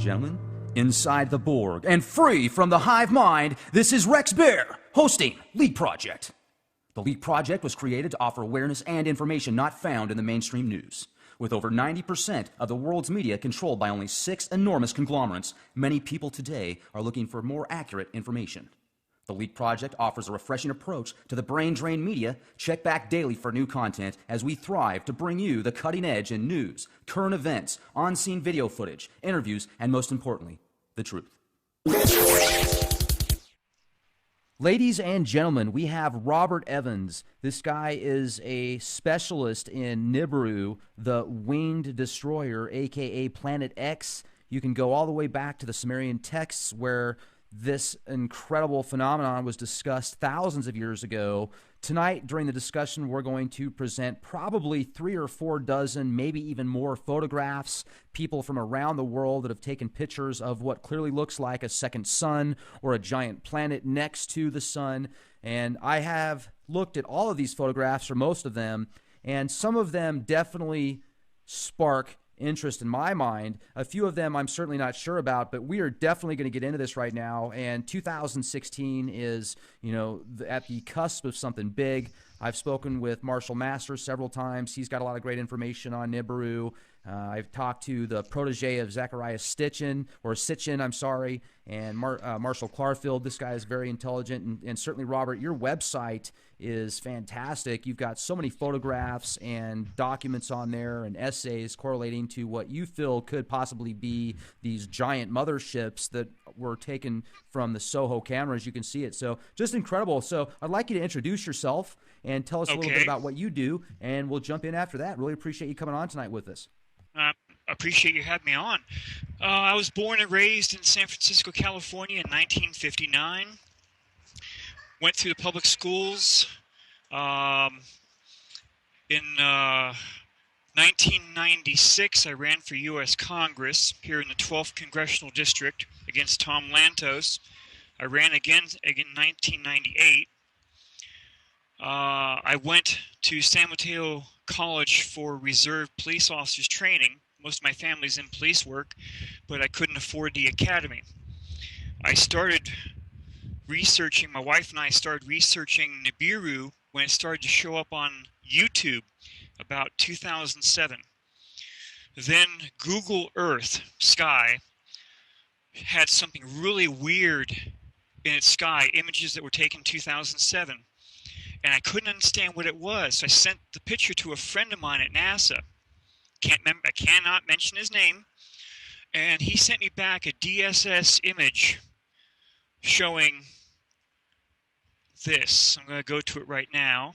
gentlemen, inside the Borg and free from the hive mind, this is Rex Bear hosting Leak Project. The Leak Project was created to offer awareness and information not found in the mainstream news. With over 90% of the world's media controlled by only 6 enormous conglomerates, many people today are looking for more accurate information. The Leak Project offers a refreshing approach to the brain-drained media. Check back daily for new content as we thrive to bring you the cutting edge in news, current events, on-scene video footage, interviews, and most importantly, the truth. Ladies and gentlemen, we have Robert Evans. This guy is a specialist in Nibiru, the winged destroyer, aka Planet X. You can go all the way back to the Sumerian texts where this incredible phenomenon was discussed thousands of years ago. Tonight, during the discussion, we're going to present probably 3 or 4 dozen, maybe even more photographs, people from around the world that have taken pictures of what clearly looks like a second sun or a giant planet next to the sun. And I have looked at all of these photographs, or most of them, and some of them definitely spark interest in my mind. A few of them I'm certainly not sure about, but we are definitely going to get into this right now. And 2016 is, at the cusp of something big. I've spoken with Marshall Masters several times. He's got a lot of great information on Nibiru. I've talked to the protege of Zechariah Sitchin, and Marshall Clarfield. This guy is very intelligent, and certainly, Robert, your website is fantastic. You've got so many photographs and documents on there and essays correlating to what you feel could possibly be these giant motherships that were taken from the SOHO cameras. You can see it. So just incredible. So I'd like you to introduce yourself and tell us a little bit about what you do, and we'll jump in after that. Really appreciate you coming on tonight with us. Appreciate you having me on. I was born and raised in San Francisco, California in 1959. Went through the public schools. In 1996, I ran for U.S. Congress here in the 12th Congressional District against Tom Lantos. I ran again in 1998. I went to San Mateo College for reserve police officers training. Most of my family's in police work, but I couldn't afford the academy. I started researching, my wife and I started researching Nibiru when it started to show up on YouTube about 2007. Then Google Earth sky had something really weird in its sky, images that were taken in 2007. And I couldn't understand what it was. So I sent the picture to a friend of mine at NASA. I cannot mention his name. And he sent me back a DSS image showing this. I'm going to go to it right now.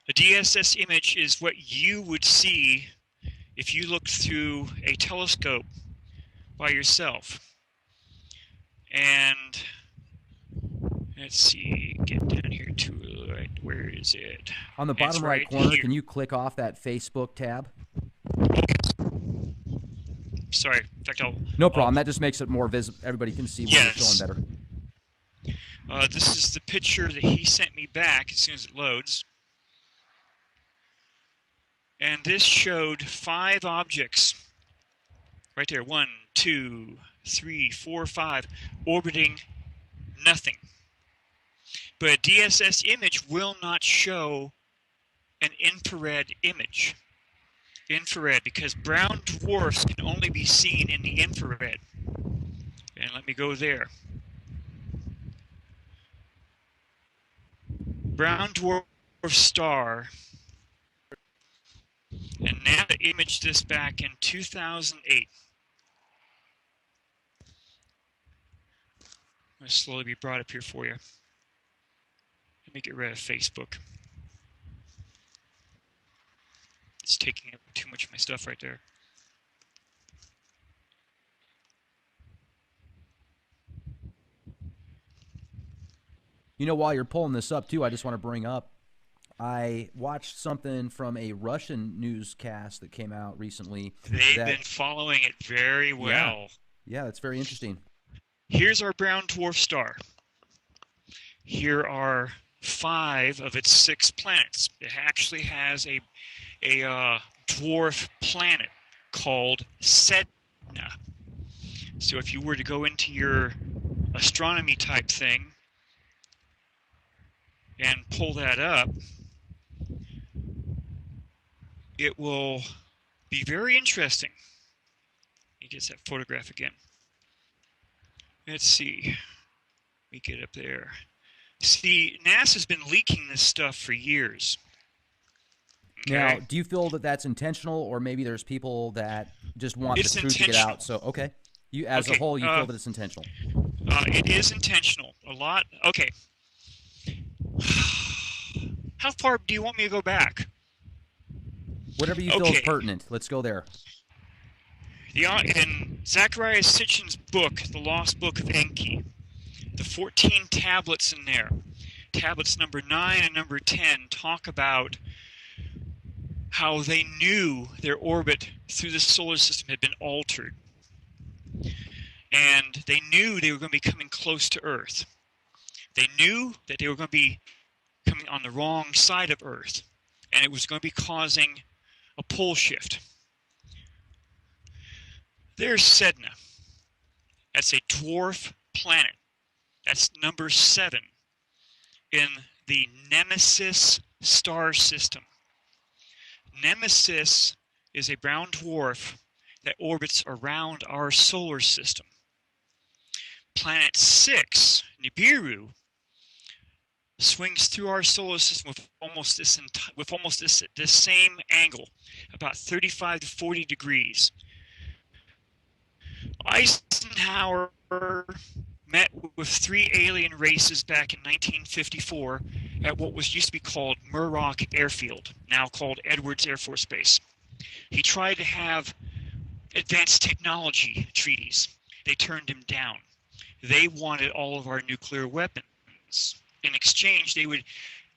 A DSS image is what you would see if you looked through a telescope by yourself. And let's see, get down here to it. Where is it? On the bottom right corner, here. Can you click off that Facebook tab? Sorry, in fact, no problem. That just makes it more visible. Everybody can see what you're showing better. This is the picture that he sent me back as soon as it loads. And this showed 5 objects. Right there, 1, 2, 3, 4, 5, orbiting nothing. But a DSS image will not show an infrared image. Infrared, because brown dwarfs can only be seen in the infrared. And let me go there. Brown dwarf star. And NASA imaged this back in 2008. I'm going to slowly be brought up here for you. Let me get rid of Facebook. It's taking up too much of my stuff right there. While you're pulling this up, too, I just want to bring up, I watched something from a Russian newscast that came out recently. They've been following it very well. Yeah, that's very interesting. Here's our brown dwarf star. Here are 5 of its 6 planets. It actually has a dwarf planet called Sedna. So if you were to go into your astronomy type thing and pull that up, it will be very interesting. Let me get that photograph again. Let's see. Let me get up there. See, NASA's been leaking this stuff for years. Okay? Now, do you feel that that's intentional, or maybe there's people that just want It's the truth to get intentional. out? So, okay, you as a Okay, whole, you feel that it's intentional. it is intentional. A lot. Okay. How far do you want me to go back? Whatever you feel is Okay. pertinent. Let's go there. In Zachariah Sitchin's book, The Lost Book of Enki, the 14 tablets in there, tablets number 9 and number 10, talk about how they knew their orbit through the solar system had been altered. And they knew they were going to be coming close to Earth. They knew that they were going to be coming on the wrong side of Earth, and it was going to be causing a pole shift. There's Sedna. That's a dwarf planet. That's number 7 in the Nemesis star system. Nemesis is a brown dwarf that orbits around our solar system. Planet 6, Nibiru, swings through our solar system with almost this same angle, about 35 to 40 degrees. Eisenhower met with 3 alien races back in 1954 at what was used to be called Muroc Airfield, now called Edwards Air Force Base. He tried to have advanced technology treaties. They turned him down. They wanted all of our nuclear weapons. In exchange, they would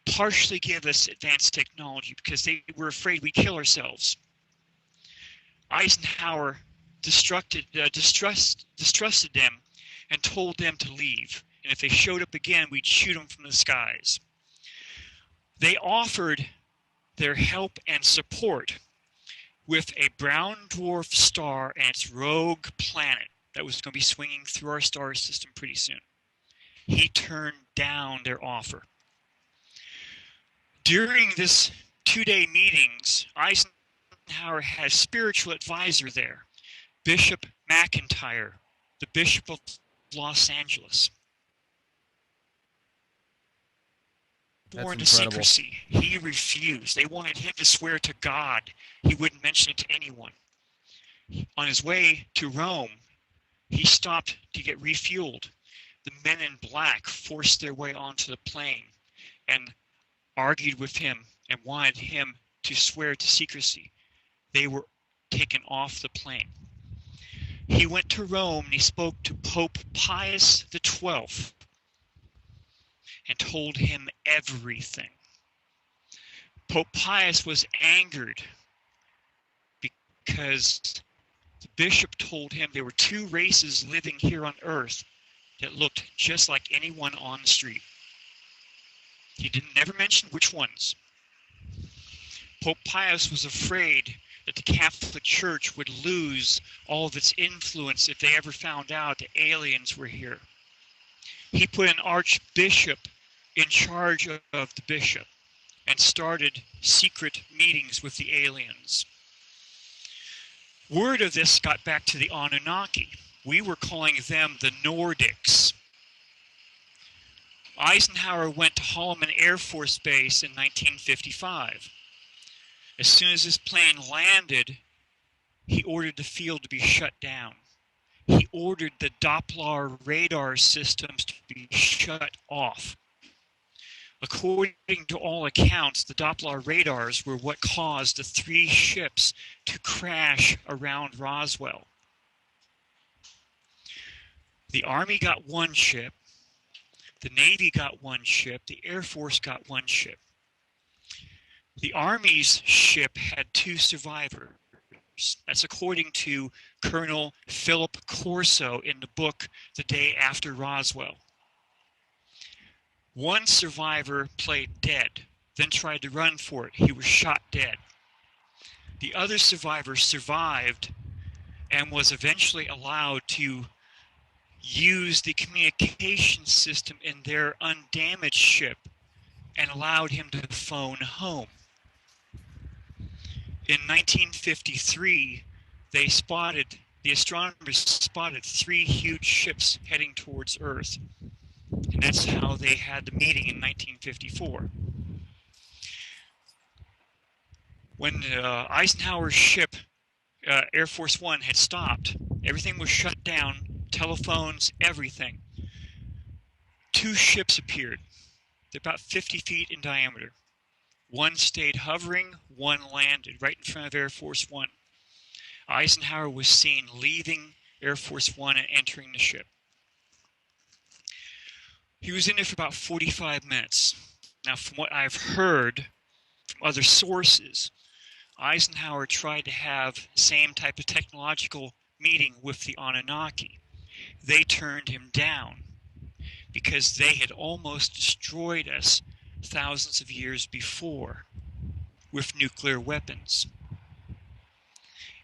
partially give us advanced technology because they were afraid we'd kill ourselves. Eisenhower distrusted them and told them to leave. And if they showed up again, we'd shoot them from the skies. They offered their help and support with a brown dwarf star and its rogue planet that was going to be swinging through our star system pretty soon. He turned down their offer. During this 2-day meetings, Eisenhower had a spiritual advisor there, Bishop McIntyre, the Bishop of Los Angeles. Sworn to secrecy. He refused. They wanted him to swear to God. He wouldn't mention it to anyone. On his way to Rome, he stopped to get refueled. The men in black forced their way onto the plane and argued with him and wanted him to swear to secrecy. They were taken off the plane. He went to Rome and he spoke to Pope Pius XII and told him everything. Pope Pius was angered because the bishop told him there were 2 races living here on earth that looked just like anyone on the street. He never mention which ones. Pope Pius was afraid that the Catholic Church would lose all of its influence if they ever found out that aliens were here. He put an archbishop in charge of the bishop and started secret meetings with the aliens. Word of this got back to the Anunnaki. We were calling them the Nordics. Eisenhower went to Holloman Air Force Base in 1955. As soon as his plane landed, he ordered the field to be shut down. He ordered the Doppler radar systems to be shut off. According to all accounts, the Doppler radars were what caused the 3 ships to crash around Roswell. The Army got 1 ship, the Navy got 1 ship, the Air Force got 1 ship. The Army's ship had 2 survivors. That's according to Colonel Philip Corso in the book The Day After Roswell. 1 survivor played dead, then tried to run for it. He was shot dead. The other survivor survived and was eventually allowed to used the communication system in their undamaged ship and allowed him to phone home. In 1953, the astronomers spotted 3 huge ships heading towards Earth. And that's how they had the meeting in 1954. When Eisenhower's ship, Air Force One, had stopped, everything was shut down, telephones, everything. 2 ships appeared. They're about 50 feet in diameter. One stayed hovering, one landed right in front of Air Force One. Eisenhower was seen leaving Air Force One and entering the ship. He was in there for about 45 minutes. Now, from what I've heard from other sources, Eisenhower tried to have the same type of technological meeting with the Anunnaki. They turned him down because they had almost destroyed us thousands of years before with nuclear weapons.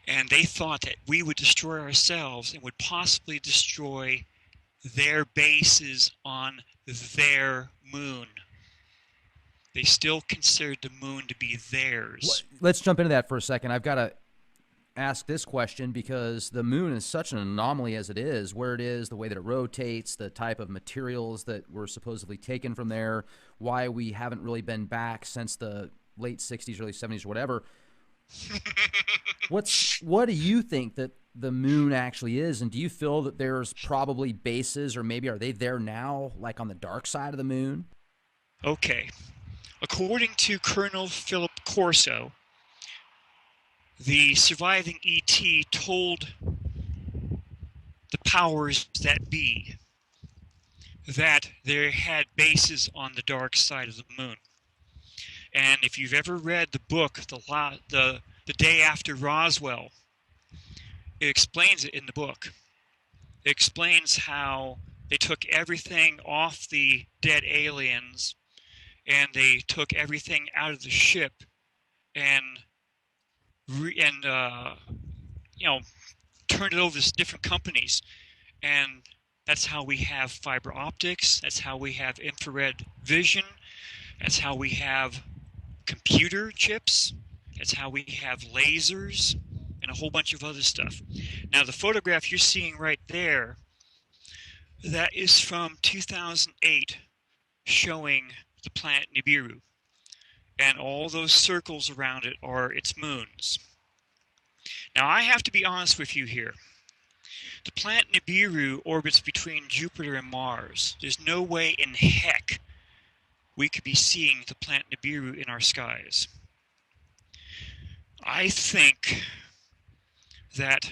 And they thought that we would destroy ourselves and would possibly destroy their bases on their moon. They still considered the moon to be theirs. Let's jump into that for a second. I've got to ask this question because the moon is such an anomaly as it is, where it is, the way that it rotates, the type of materials that were supposedly taken from there, why we haven't really been back since the late 60s, early 70s, or whatever. What do you think that the moon actually is, and do you feel that there's probably bases, or maybe are they there now, like on the dark side of the moon? Okay. According to Colonel Philip Corso, the surviving ET told the powers that be that they had bases on the dark side of the moon. And if you've ever read the book, the Day After Roswell, it explains it in the book. It explains how they took everything off the dead aliens and they took everything out of the ship and turned it over to different companies. And that's how we have fiber optics. That's how we have infrared vision. That's how we have computer chips. That's how we have lasers and a whole bunch of other stuff. Now, the photograph you're seeing right there, that is from 2008, showing the planet Nibiru. And all those circles around it are its moons. Now, I have to be honest with you here. The planet Nibiru orbits between Jupiter and Mars. There's no way in heck we could be seeing the planet Nibiru in our skies. I think that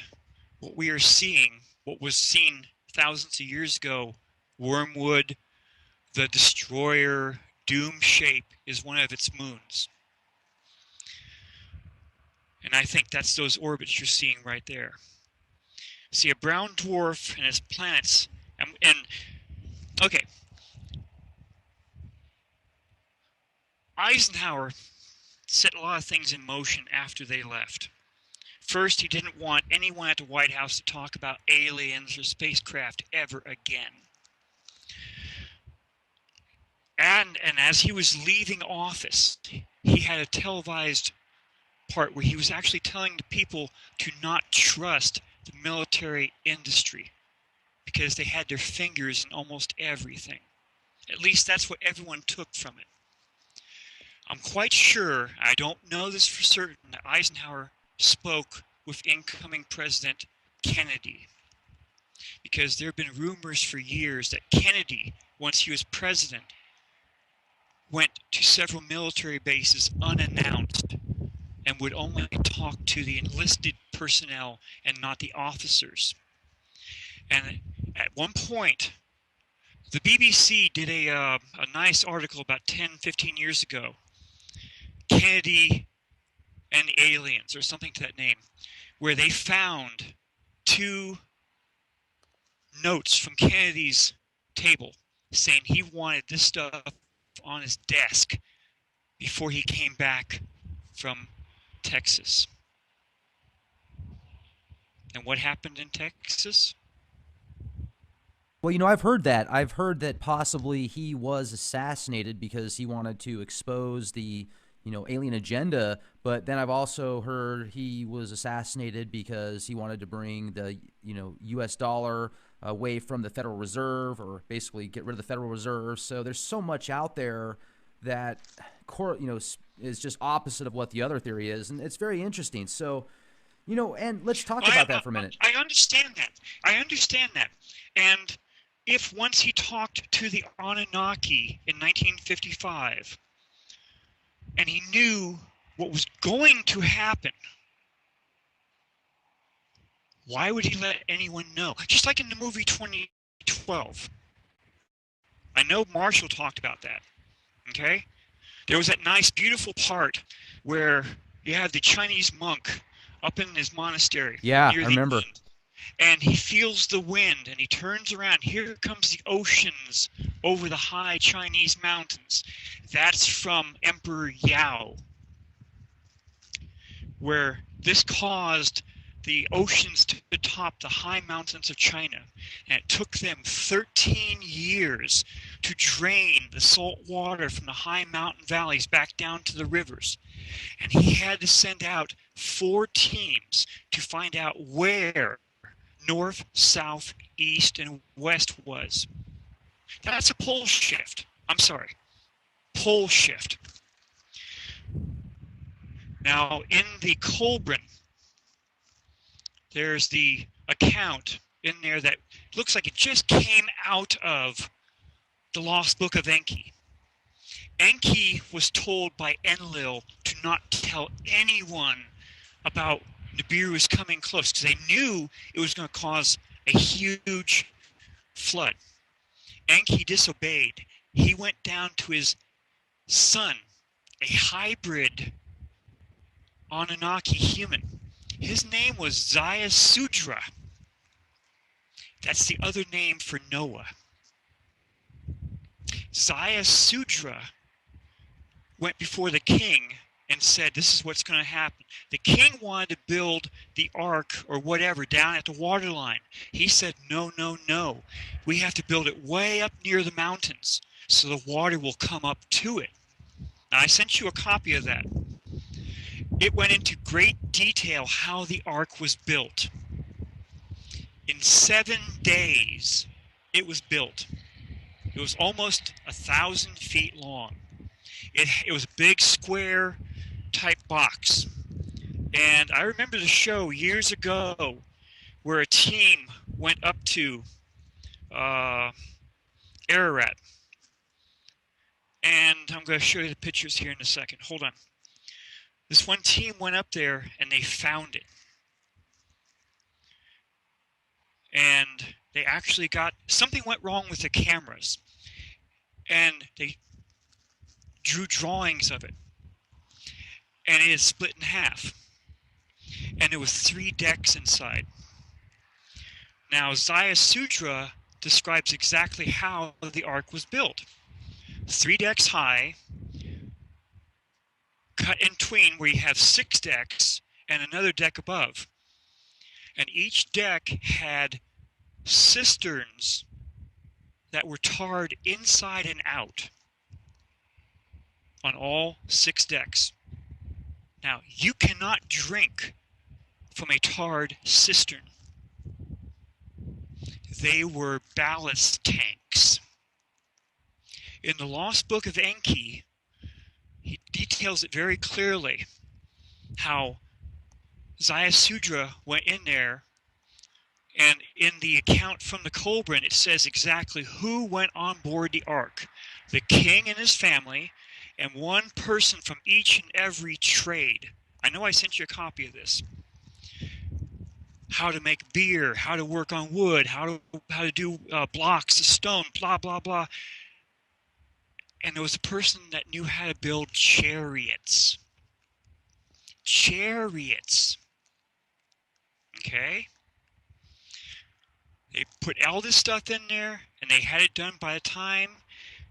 what we are seeing, what was seen thousands of years ago, Wormwood, the destroyer, Doom shape, is one of its moons. And I think that's those orbits you're seeing right there. See, a brown dwarf and its planets, and okay. Eisenhower set a lot of things in motion after they left. First, he didn't want anyone at the White House to talk about aliens or spacecraft ever again. And as he was leaving office, he had a televised part where he was actually telling the people to not trust the military industry because they had their fingers in almost everything. At least that's what everyone took from it. I'm quite sure, I don't know this for certain, that Eisenhower spoke with incoming President Kennedy. Because there have been rumors for years that Kennedy, once he was president, went to several military bases unannounced and would only talk to the enlisted personnel and not the officers. And at one point, the BBC did a nice article about 10, 15 years ago, Kennedy and the Aliens, or something to that name, where they found 2 notes from Kennedy's table saying he wanted this stuff on his desk before he came back from Texas. And what happened in Texas? Well, you know, I've heard that. I've heard that possibly he was assassinated because he wanted to expose the, alien agenda. But then I've also heard he was assassinated because he wanted to bring the, U.S. dollar away from the Federal Reserve, or basically get rid of the Federal Reserve. So there's so much out there that, is just opposite of what the other theory is, and it's very interesting. So, and let's talk I, about that for a minute. I understand that. I understand that. And if once he talked to the Anunnaki in 1955, and he knew what was going to happen, why would he let anyone know? Just like in the movie 2012. I know Marshall talked about that. Okay? There was that nice, beautiful part where you have the Chinese monk up in his monastery Yeah, near I the remember. end, and he feels the wind, and he turns around. Here comes the oceans over the high Chinese mountains. That's from Emperor Yao, where this caused the oceans to top the high mountains of China. And it took them 13 years to drain the salt water from the high mountain valleys back down to the rivers. And he had to send out 4 teams to find out where north, south, east, and west was. That's a pole shift. I'm sorry, pole shift. Now, in the Kolbrin, there's the account in there that looks like it just came out of the Lost Book of Enki. Enki was told by Enlil to not tell anyone about Nibiru is coming close, because they knew it was going to cause a huge flood. Enki disobeyed. He went down to his son, a hybrid Anunnaki human. His name was Sudra. That's the other name for Noah. Sudra went before the king and said, this is what's going to happen. The king wanted to build the ark or whatever down at the waterline. He said, no, no, no. We have to build it way up near the mountains so the water will come up to it. Now, I sent you a copy of that. It went into great detail how the ark was built. In 7 days, it was built. It was almost 1,000 feet long. It was a big square type box. And I remember the show years ago where a team went up to Ararat. And I'm going to show you the pictures here in a second. Hold on. This one team went up there and they found it. And they actually got, something went wrong with the cameras. And they drew drawings of it. And it is split in half. And there was 3 decks inside. Now, Sudra describes exactly how the ark was built. 3 decks high, cut in between where you have 6 decks and another deck above. And each deck had cisterns that were tarred inside and out on all 6 decks. Now, you cannot drink from a tarred cistern. They were ballast tanks. In the Lost Book of Enki, he details it very clearly how Sudra went in there, and in the account from the Kolbrin, it says exactly who went on board the ark. The king and his family, and one person from each and every trade. I know I sent you a copy of this. How to make beer, how to work on wood, how to do blocks of stone, blah, blah, blah. And there was a person that knew how to build chariots. Chariots. Okay? They put all this stuff in there, and they had it done by the time.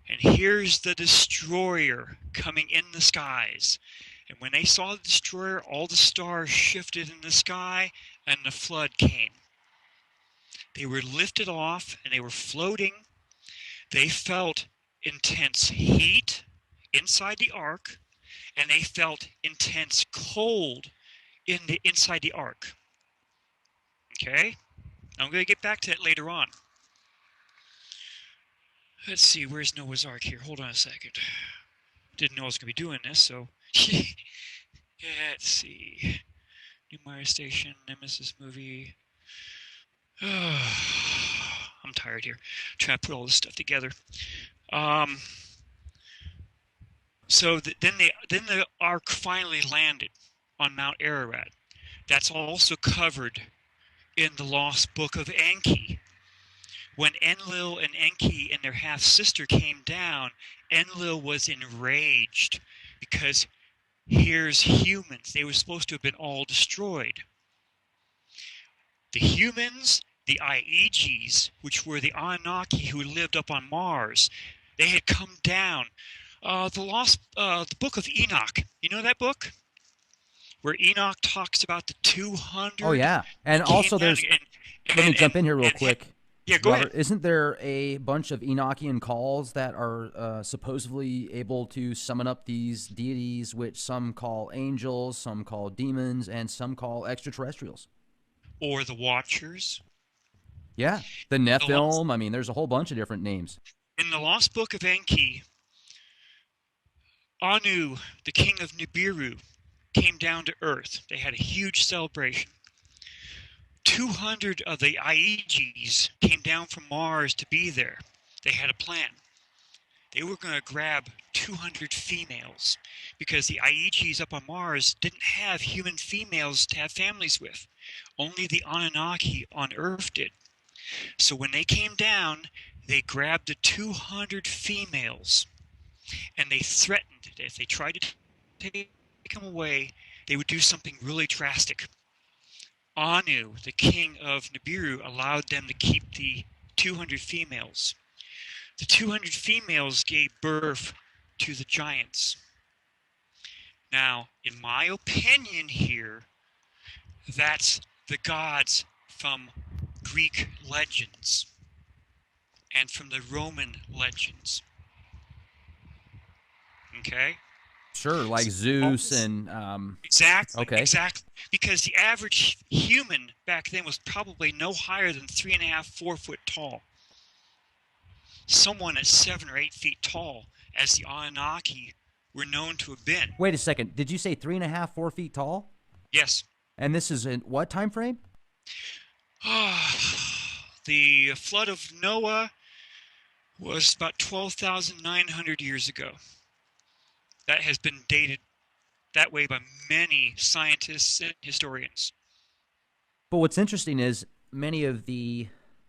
And here's the destroyer coming in the skies. And when they saw the destroyer, all the stars shifted in the sky, and the flood came. They were lifted off and they were floating. They felt intense heat inside the ark, and they felt intense cold inside the ark. Okay? I'm going to get back to that later on. Let's see, where's Noah's Ark here? Hold on a second. Didn't know I was going to be doing this, so... Let's see. New Meyer Station, Nemesis movie. I'm tired here. Trying to put all this stuff together. So then the Ark finally landed on Mount Ararat. That's also covered in the Lost Book of Enki. When Enlil and Enki and their half-sister came down, Enlil was enraged because here's humans. They were supposed to have been all destroyed. The humans, the Aeges, which were the Anunnaki who lived up on Mars, they had come down. The Book of Enoch. You know that book? Where Enoch talks about the 200. Oh yeah, and also there's. Let me jump in here real quick. Yeah, go Robert, ahead. isn't there a bunch of Enochian calls that are supposedly able to summon up these deities, which some call angels, some call demons, and some call extraterrestrials? Or the Watchers. Yeah, the Nephilim. I mean, there's a whole bunch of different names. In the Lost Book of Enki, Anu, the king of Nibiru, came down to Earth. They had a huge celebration. 200 of the Aeges came down from Mars to be there. They had a plan. They were going to grab 200 females because the Aeges up on Mars didn't have human females to have families with. Only the Anunnaki on Earth did. So when they came down, they grabbed the 200 females and they threatened that if they tried to take them away, they would do something really drastic. Anu, the king of Nibiru, allowed them to keep the 200 females. The 200 females gave birth to the giants. Now, in my opinion here, that's the gods from Greek legends and from the Roman legends. Okay? Sure, like Zeus and Exactly. Okay. Exactly. Because the average human back then was probably no higher than 3.5, 4 foot tall. Someone at 7 or 8 feet tall, as the Anunnaki were known to have been. Wait a second. Did you say 3.5, 4 feet tall? Yes. And this is in what time frame? The flood of Noah was about 12,900 years ago. That has been dated that way by many scientists and historians. But what's interesting is many of the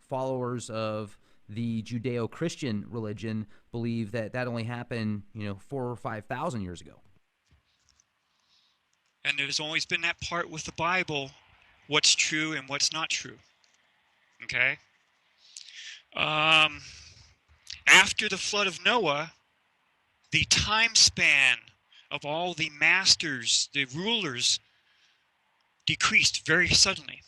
followers of the Judeo-Christian religion believe that that only happened, 4,000 or 5,000 years ago. And there's always been that part with the Bible, what's true and what's not true. Okay? After the flood of Noah, the time span of all the masters, the rulers, decreased very suddenly.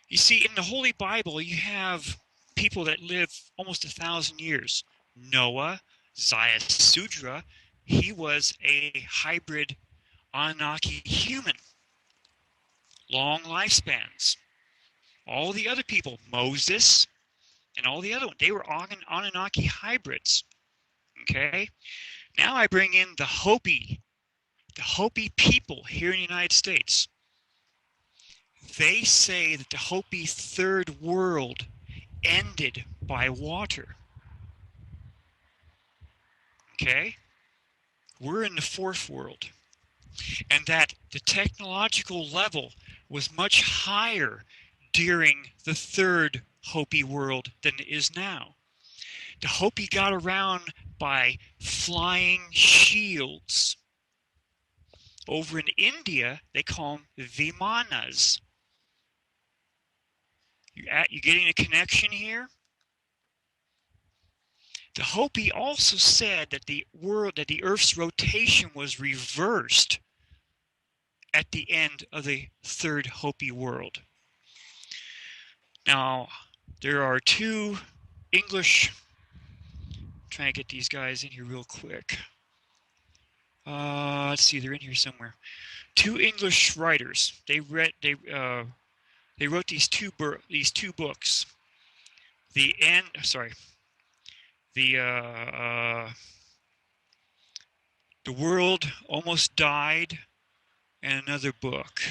You see, in the Holy Bible, you have people that live almost 1,000 years. Noah, Sudra, he was a hybrid Anunnaki human. Long lifespans. All the other people, Moses, and all the other ones, they were Anunnaki hybrids. Okay? Now I bring in the Hopi people here in the United States. They say that the Hopi third world ended by water. Okay? We're in the fourth world. And that the technological level was much higher during the third Hopi world than it is now. The Hopi got around by flying shields. Over in India, they call them Vimanas. You getting a connection here? The Hopi also said that the Earth's rotation was reversed at the end of the third Hopi world. Now, there are two English. Trying to get these guys in here real quick. Let's see, they're in here somewhere. Two English writers. They wrote these two books. The end. Sorry. The world almost died, and another book.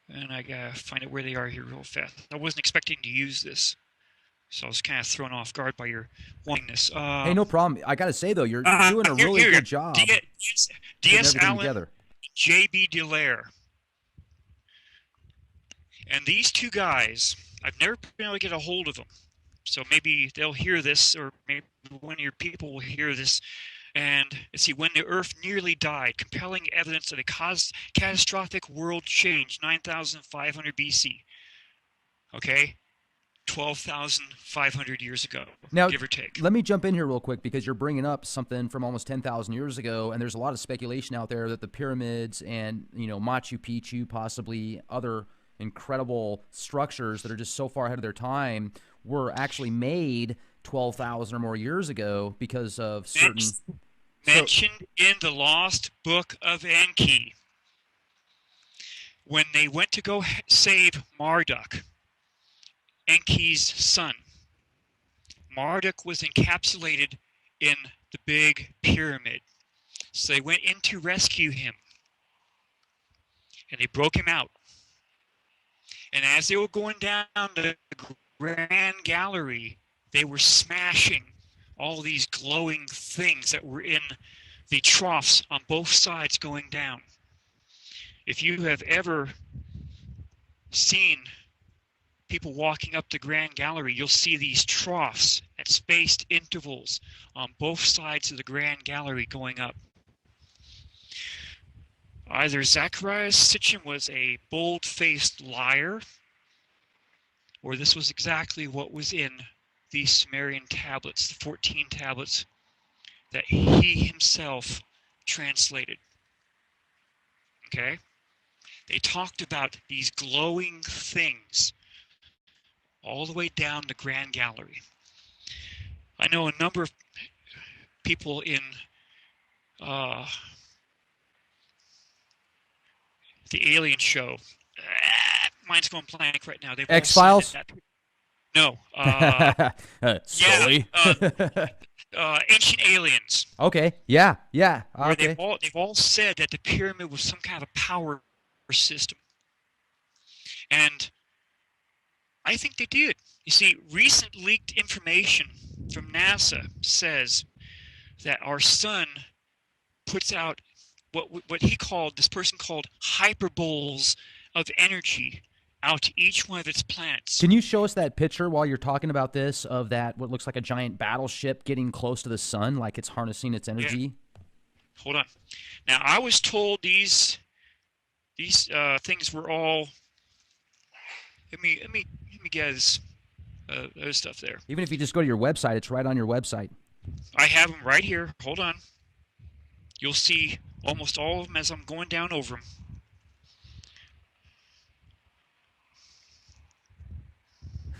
And I gotta find out where they are here real fast. I wasn't expecting to use this, so I was kind of thrown off guard by your wanting this. Hey, no problem. I got to say, though, you're doing a really good job putting everything Allen, together. J.B. Dallaire. And these two guys, I've never been able to get a hold of them. So maybe they'll hear this, or maybe one of your people will hear this. And let's see, when the Earth nearly died, compelling evidence of a catastrophic world change, 9,500 BC. Okay? 12,500 years ago, now, give or take. Let me jump in here real quick, because you're bringing up something from almost 10,000 years ago, and there's a lot of speculation out there that the pyramids and, Machu Picchu, possibly other incredible structures that are just so far ahead of their time, were actually made 12,000 or more years ago because of certain... Mentioned in the Lost Book of Enki. When they went to go save Marduk, Enki's son, Marduk was encapsulated in the big pyramid. So they went in to rescue him. And they broke him out. And as they were going down the Grand Gallery, they were smashing all these glowing things that were in the troughs on both sides going down. If you have ever seen people walking up the Grand Gallery, you'll see these troughs at spaced intervals on both sides of the Grand Gallery going up. Either Zacharias Sitchin was a bold-faced liar, or this was exactly what was in these Sumerian tablets, the 14 tablets that he himself translated. Okay? They talked about these glowing things all the way down the Grand Gallery. I know a number of people in the Alien show. Mine's going blank right now. X-Files? No. Scully? Ancient Aliens. Okay. Yeah. Okay. They've all said that the pyramid was some kind of a power system. And I think they did. You see, recent leaked information from NASA says that our sun puts out what this person called hyperboles of energy out to each one of its planets. Can you show us that picture while you're talking about this, of that what looks like a giant battleship getting close to the sun, like it's harnessing its energy? Yeah. Hold on. Now, I was told these things were all. Let me guess. There's stuff there. Even if you just go to your website, it's right on your website. I have them right here. Hold on. You'll see almost all of them as I'm going down over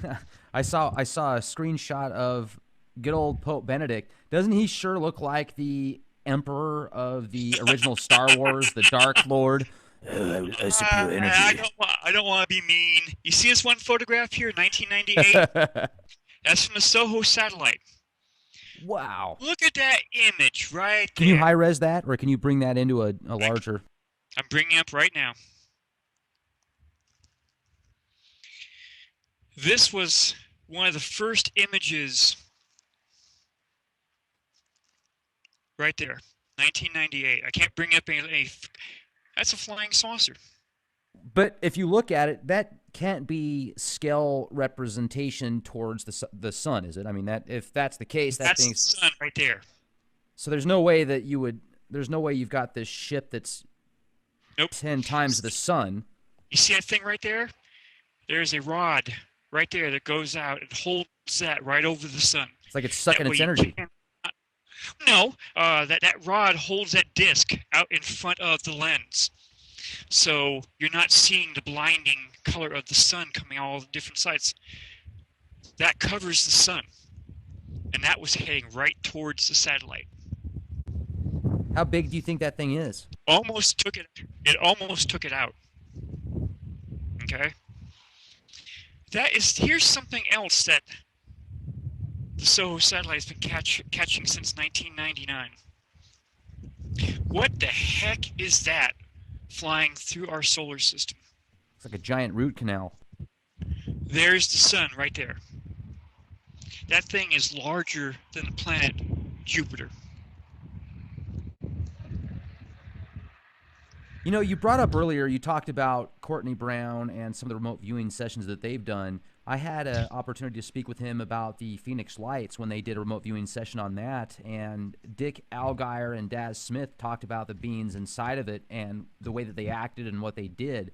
them. I saw a screenshot of good old Pope Benedict. Doesn't he sure look like the Emperor of the original Star Wars, the Dark Lord? Superior energy. I don't want to be mean. You see this one photograph here, 1998? That's from the SOHO satellite. Wow. Look at that image right there. Can you high-res that, or can you bring that into a larger... I'm bringing it up right now. This was one of the first images right there, 1998. I can't bring up any. That's a flying saucer. But if you look at it, that can't be scale representation towards the sun, is it? I mean, that if that's the case, that's the sun right there. So there's no way that you would. There's no way you've got this ship that's 10 times the sun. You see that thing right there? There's a rod right there that goes out and holds that right over the sun. It's like it's sucking its energy. No, that rod holds that disc out in front of the lens. So you're not seeing the blinding color of the sun coming all the different sides. That covers the sun. And that was heading right towards the satellite. How big do you think that thing is? It almost took it out. Okay? Here's something else that the SOHO satellite has been catching since 1999. What the heck is that flying through our solar system? It's like a giant root canal. There's the sun right there. That thing is larger than the planet Jupiter. You know, you brought up earlier, you talked about Courtney Brown and some of the remote viewing sessions that they've done. I had an opportunity to speak with him about the Phoenix Lights when they did a remote viewing session on that. And Dick Algier and Daz Smith talked about the beings inside of it and the way that they acted and what they did.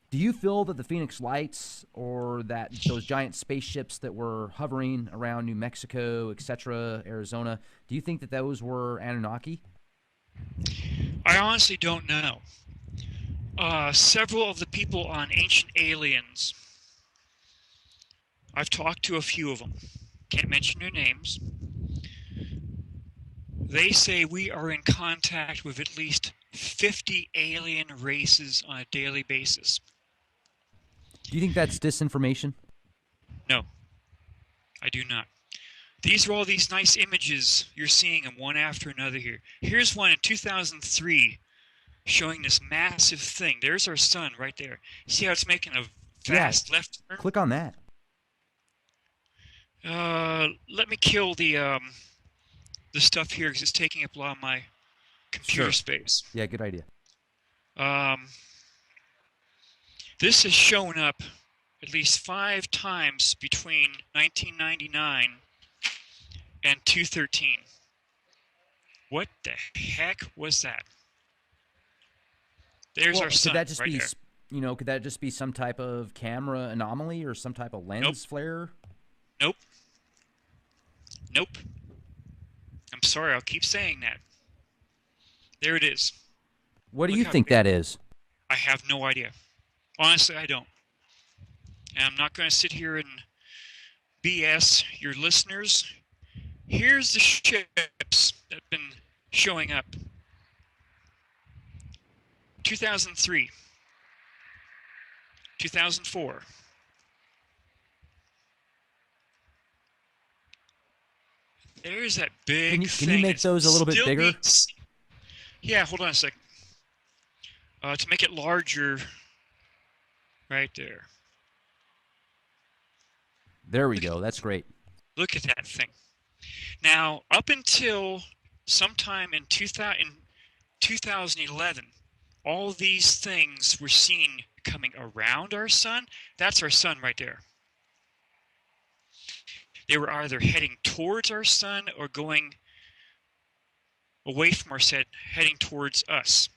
Do you feel that the Phoenix Lights or that those giant spaceships that were hovering around New Mexico, etc., Arizona, do you think that those were Anunnaki? I honestly don't know. Several of the people on Ancient Aliens, I've talked to a few of them. Can't mention their names. They say we are in contact with at least 50 alien races on a daily basis. Do you think that's disinformation? No, I do not. These are all these nice images. You're seeing them one after another here. Here's one in 2003 showing this massive thing. There's our sun right there. See how it's making a fast left turn? Click on that. Let me kill the stuff here because it's taking up a lot of my computer space. Yeah, good idea. This has shown up at least 5 times between 1999 and 2013. What the heck was that? There's our sun could that just right be, there. Could that just be some type of camera anomaly or some type of lens flare? Nope. I'm sorry, I'll keep saying that. There it is. What do you think that is? I have no idea. Honestly, I don't. And I'm not going to sit here and BS your listeners. Here's the ships that have been showing up. 2003. 2004. There's that big thing. Can you make those a little bit bigger? Yeah, hold on a second. To make it larger, right there. There we go. That's great. Look at that thing. Now, up until sometime in 2011, all these things we're seeing coming around our sun, that's our sun right there. They were either heading towards our sun or going away from our sun, heading towards us.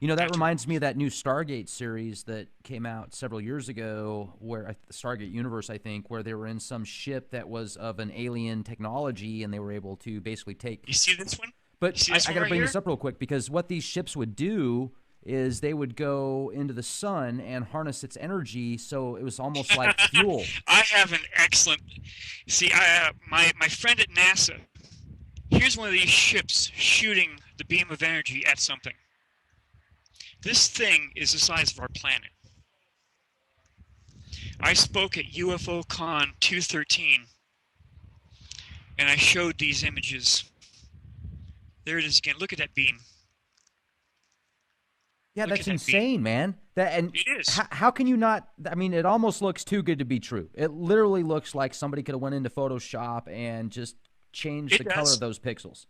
You know, that reminds me of that new Stargate series that came out several years ago, where the Stargate Universe, I think, where they were in some ship that was of an alien technology, and they were able to basically take. You see this one? But I got to bring this up real quick, because what these ships would do is they would go into the sun and harness its energy, so it was almost like fuel. I have an excellent. See, my friend at NASA. Here's one of these ships shooting the beam of energy at something. This thing is the size of our planet. I spoke at UFO Con 213, and I showed these images. There it is again. Look at that beam. Yeah, that's insane, man. It is. How can you not? I mean, it almost looks too good to be true. It literally looks like somebody could have went into Photoshop and just changed the color of those pixels.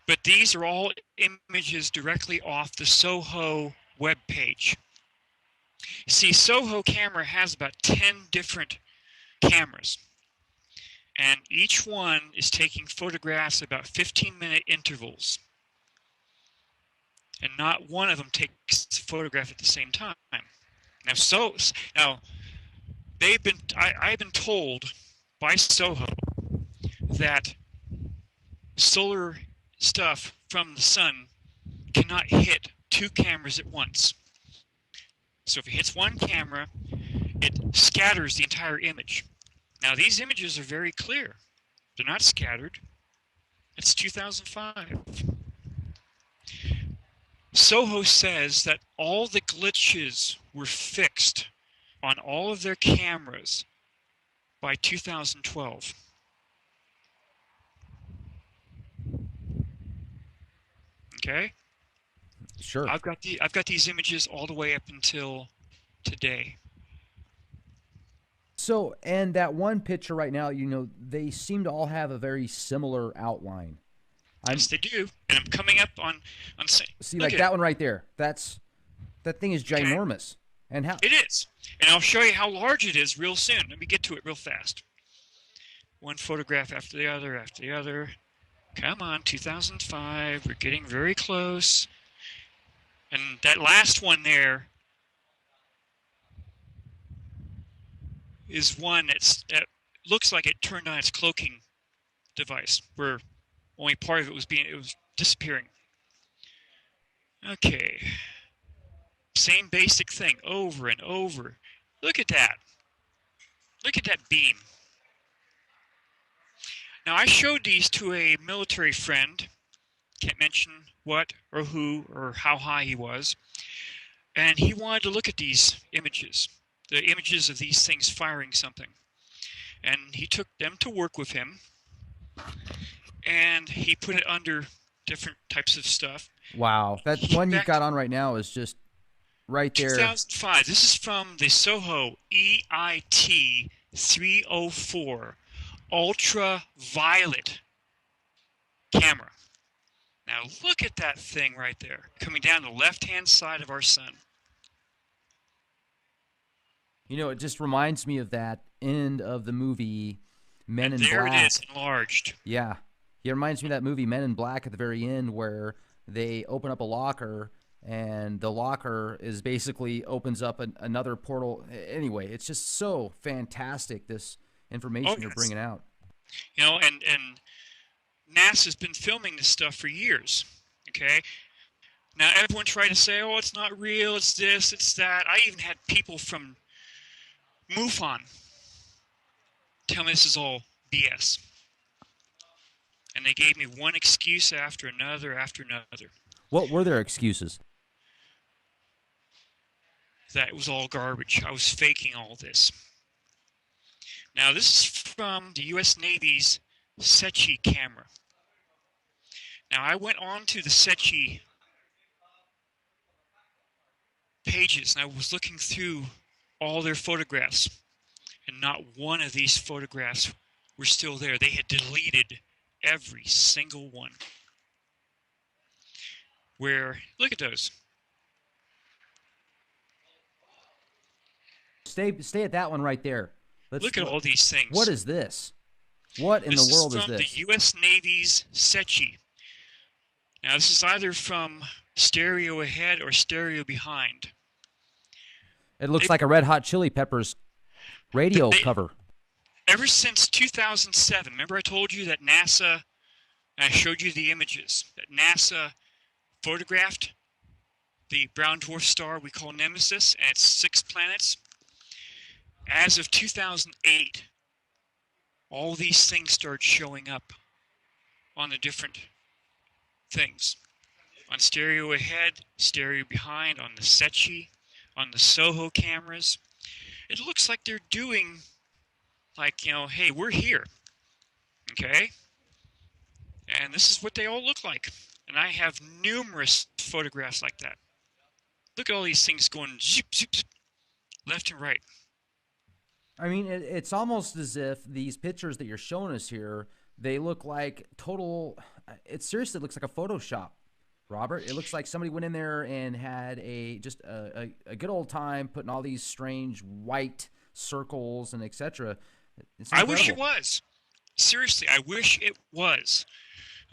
But these are all images directly off the SOHO web page. See, SOHO camera has about 10 different cameras, and each one is taking photographs about 15-minute intervals, and not one of them takes a photograph at the same time. Now, I've been told by SOHO that solar stuff from the sun cannot hit 2 cameras at once. So if it hits one camera, it scatters the entire image. Now these images are very clear. They're not scattered. It's 2005. SOHO says that all the glitches were fixed on all of their cameras by 2012. Okay? Sure. I've got these images all the way up until today. So, and that one picture right now, you know, they seem to all have a very similar outline. Yes, they do. And I'm coming up on see, like that one right there. That thing is ginormous. Okay. And how it is. And I'll show you how large it is real soon. Let me get to it real fast. One photograph after the other after the other. Come on, 2005. We're getting very close. And that last one there is one that looks like it turned on its cloaking device, where only part of it was disappearing. Okay. Same basic thing over and over. Look at that. Look at that beam. Now I showed these to a military friend. Can't mention what or who or how high he was. And he wanted to look at these images, the images of these things firing something. And he took them to work with him. And he put it under different types of stuff. Wow. That one you've got on right now is just right there. 2005. This is from the SOHO EIT 304 ultraviolet camera. Now look at that thing right there, coming down the left-hand side of our sun. You know, it just reminds me of that end of the movie Men in Black. There it is, enlarged. Yeah. It reminds me of that movie Men in Black at the very end where they open up a locker and the locker is basically opens up another portal. Anyway, it's just so fantastic, this information you're bringing out. You know, and NASA's been filming this stuff for years, okay? Now, everyone tried to say, oh, it's not real, it's this, it's that. I even had people from MUFON tell me this is all BS. And they gave me one excuse after another after another. What were their excuses? That it was all garbage. I was faking all this. Now, this is from the U.S. Navy's SETI camera. Now, I went on to the SETI pages, and I was looking through all their photographs, and not one of these photographs were still there. They had deleted every single one. Where, look at those. Stay at that one right there. Look at all these things. What is this? What in the world is this? This is from the U.S. Navy's SETI. Now, this is either from stereo ahead or stereo behind. It looks like a Red Hot Chili Peppers radio cover. Ever since 2007, remember I told you that NASA, and I showed you the images, that NASA photographed the brown dwarf star we call Nemesis and its 6 planets? As of 2008, all these things started showing up on the different things. On stereo ahead, stereo behind, on the SETI, on the SOHO cameras. It looks like they're doing, like, you know, hey, we're here, okay? And this is what they all look like. And I have numerous photographs like that. Look at all these things going zip, zip, zip, left and right. I mean, it's almost as if these pictures that you're showing us here, they look like total, it seriously looks like a Photoshop, Robert. It looks like somebody went in there and had just a good old time putting all these strange white circles and etc. I wish it was. Seriously, I wish it was.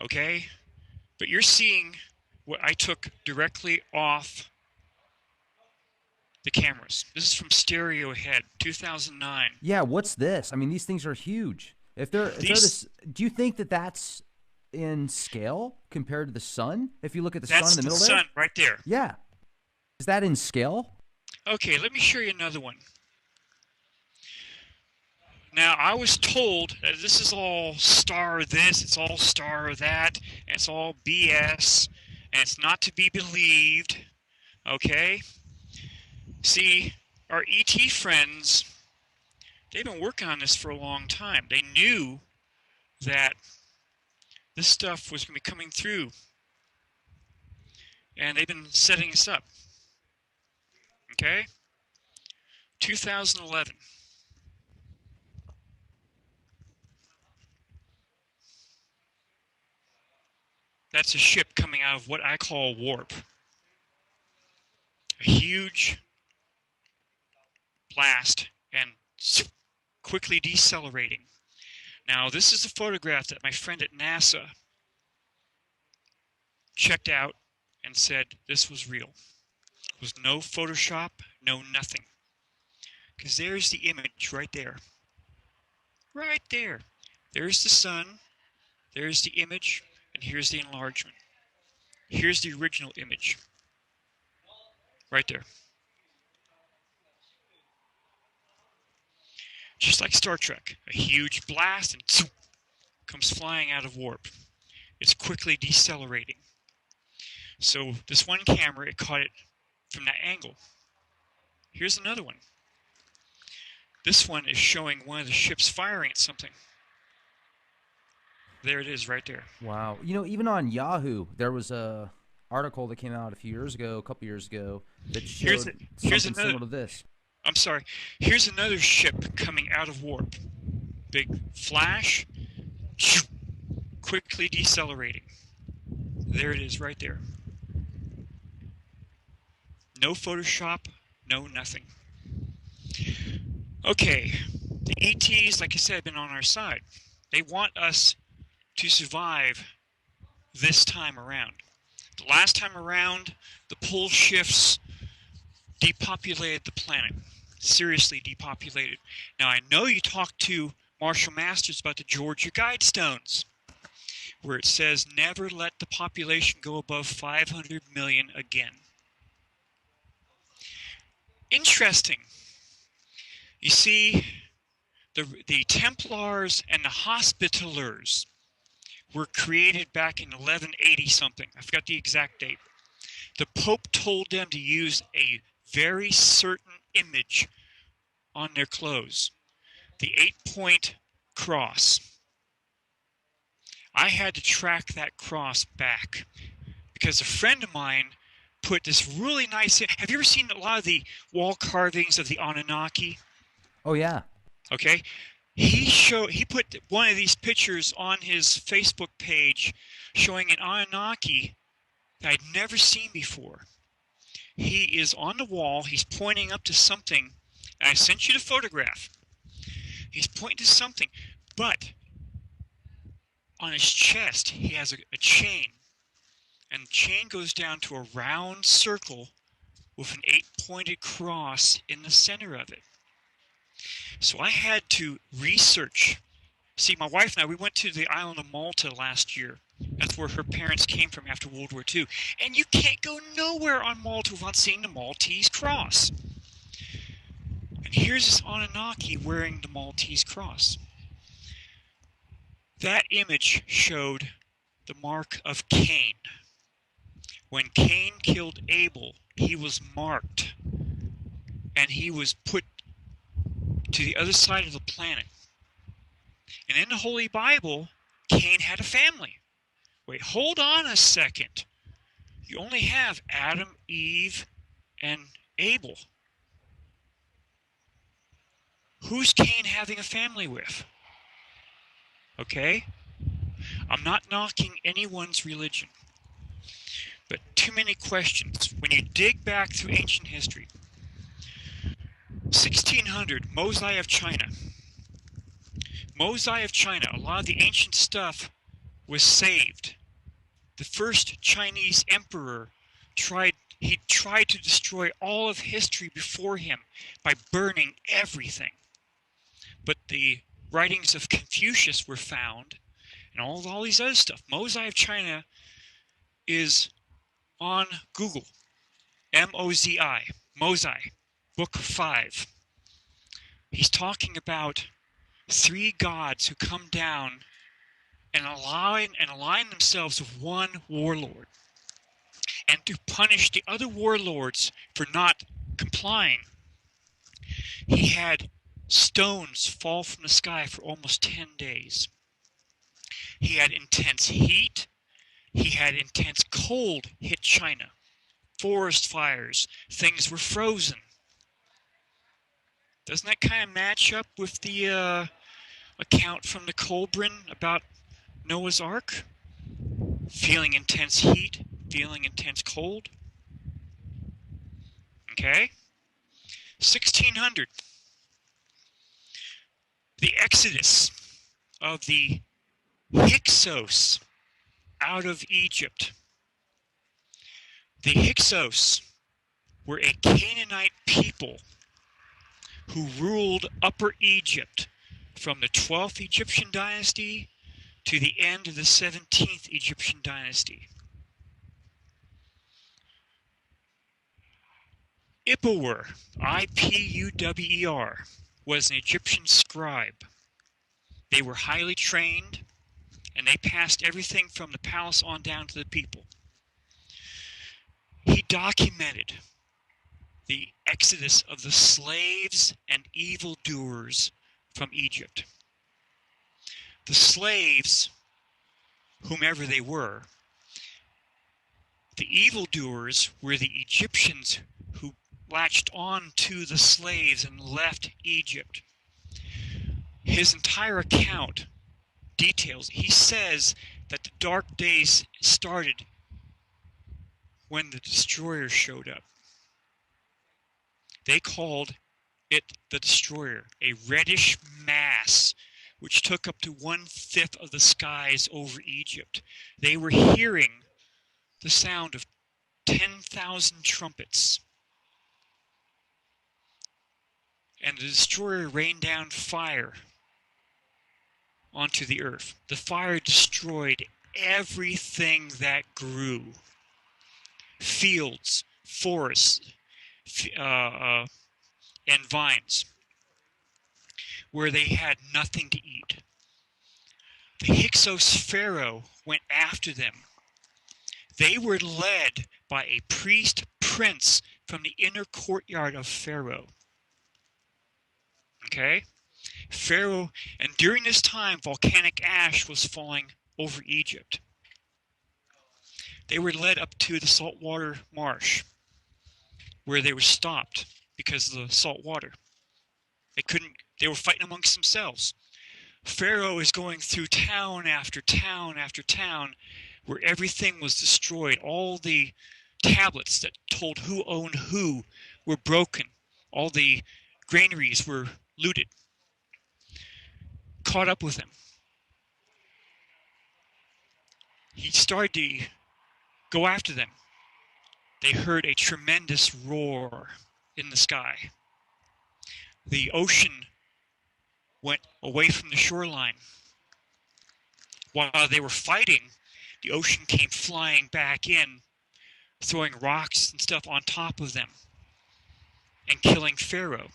Okay? But you're seeing what I took directly off the cameras. This is from stereo ahead, 2009. Yeah, what's this? I mean, these things are huge. If they're this, do you think that that's in scale compared to the sun? If you look at the sun in the middle there? That's the sun right there. Yeah. Is that in scale? Okay, let me show you another one. Now, I was told that this is all star this, it's all star that, and it's all BS, and it's not to be believed. Okay? See, our ET friends, they've been working on this for a long time. They knew that this stuff was going to be coming through, and they've been setting us up. Okay? 2011. That's a ship coming out of what I call warp. A huge blast and quickly decelerating. Now, this is a photograph that my friend at NASA checked out and said this was real. It was no Photoshop, no nothing. Because there's the image right there. Right there. There's the sun, there's the image, and here's the enlargement. Here's the original image. Right there. Just like Star Trek, a huge blast and comes flying out of warp. It's quickly decelerating. So this one camera, it caught it from that angle. Here's another one. This one is showing one of the ships firing at something. There it is right there. Wow. You know, even on Yahoo, there was a article that came out a couple years ago, that showed something similar to this. I'm sorry. Here's another ship coming out of warp. Big flash, quickly decelerating. There it is right there. No Photoshop, no nothing. Okay, the ETs, like I said, have been on our side. They want us to survive this time around. The last time around, the pole shifts depopulated the planet. Seriously depopulated. Now, I know you talked to Marshall Masters about the Georgia Guidestones, where it says never let the population go above 500 million again. Interesting. You see, the Templars and the Hospitallers were created back in 1180 something. I forgot the exact date. The Pope told them to use a very certain image on their clothes. The 8-point cross. I had to track that cross back because a friend of mine put this really nice... Have you ever seen a lot of the wall carvings of the Anunnaki? Oh, yeah. Okay. He put one of these pictures on his Facebook page showing an Anunnaki that I'd never seen before. He is on the wall. He's pointing up to something. And I sent you the photograph. He's pointing to something. But on his chest, he has a chain. And the chain goes down to a round circle with an 8-pointed cross in the center of it. So I had to research. See, my wife and I, we went to the island of Malta last year. That's where her parents came from after World War II. And you can't go nowhere on Malta without seeing the Maltese cross. And here's this Anunnaki wearing the Maltese cross. That image showed the mark of Cain. When Cain killed Abel, he was marked. And he was put to the other side of the planet. And in the Holy Bible, Cain had a family. Wait, hold on a second. You only have Adam, Eve, and Abel. Who's Cain having a family with? Okay? I'm not knocking anyone's religion. But too many questions. When you dig back through ancient history, 1600, Mosai of China. Mosai of China, a lot of the ancient stuff was saved. The first Chinese emperor tried to destroy all of history before him by burning everything. But the writings of Confucius were found, and all these other stuff. Mosai of China is on Google. M-O-Z-I. Mosai. Book 5. He's talking about 3 gods who come down and align themselves with one warlord, and to punish the other warlords for not complying, he had stones fall from the sky for almost 10 days. He had intense heat. He had intense cold hit China. Forest fires. Things were frozen. Doesn't that kind of match up with the account from the Colburn about Noah's Ark? Feeling intense heat, feeling intense cold. Okay? 1600. The exodus of the Hyksos out of Egypt. The Hyksos were a Canaanite people who ruled Upper Egypt from the 12th Egyptian dynasty to the end of the 17th Egyptian dynasty. Ipuwer, I-P-U-W-E-R, was an Egyptian scribe. They were highly trained, and they passed everything from the palace on down to the people. He documented the exodus of the slaves and evildoers from Egypt. The slaves, whomever they were, the evildoers were the Egyptians who latched on to the slaves and left Egypt. His entire account details, he says that the dark days started when the destroyer showed up. They called it the destroyer, a reddish mass which took up to 1/5 of the skies over Egypt. They were hearing the sound of 10,000 trumpets. And the destroyer rained down fire onto the earth. The fire destroyed everything that grew. Fields, forests, and vines, where they had nothing to eat. The Hyksos Pharaoh went after them. They were led by a priest prince from the inner courtyard of Pharaoh. Okay? Pharaoh, and during this time, volcanic ash was falling over Egypt. They were led up to the saltwater marsh, where they were stopped because of the salt water. They were fighting amongst themselves. Pharaoh is going through town after town after town where everything was destroyed. All the tablets that told who owned who were broken. All the granaries were looted. Caught up with him. He started to go after them. They heard a tremendous roar in the sky. The ocean went away from the shoreline. While they were fighting, the ocean came flying back in, throwing rocks and stuff on top of them and killing Pharaoh.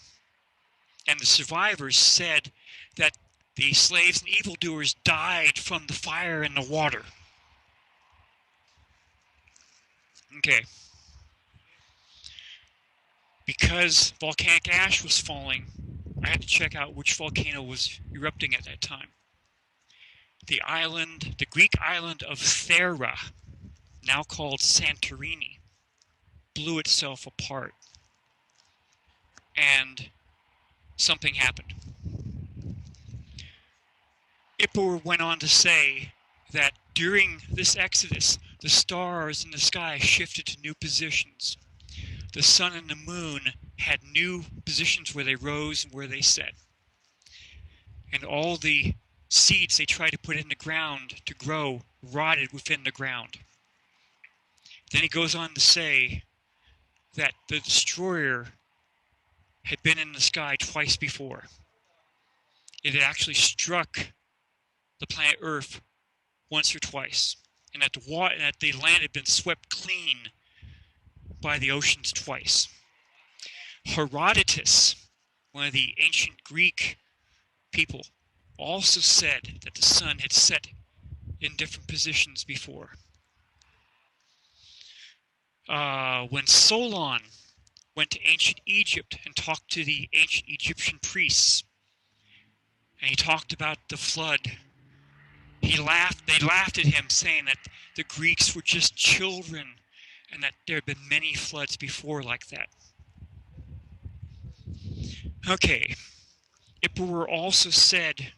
And the survivors said that the slaves and evildoers died from the fire and the water. Okay. Because volcanic ash was falling, I had to check out which volcano was erupting at that time. The Greek island of Thera, now called Santorini, blew itself apart. And something happened. Ipuwer went on to say that during this exodus, the stars in the sky shifted to new positions. The sun and the moon had new positions where they rose and where they set. And all the seeds they tried to put in the ground to grow rotted within the ground. Then he goes on to say that the destroyer had been in the sky twice before. It had actually struck the planet Earth once or twice, and that the land had been swept clean by the oceans twice. Herodotus, one of the ancient Greek people, also said that the sun had set in different positions before. When Solon went to ancient Egypt and talked to the ancient Egyptian priests, and he talked about the flood, they laughed at him, saying that the Greeks were just children and that there had been many floods before like that. Okay, Emperor also said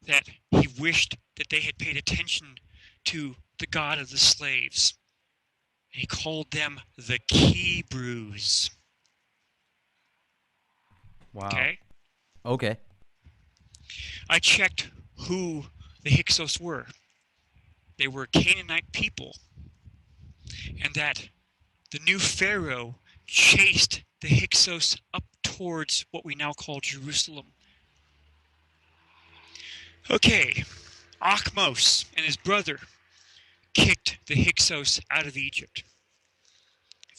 that he wished that they had paid attention to the god of the slaves. And he called them the Hebrews. Wow. Okay? Okay. I checked who the Hyksos were. They were Canaanite people. And that the new Pharaoh chased the Hyksos up towards what we now call Jerusalem. Okay, Akhmos and his brother kicked the Hyksos out of Egypt.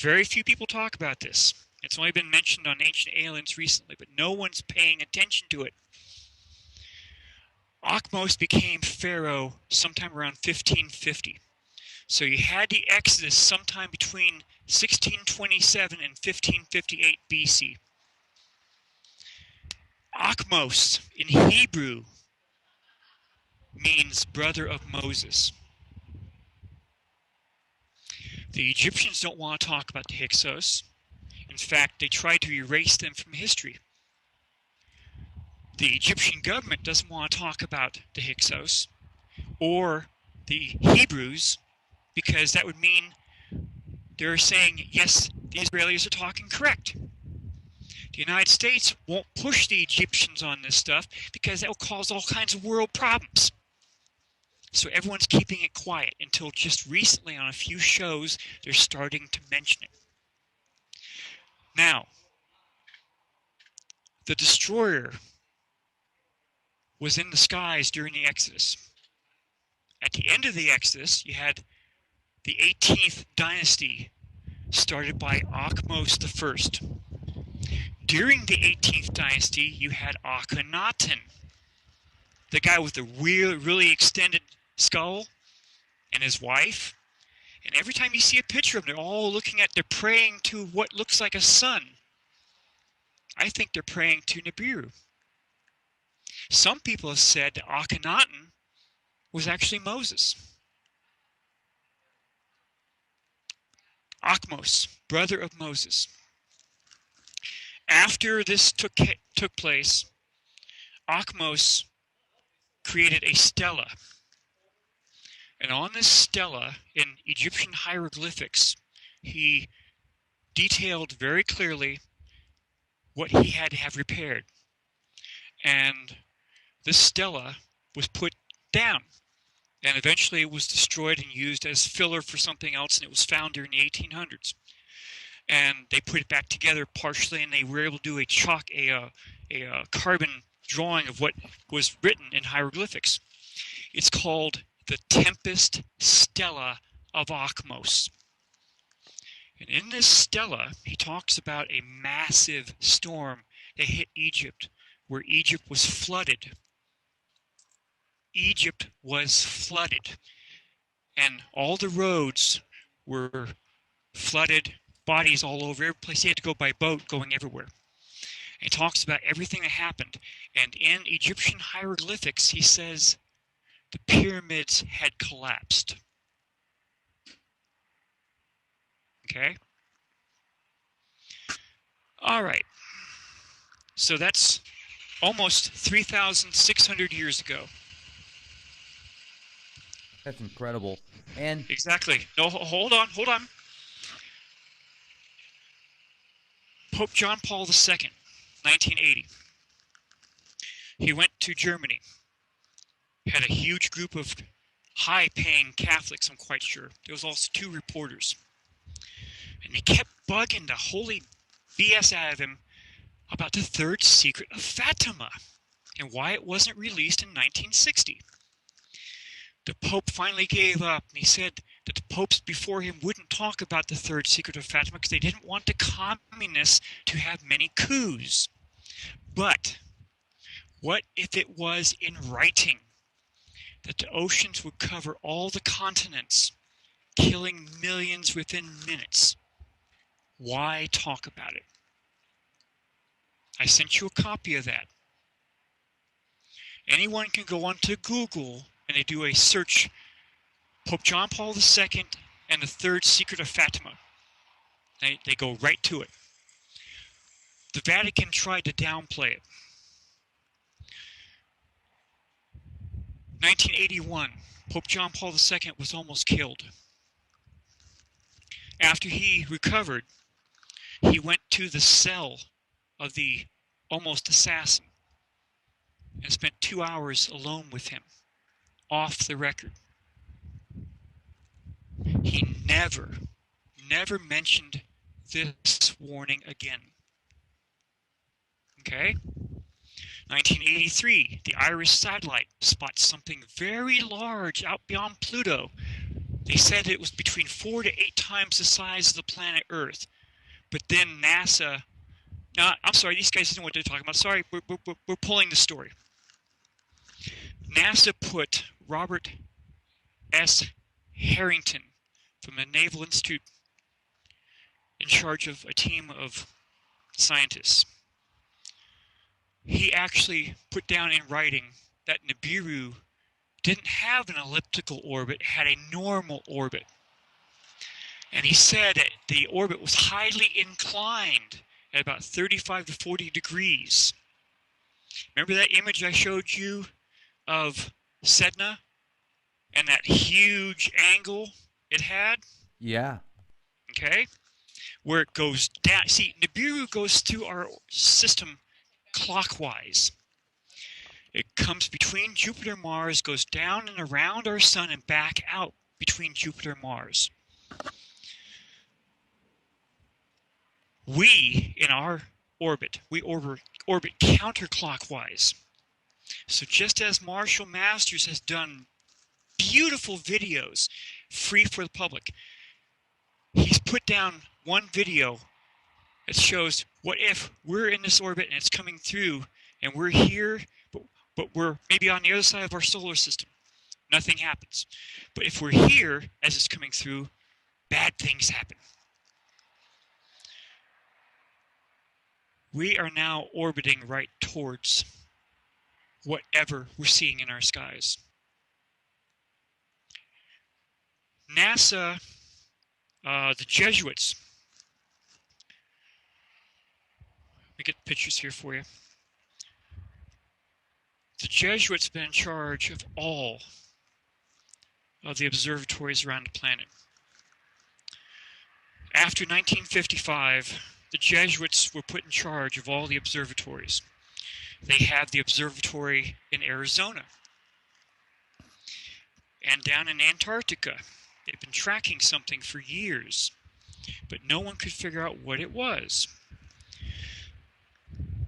Very few people talk about this. It's only been mentioned on Ancient Aliens recently, but no one's paying attention to it. Akhmos became pharaoh sometime around 1550. So you had the Exodus sometime between 1627 and 1558 BC. Akhmos in Hebrew means brother of Moses. The Egyptians don't want to talk about the Hyksos. In fact, they tried to erase them from history. The Egyptian government doesn't want to talk about the Hyksos or the Hebrews because that would mean they're saying, yes, the Israelis are talking correct. The United States won't push the Egyptians on this stuff because that will cause all kinds of world problems. So everyone's keeping it quiet until just recently on a few shows they're starting to mention it. Now, the destroyer was in the skies during the Exodus. At the end of the Exodus, you had the 18th dynasty started by Akhmos I. During the 18th dynasty, you had Akhenaten, the guy with the really extended skull, and his wife. And every time you see a picture of them, they're praying to what looks like a sun. I think they're praying to Nibiru. Some people have said that Akhenaten was actually Moses. Akhmos, brother of Moses. After this took place, Akhmos created a stela. And on this stela, in Egyptian hieroglyphics, he detailed very clearly what he had to have repaired. And this stela was put down. And eventually it was destroyed and used as filler for something else, and it was found during the 1800s. And they put it back together partially, and they were able to do a carbon drawing of what was written in hieroglyphics. It's called the Tempest Stela of Akhmos. And in this stela, he talks about a massive storm that hit Egypt, where Egypt was flooded. Egypt was flooded, and all the roads were flooded, bodies all over every place. He had to go by boat going everywhere. And he talks about everything that happened. And in Egyptian hieroglyphics, he says the pyramids had collapsed. Okay? All right. So that's almost 3,600 years ago. That's incredible. And exactly. No, hold on. Pope John Paul II, 1980. He went to Germany. Had a huge group of high-paying Catholics, I'm quite sure. There was also 2 reporters. And they kept bugging the holy BS out of him about the third secret of Fatima and why it wasn't released in 1960. The Pope finally gave up, and he said that the popes before him wouldn't talk about the third secret of Fatima because they didn't want the communists to have many coups. But what if it was in writing that the oceans would cover all the continents, killing millions within minutes? Why talk about it? I sent you a copy of that. Anyone can go onto Google and they do a search, Pope John Paul II and the third secret of Fatima. They go right to it. The Vatican tried to downplay it. 1981, Pope John Paul II was almost killed. After he recovered, he went to the cell of the almost assassin and spent 2 hours alone with him, off the record. He never mentioned this warning again. Okay? 1983, the Iris satellite spots something very large out beyond Pluto. They said it was between 4 to 8 times the size of the planet Earth. But then NASA, no, I'm sorry, these guys didn't know what they're talking about. Sorry, we're pulling the story. NASA put Robert S. Harrington from the Naval Institute in charge of a team of scientists. He actually put down in writing that Nibiru didn't have an elliptical orbit, it had a normal orbit. And he said that the orbit was highly inclined at about 35 to 40 degrees. Remember that image I showed you of Sedna and that huge angle it had? Yeah. Okay? Where it goes down. See, Nibiru goes through our system clockwise. It comes between Jupiter and Mars, goes down and around our sun and back out between Jupiter and Mars. We, in our orbit, we orbit counterclockwise. So just as Marshall Masters has done beautiful videos free for the public, he's put down one video that shows what if we're in this orbit and it's coming through and we're here, but we're maybe on the other side of our solar system. Nothing happens. But if we're here as it's coming through, bad things happen. We are now orbiting right towards whatever we're seeing in our skies. NASA, the Jesuits, let me get pictures here for you. The Jesuits have been in charge of all of the observatories around the planet. After 1955, the Jesuits were put in charge of all the observatories. They have the observatory in Arizona and down in Antarctica. They've been tracking something for years, but no one could figure out what it was.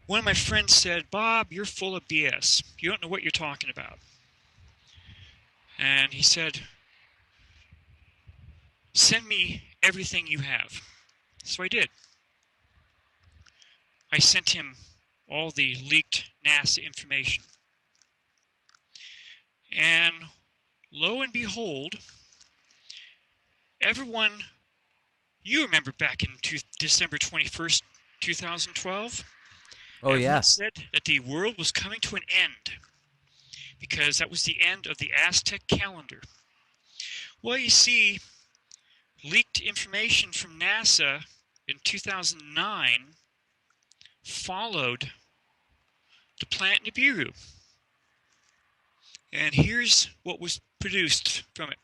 One of my friends said, "Bob, you're full of BS. You don't know what you're talking about." And he said, "Send me everything you have." So I did. I sent him all the leaked NASA information. And lo and behold, everyone, you remember back in December 21st, 2012? Oh, yeah. Said that the world was coming to an end because that was the end of the Aztec calendar. Well, you see, leaked information from NASA in 2009 followed the planet Nibiru. And here's what was produced from it.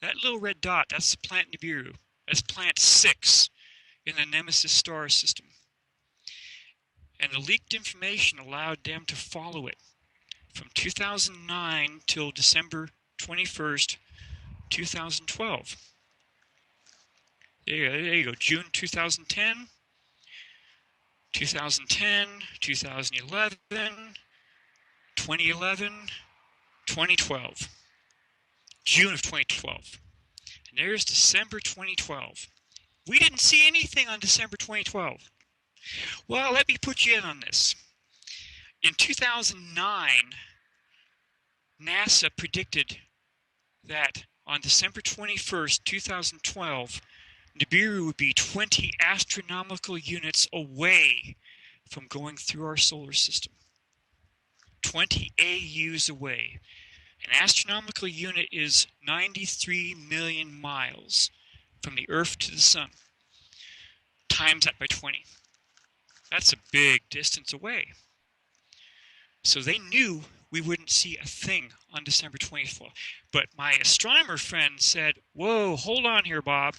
That little red dot, that's the planet Nibiru. That's planet 6 in the Nemesis star system. And the leaked information allowed them to follow it from 2009 till December 21st, 2012. There you go. June 2010, 2010, 2011, 2011, 2012. June of 2012. And there's December 2012. We didn't see anything on December 2012. Well, let me put you in on this. In 2009, NASA predicted that on December 21st, 2012, Nibiru would be 20 astronomical units away from going through our solar system. 20 AUs away. An astronomical unit is 93 million miles from the Earth to the Sun. Times that by 20. That's a big distance away. So they knew we wouldn't see a thing on December 24th. But my astronomer friend said, whoa, hold on here, Bob.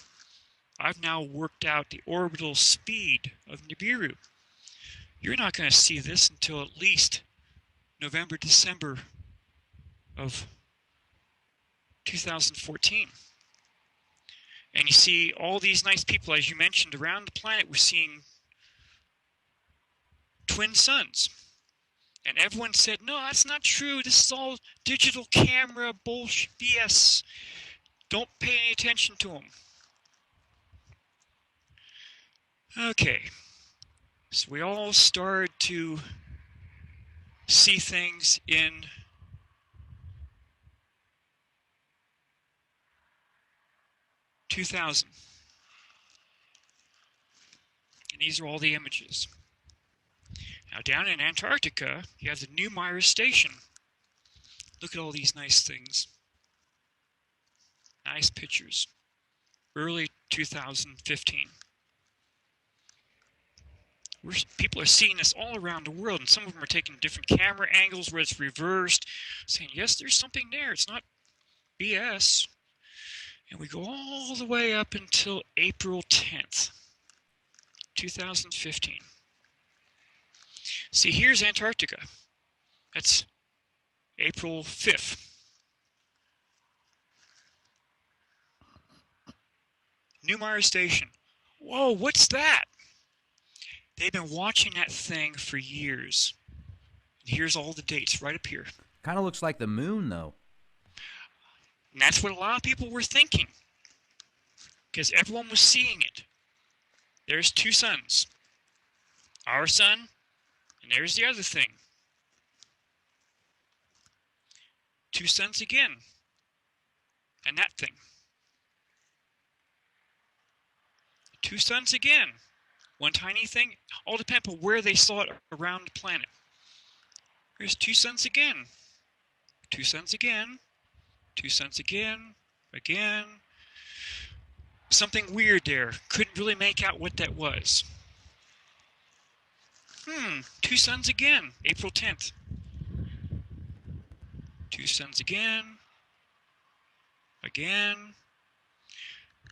I've now worked out the orbital speed of Nibiru. You're not going to see this until at least November, December of 2014. And you see all these nice people, as you mentioned, around the planet. We're seeing twin suns. And everyone said, no, that's not true. This is all digital camera bullshit BS. Don't pay any attention to them. Okay. So we all started to see things in (2000). And these are all the images. Now down in Antarctica, you have the Nibiru station. Look at all these nice things. Nice pictures. Early 2015. People are seeing this all around the world, and some of them are taking different camera angles where it's reversed, saying, yes, there's something there. It's not BS. And we go all the way up until April 10th, 2015. See, here's Antarctica. That's April 5th. Nibiru Station. Whoa, what's that? They've been watching that thing for years. Here's all the dates right up here. Kind of looks like the moon, though. And that's what a lot of people were thinking, because everyone was seeing it. There's two suns. Our sun, and there's the other thing. Two suns again. And that thing. Two suns again. One tiny thing. All depends on where they saw it around the planet. There's two suns again. Two suns again. Two suns again. Again. Something weird there. Couldn't really make out what that was. Two suns again. April 10th. Two suns again. Again.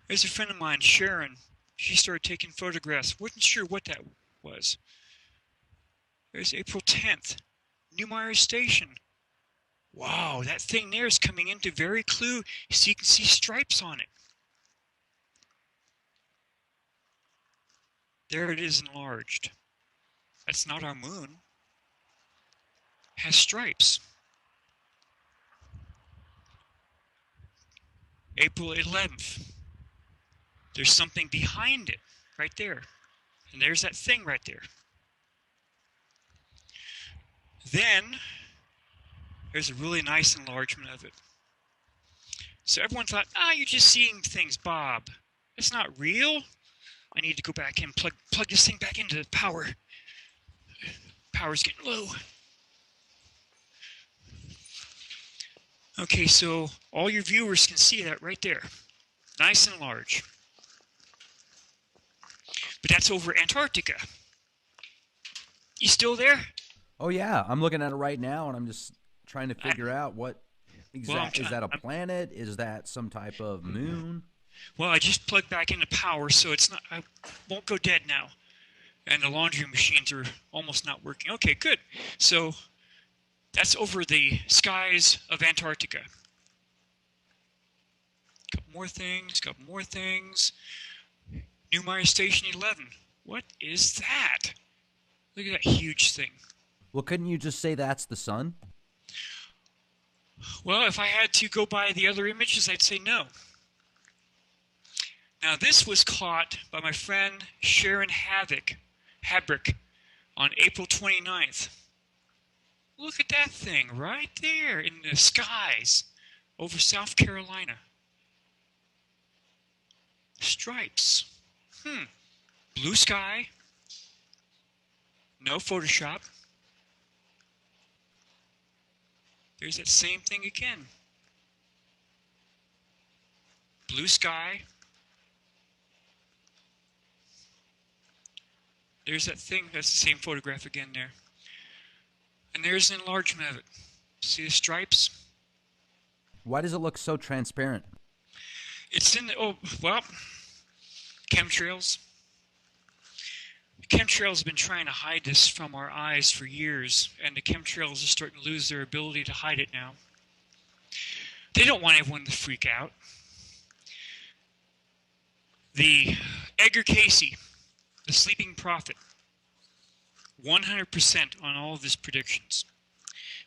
There's a friend of mine, Sharon. She started taking photographs. Wasn't sure what that was. There's April 10th. Nibiru Station. Wow, that thing there is coming into very clear. So you can see stripes on it. There it is enlarged. That's not our moon. It has stripes. April 11th. There's something behind it, right there. And there's that thing right there. Then, there's a really nice enlargement of it. So everyone thought, you're just seeing things, Bob. It's not real. I need to go back in, plug this thing back into the power. Power's getting low. Okay, so all your viewers can see that right there. Nice and large. But that's over Antarctica. You still there? Oh, yeah. I'm looking at it right now, and I'm just trying to figure out what exactly. Is that a planet? Is that some type of moon? Well, I just plugged back into power, so it's not. I won't go dead now. And the laundry machines are almost not working. Okay, good. So that's over the skies of Antarctica. Couple more things. Nibiru Station 11. What is that? Look at that huge thing. Well, couldn't you just say that's the sun? Well, if I had to go by the other images, I'd say no. Now this was caught by my friend Sharon Habrick on April 29th. Look at that thing right there in the skies over South Carolina. Stripes. Blue sky. No Photoshop. There's that same thing again. Blue sky. There's that thing, that's the same photograph again there. And there's an enlargement of it. See the stripes? Why does it look so transparent? It's in the, chemtrails. The chemtrails have been trying to hide this from our eyes for years, and the chemtrails are starting to lose their ability to hide it now. They don't want everyone to freak out. The Edgar Casey, the sleeping prophet, 100% on all of his predictions.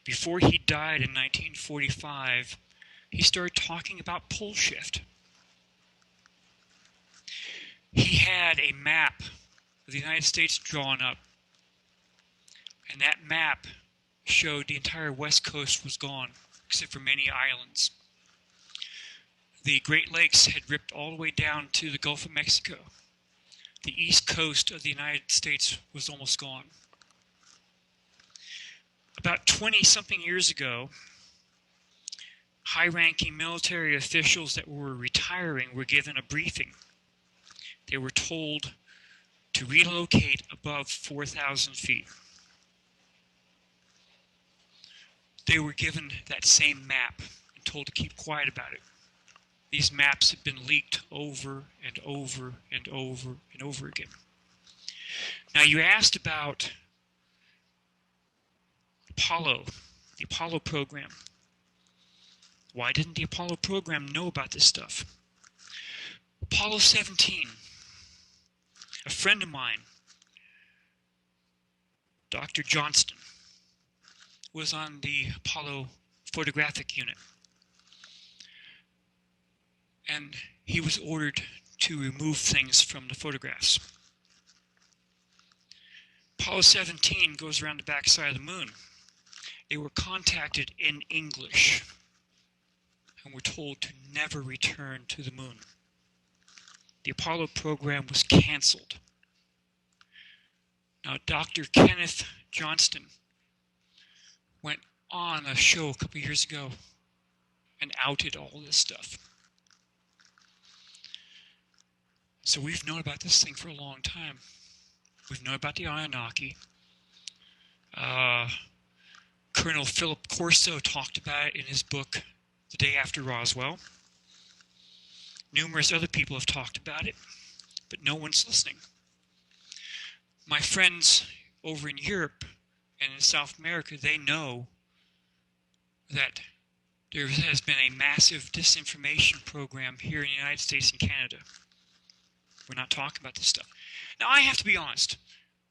Before he died in 1945, he started talking about pole shift. He had a map of the United States drawn up, and that map showed the entire west coast was gone, except for many islands. The Great Lakes had ripped all the way down to the Gulf of Mexico. The east coast of the United States was almost gone. About 20-something years ago, high-ranking military officials that were retiring were given a briefing. They were told to relocate above 4,000 feet. They were given that same map and told to keep quiet about it. These maps have been leaked over and over and over and over again. Now, you asked about Apollo, the Apollo program. Why didn't the Apollo program know about this stuff? Apollo 17. A friend of mine, Dr. Johnston, was on the Apollo photographic unit. And he was ordered to remove things from the photographs. Apollo 17 goes around the backside of the moon. They were contacted in English and were told to never return to the moon. The Apollo program was canceled. Now, Dr. Kenneth Johnston went on a show a couple years ago and outed all this stuff. So we've known about this thing for a long time. We've known about the Anunnaki. Colonel Philip Corso talked about it in his book, The Day After Roswell. Numerous other people have talked about it, but no one's listening. My friends over in Europe and in South America, they know that there has been a massive disinformation program here in the United States and Canada. We're not talking about this stuff. Now, I have to be honest.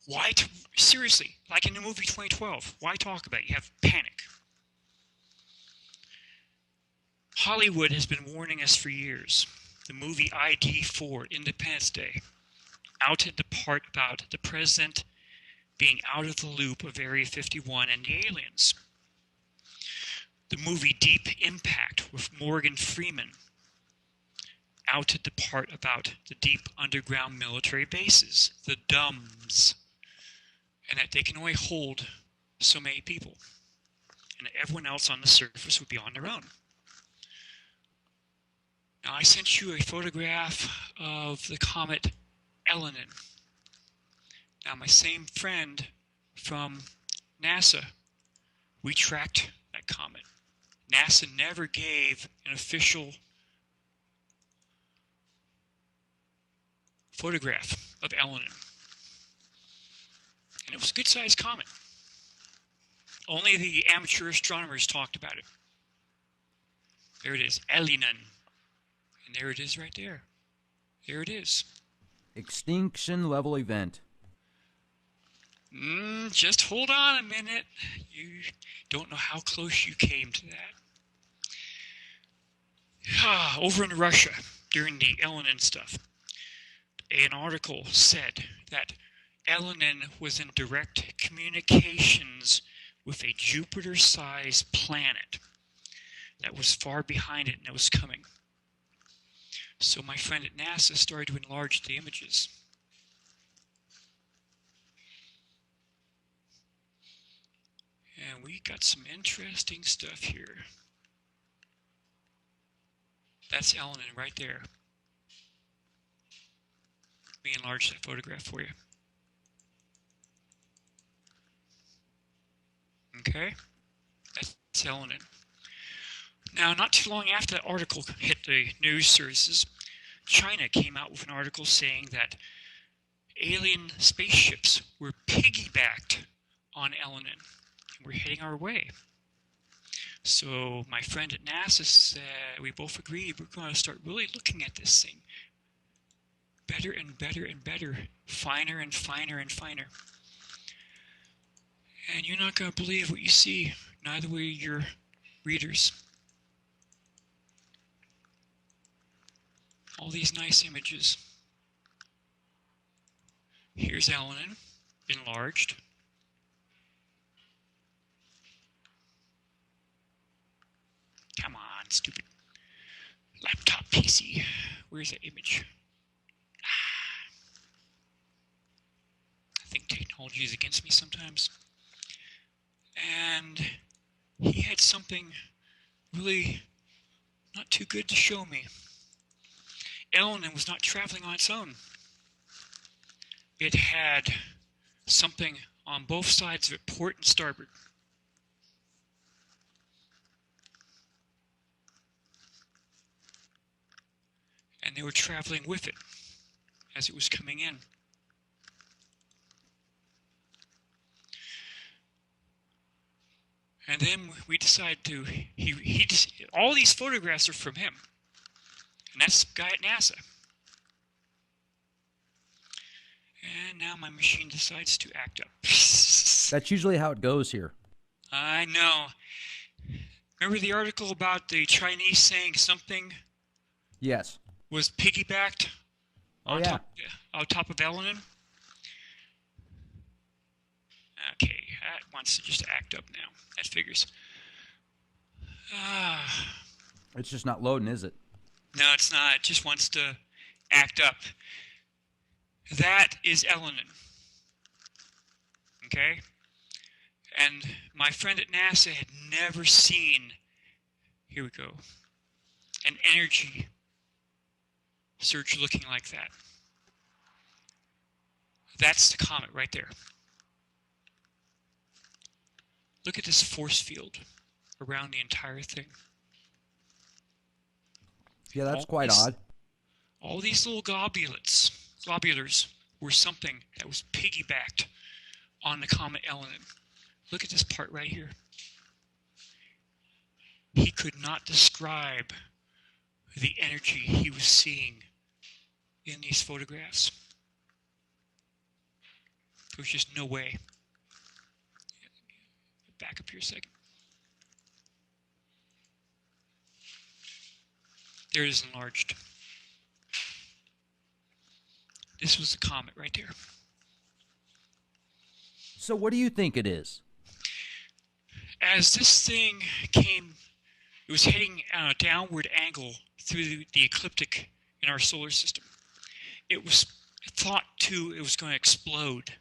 Why, seriously, like in the movie 2012, why talk about it? You have panic. Hollywood has been warning us for years. The movie ID4, Independence Day, outed the part about the president being out of the loop of Area 51 and the aliens. The movie Deep Impact with Morgan Freeman outed the part about the deep underground military bases, the DUMBS, and that they can only hold so many people, and that everyone else on the surface would be on their own. Now, I sent you a photograph of the comet Elenin. Now, my same friend from NASA, we tracked that comet. NASA never gave an official photograph of Elenin. And it was a good-sized comet. Only the amateur astronomers talked about it. There it is, Elenin. And there it is right there. There it is. Extinction level event. Just hold on a minute. You don't know how close you came to that. Over in Russia, during the Elenin stuff, an article said that Elenin was in direct communications with a Jupiter-sized planet that was far behind it and it was coming. So my friend at NASA started to enlarge the images. And we got some interesting stuff here. That's Elenin right there. Let me enlarge that photograph for you. Okay, that's Elenin. Now, not too long after that article hit the news services, China came out with an article saying that alien spaceships were piggybacked on Elenin and were heading our way. So my friend at NASA said, we both agreed we're going to start really looking at this thing. Better and better and better, finer and finer and finer. And you're not going to believe what you see, neither will your readers. All these nice images. Here's Elenin, enlarged. Come on, stupid laptop PC. Where's that image? I think technology is against me sometimes. And he had something really not too good to show me. Elenin was not traveling on its own. It had something on both sides of it, port and starboard. And they were traveling with it as it was coming in. And then we decided to, all these photographs are from him. And that's the guy at NASA. And now my machine decides to act up. That's usually how it goes here. I know. Remember the article about the Chinese saying something? Yes. Was piggybacked on top of Elenin? Okay, that wants to just act up now. That figures. It's just not loading, is it? No, it's not. It just wants to act up. That is Elenin. Okay? And my friend at NASA had never seen, here we go, an energy surge looking like that. That's the comet right there. Look at this force field around the entire thing. Yeah, that's quite odd. All these little globulars were something that was piggybacked on the comet Elenin. Look at this part right here. He could not describe the energy he was seeing in these photographs. There was just no way. Back up here a second. There it is enlarged. This was the comet right there. So what do you think it is? As this thing came, it was heading at a downward angle through the ecliptic in our solar system. It was thought it was going to explode,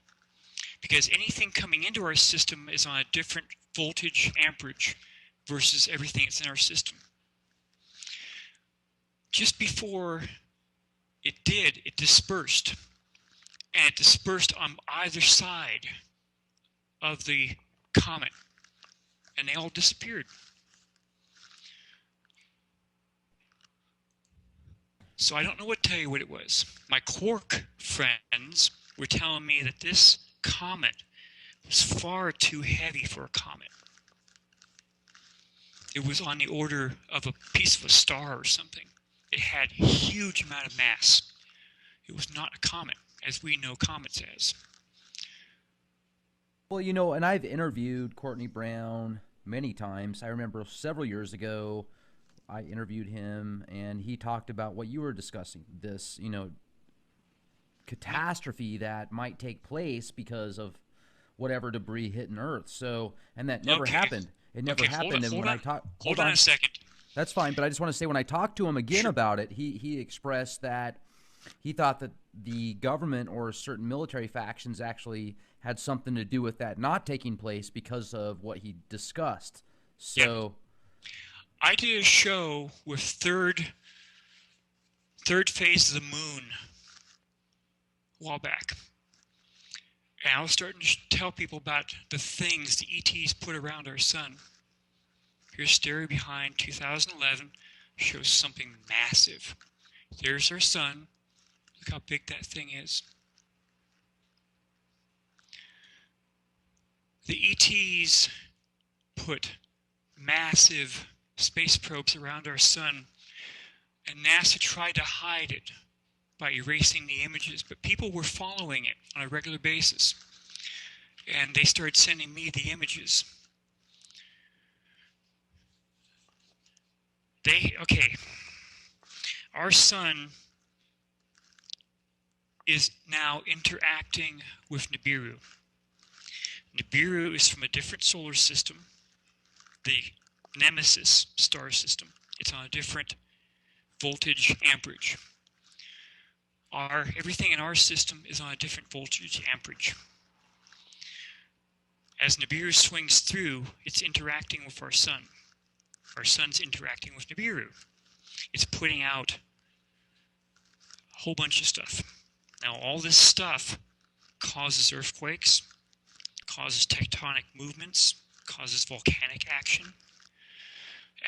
because anything coming into our system is on a different voltage amperage versus everything that's in our system. Just before it did, it dispersed. And it dispersed on either side of the comet. And they all disappeared. So I don't know what to tell you what it was. My quark friends were telling me that this comet was far too heavy for a comet. It was on the order of a piece of a star or something. It had a huge amount of mass. It was not a comet, as we know comets as. Well, you know, and I've interviewed Courtney Brown many times. I remember several years ago, I interviewed him, and he talked about what you were discussing, this, you know, catastrophe that might take place because of whatever debris hitting Earth. So, and that never Okay. happened. It never happened. And when I talk, hold on a second. That's fine, but I just want to say when I talked to him again about it, he expressed that he thought that the government or certain military factions actually had something to do with that not taking place because of what he discussed. So, I did a show with third phase of the moon a while back. And I was starting to tell people about the things the ETs put around our sun. Here's Stereo Behind 2011 shows something massive. There's our sun. Look how big that thing is. The ETs put massive space probes around our sun, and NASA tried to hide it by erasing the images, but people were following it on a regular basis, and they started sending me the images. Okay, our sun is now interacting with Nibiru. Nibiru is from a different solar system, the Nemesis star system. It's on a different voltage amperage. Everything in our system is on a different voltage amperage. As Nibiru swings through, it's interacting with our sun. Our sun's interacting with Nibiru. It's putting out a whole bunch of stuff. Now, all this stuff causes earthquakes, causes tectonic movements, causes volcanic action.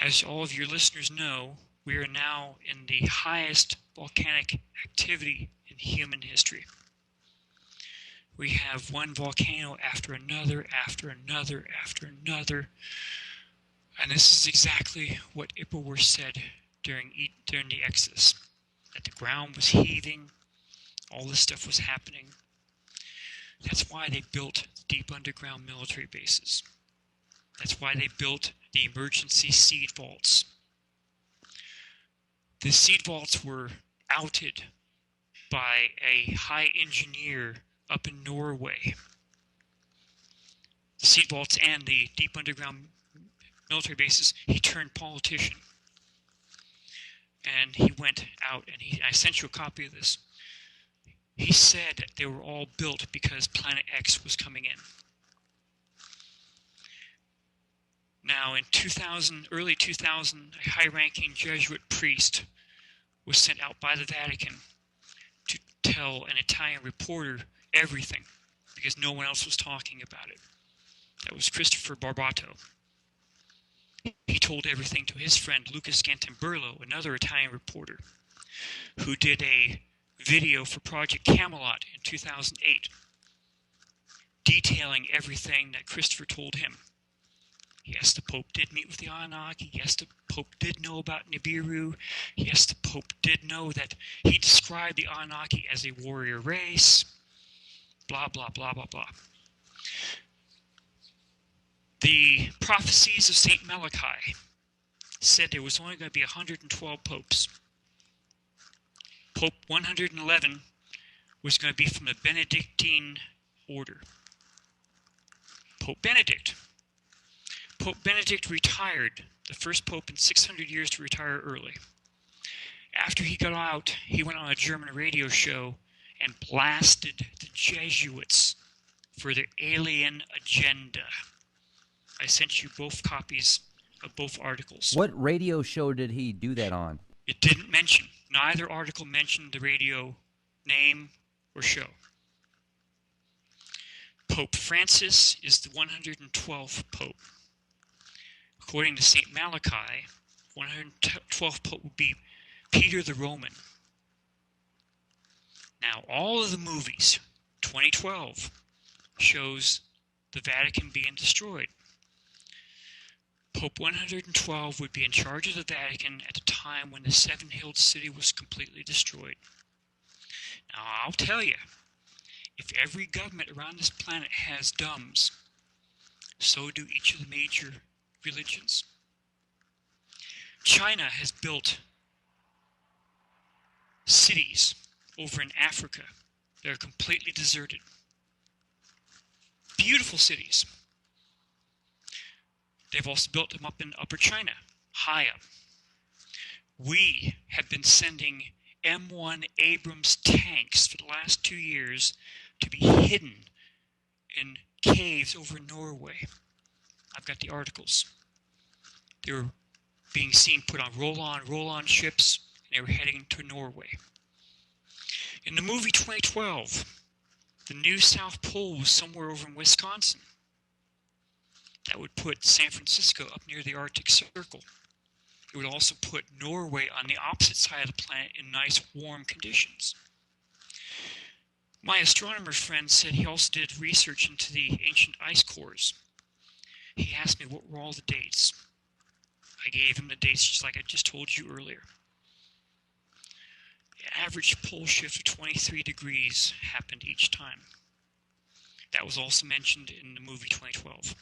As all of your listeners know, we are now in the highest volcanic activity in human history. We have one volcano after another, after another, after another. And this is exactly what Ippawar said during the Exodus, that the ground was heaving, all this stuff was happening. That's why they built deep underground military bases. That's why they built the emergency seed vaults. The seed vaults were outed by a high engineer up in Norway. The seed vaults and the deep underground military bases, he turned politician. And he went out, and I sent you a copy of this. He said that they were all built because Planet X was coming in. Now, in early 2000, a high-ranking Jesuit priest was sent out by the Vatican to tell an Italian reporter everything, because no one else was talking about it. That was Christopher Barbato. He told everything to his friend Lucas Gantamburlo, another Italian reporter, who did a video for Project Camelot in 2008, detailing everything that Christopher told him. Yes, the Pope did meet with the Anunnaki. Yes, the Pope did know about Nibiru. Yes, the Pope did know that he described the Anunnaki as a warrior race. Blah, blah, blah, blah, blah. The prophecies of St. Malachi said there was only going to be 112 popes. Pope 111 was going to be from the Benedictine order. Pope Benedict. Pope Benedict retired, the first pope in 600 years to retire early. After he got out, he went on a German radio show and blasted the Jesuits for their alien agenda. I sent you both copies of both articles. what radio show did he do that on? It didn't mention, neither article mentioned the radio name or show. Pope Francis is the 112th pope. According to St. Malachi, 112th pope would be Peter the Roman. Now, all of the movies, 2012, shows the Vatican being destroyed. Pope 112 would be in charge of the Vatican at the time when the seven-hilled city was completely destroyed. Now, I'll tell you, if every government around this planet has DUMBS, so do each of the major religions. China has built cities over in Africa They're completely deserted. Beautiful cities. They've also built them up in Upper China, high up. We have been sending M1 Abrams tanks for the last 2 years to be hidden in caves over Norway. I've got the articles. They were being seen put on roll-on ships, and they were heading to Norway. In the movie 2012, the new South Pole was somewhere over in Wisconsin. That would put San Francisco up near the Arctic Circle. It would also put Norway on the opposite side of the planet in nice warm conditions. My astronomer friend said he also did research into the ancient ice cores. He asked me what were all the dates. I gave him the dates just like I just told you earlier. The average pole shift of 23 degrees happened each time. That was also mentioned in the movie 2012.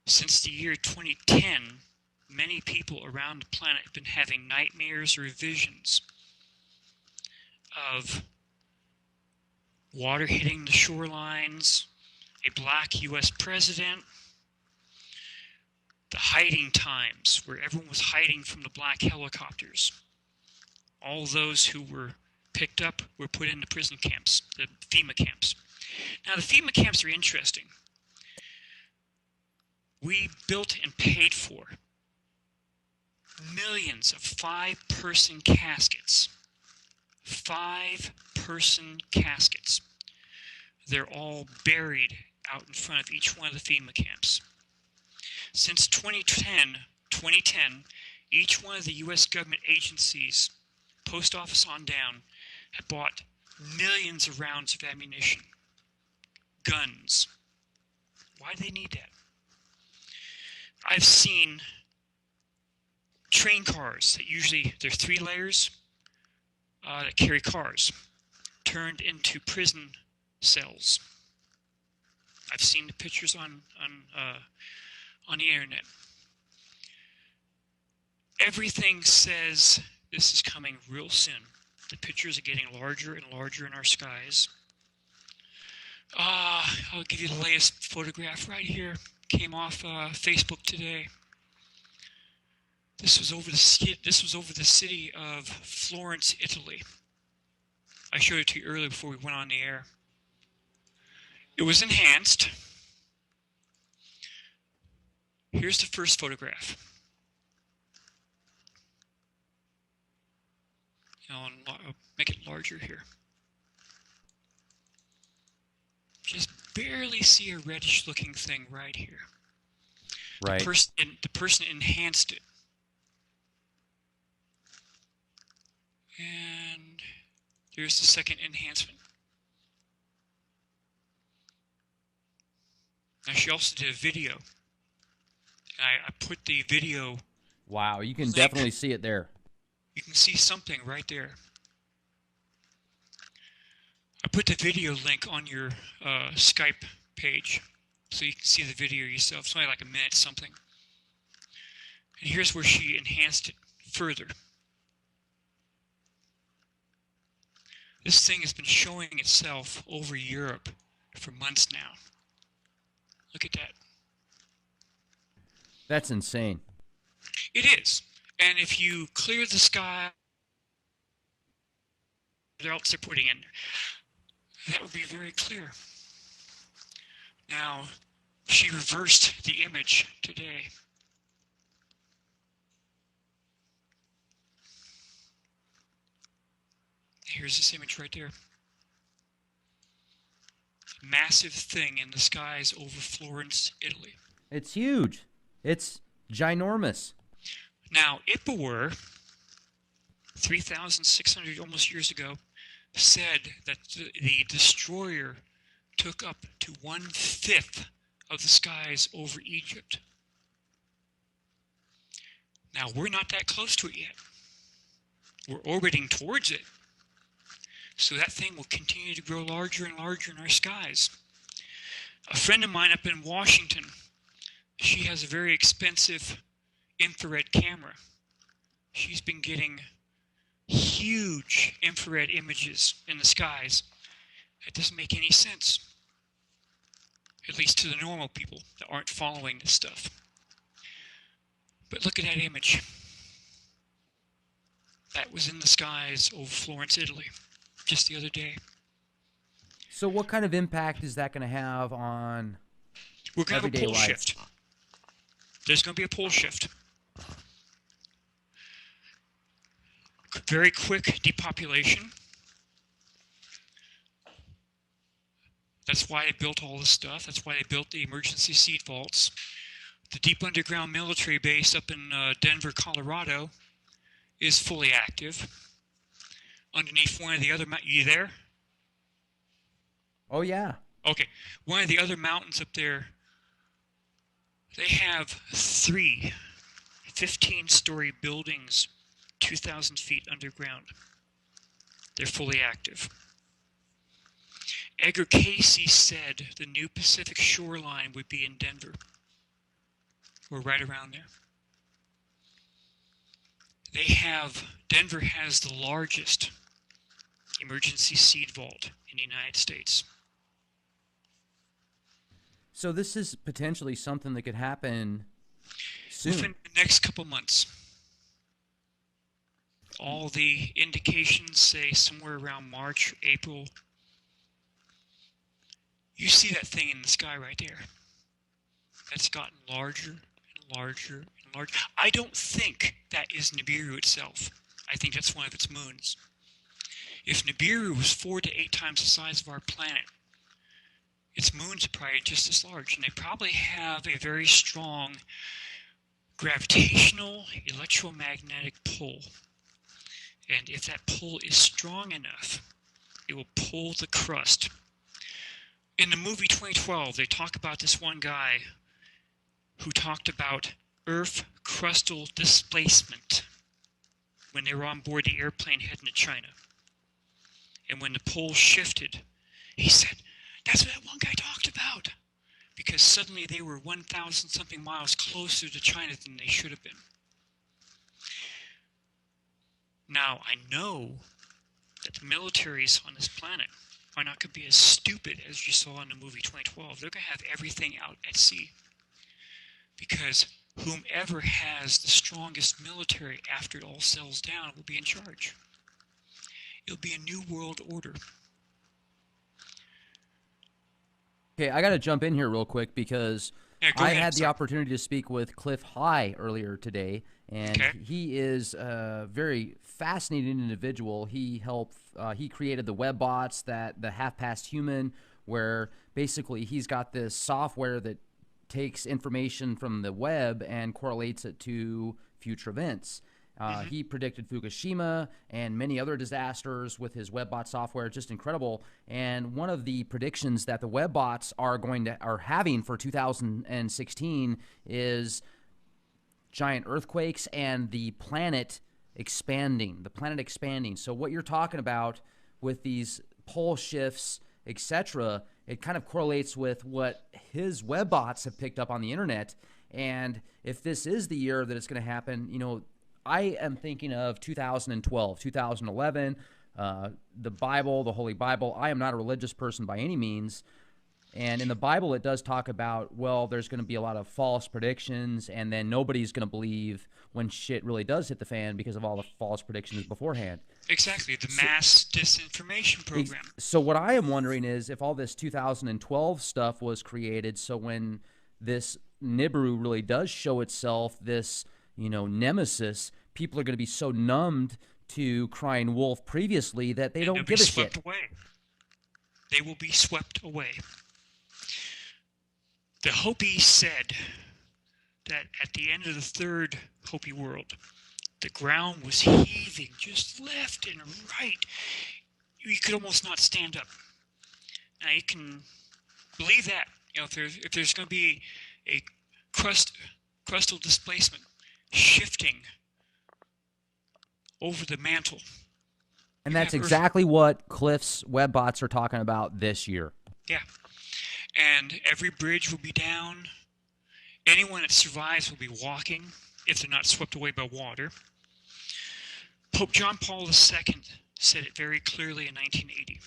Since the year 2010, many people around the planet have been having nightmares or visions of water hitting the shorelines, a black U.S. president, the hiding times where everyone was hiding from the black helicopters. All those who were picked up were put into prison camps, the FEMA camps. Now, the FEMA camps are interesting. We built and paid for millions of 5-person caskets. 5-person caskets. They're all buried out in front of each one of the FEMA camps. Since 2010, each one of the U.S. government agencies, post office on down, had bought millions of rounds of ammunition, guns. Why do they need that? I've seen train cars that usually, they're 3 layers that carry cars, turned into prison cells. I've seen the pictures on the internet. Everything says this is coming real soon. The pictures are getting larger and larger in our skies. I'll give you the latest photograph right here. Came off Facebook today. This was over the city of Florence, Italy. I showed it to you earlier before we went on the air. It was enhanced. Here's the first photograph. I'll make it larger here. Just barely see a reddish looking thing right here. Right. The person enhanced it. And here's the second enhancement. Now she also did a video. I put the video. Wow, you can link. definitely see it there. You can see something right there. I put the video link on your Skype page so you can see the video yourself. It's only like a minute something. And here's where she enhanced it further. This thing has been showing itself over Europe for months now. Look at that. That's insane. It is. And if you clear the sky, what else they're putting in, that would be very clear. Now, she reversed the image today. Here's this image right there. Massive thing in the skies over Florence, Italy. It's huge. It's ginormous. Now, Ippawar, 3,600 almost years ago, said that the destroyer took up to 1/5 of the skies over Egypt. Now, we're not that close to it yet. We're orbiting towards it. So that thing will continue to grow larger and larger in our skies. A friend of mine up in Washington, she has a very expensive infrared camera. She's been getting huge infrared images in the skies. It doesn't make any sense, at least to the normal people that aren't following this stuff. But look at that image. That was in the skies over Florence, Italy, just the other day. So what kind of impact is that going to have on We're going to have a everyday pole life? shift. There's going to be a pole shift. Very quick depopulation. That's why they built all this stuff. That's why they built the emergency seed vaults. The deep underground military base up in Denver, Colorado is fully active. Underneath one of the other mountains. You there? Oh, yeah. Okay. One of the other mountains up there, they have 3 15-story buildings 2,000 feet underground. They're fully active. Edgar Casey said the new Pacific shoreline would be in Denver. We're right around there. Denver has the largest emergency seed vault in the United States. So this is potentially something that could happen soon. Within the next couple months. All the indications say somewhere around March, April. You see that thing in the sky right there. That's gotten larger and larger and larger. I don't think that is Nibiru itself. I think that's one of its moons. If Nibiru was 4 to 8 times the size of our planet, its moons are probably just as large, and they probably have a very strong gravitational electromagnetic pull. And if that pull is strong enough, it will pull the crust. In the movie 2012, they talk about this one guy who talked about Earth crustal displacement when they were on board the airplane heading to China. And when the pole shifted, he said, that's what that one guy talked about. Because suddenly they were 1,000 something miles closer to China than they should have been. Now, I know that the militaries on this planet are not going to be as stupid as you saw in the movie 2012. They're going to have everything out at sea. Because whomever has the strongest military after it all settles down will be in charge. It'll be a new world order. Okay, I got to jump in here real quick because Go I ahead, had the sorry. opportunity to speak with Cliff High earlier today, and Okay. he is a very fascinating individual. He created the web bots, the half-past human, where basically he's got this software that takes information from the web and correlates it to future events. He predicted Fukushima and many other disasters with his webbot software. Just incredible. And one of the predictions that the webbots are having for 2016 is giant earthquakes and the planet expanding. So what you're talking about with these pole shifts, etc., it kind of correlates with what his webbots have picked up on the internet. And if this is the year that it's going to happen, I am thinking of 2012, 2011, the Bible, the Holy Bible. I am not a religious person by any means. And in the Bible, it does talk about, well, there's going to be a lot of false predictions, and then nobody's going to believe when shit really does hit the fan because of all the false predictions beforehand. Exactly, the mass disinformation program. So what I am wondering is if all this 2012 stuff was created, so when this Nibiru really does show itself, this nemesis, people are going to be so numbed to crying wolf previously that they don't give a shit. They will be swept away. The Hopi said that at the end of the third Hopi world, the ground was heaving just left and right. You could almost not stand up. Now you can believe that. If there's going to be a crustal displacement shifting over the mantle. And that's exactly what Cliff's webbots are talking about this year. Yeah. And every bridge will be down. Anyone that survives will be walking if they're not swept away by water. Pope John Paul II said it very clearly in 1980.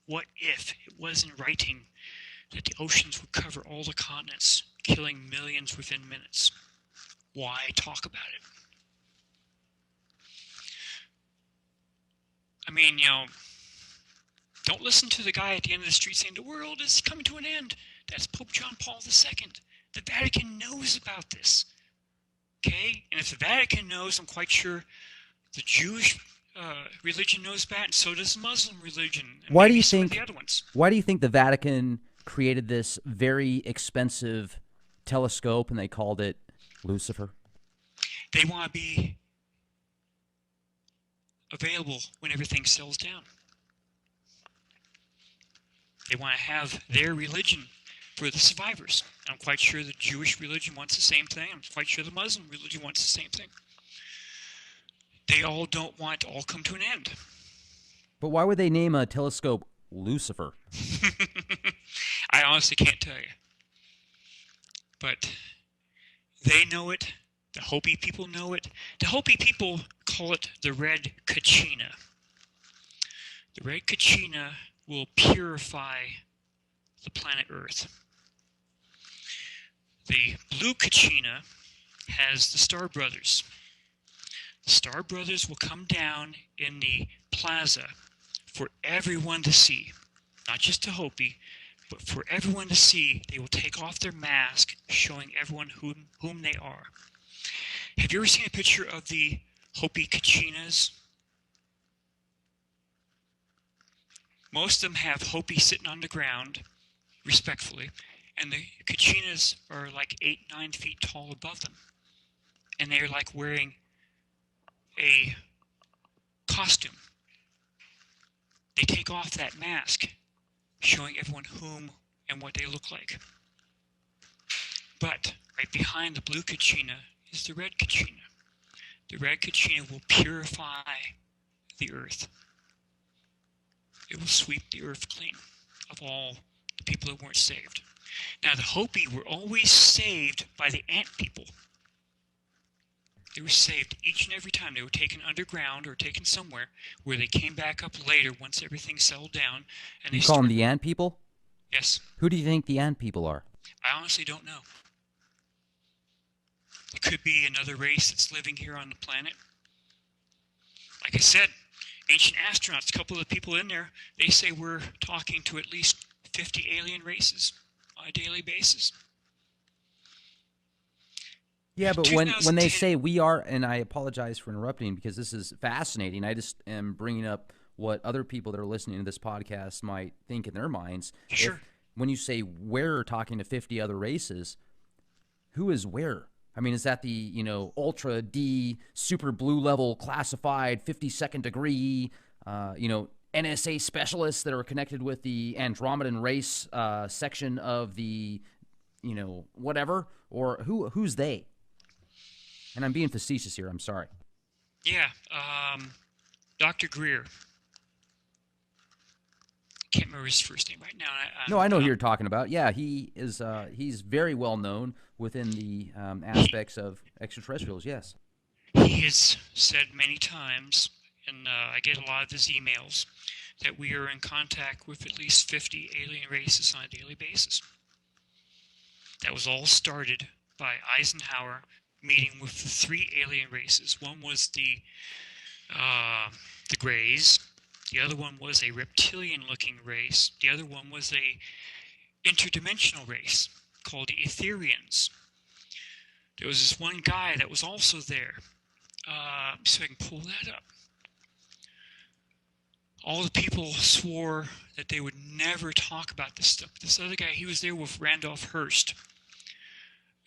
What if it was in writing that the oceans would cover all the continents, killing millions within minutes? Why talk about it? I mean, don't listen to the guy at the end of the street saying the world is coming to an end. That's Pope John Paul II. The Vatican knows about this. Okay? And if the Vatican knows, I'm quite sure the Jewish religion knows about it, and so does Muslim religion. And Why do maybe you some think? of the other ones. Why do you think the Vatican created this very expensive telescope and they called it Lucifer? They want to be available when everything settles down. They want to have their religion for the survivors. I'm quite sure the Jewish religion wants the same thing. I'm quite sure the Muslim religion wants the same thing. They all don't want to all come to an end. But why would they name a telescope Lucifer? I honestly can't tell you. But they know it. The Hopi people know it. The Hopi people call it the red kachina. The red kachina will purify the planet Earth. The blue kachina has the Star Brothers. The Star Brothers will come down in the plaza for everyone to see. Not just to Hopi, but for everyone to see. They will take off their mask, showing everyone whom they are. Have you ever seen a picture of the Hopi kachinas? Most of them have Hopi sitting on the ground, respectfully, and the kachinas are like 8-9 feet tall above them. And they're like wearing a costume. They take off that mask, showing everyone whom and what they look like. But right behind the blue kachina is the red kachina. The red kachina will purify the earth. It will sweep the earth clean of all the people that weren't saved. Now, the Hopi were always saved by the ant people. They were saved each and every time. They were taken underground or taken somewhere where they came back up later once everything settled down. And You call them the ant people? Yes. Who do you think the ant people are? I honestly don't know. It could be another race that's living here on the planet. Like I said, ancient astronauts, a couple of the people in there, they say we're talking to at least 50 alien races on a daily basis. Yeah, but when they say we are, and I apologize for interrupting because this is fascinating. I just am bringing up what other people that are listening to this podcast might think in their minds. Sure. When you say we're talking to 50 other races, who is where? I mean, is that the, ultra D, super blue level classified 52nd degree, NSA specialists that are connected with the Andromedan race section of the, whatever? Or who's they? And I'm being facetious here. I'm sorry. Yeah. Dr. Greer. Can't remember his first name right now. No, I know who you're talking about. Yeah, he is. He's very well known within the aspects of extraterrestrials. Yes. He has said many times, and I get a lot of his emails, that we are in contact with at least 50 alien races on a daily basis. That was all started by Eisenhower meeting with the 3 alien races. One was the Greys. The other one was a reptilian-looking race. The other one was a interdimensional race called the Etherians. There was this one guy that was also there. So I can pull that up. All the people swore that they would never talk about this stuff. This other guy, he was there with Randolph Hearst.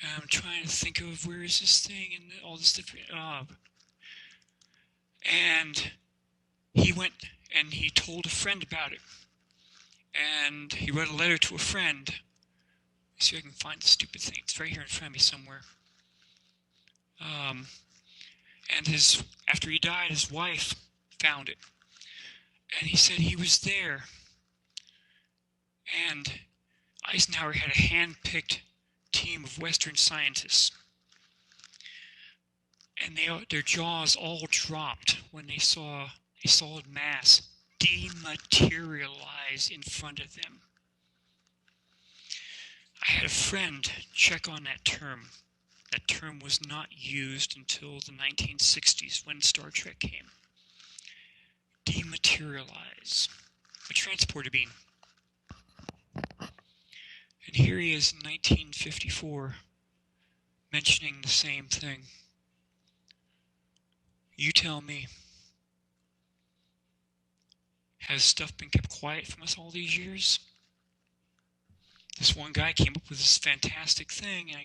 I'm trying to think of where is this thing and all this different. And he went and he told a friend about it. And he wrote a letter to a friend. Let's see if I can find the stupid thing. It's right here in front of me somewhere. And after he died, his wife found it. And he said he was there. And Eisenhower had a hand-picked team of Western scientists. and their jaws all dropped when they saw a solid mass dematerialize in front of them. I had a friend check on that term. That term was not used until the 1960s when Star Trek came. Dematerialize. A transporter beam. And here he is in 1954 mentioning the same thing. You tell me. Has stuff been kept quiet from us all these years? This one guy came up with this fantastic thing, and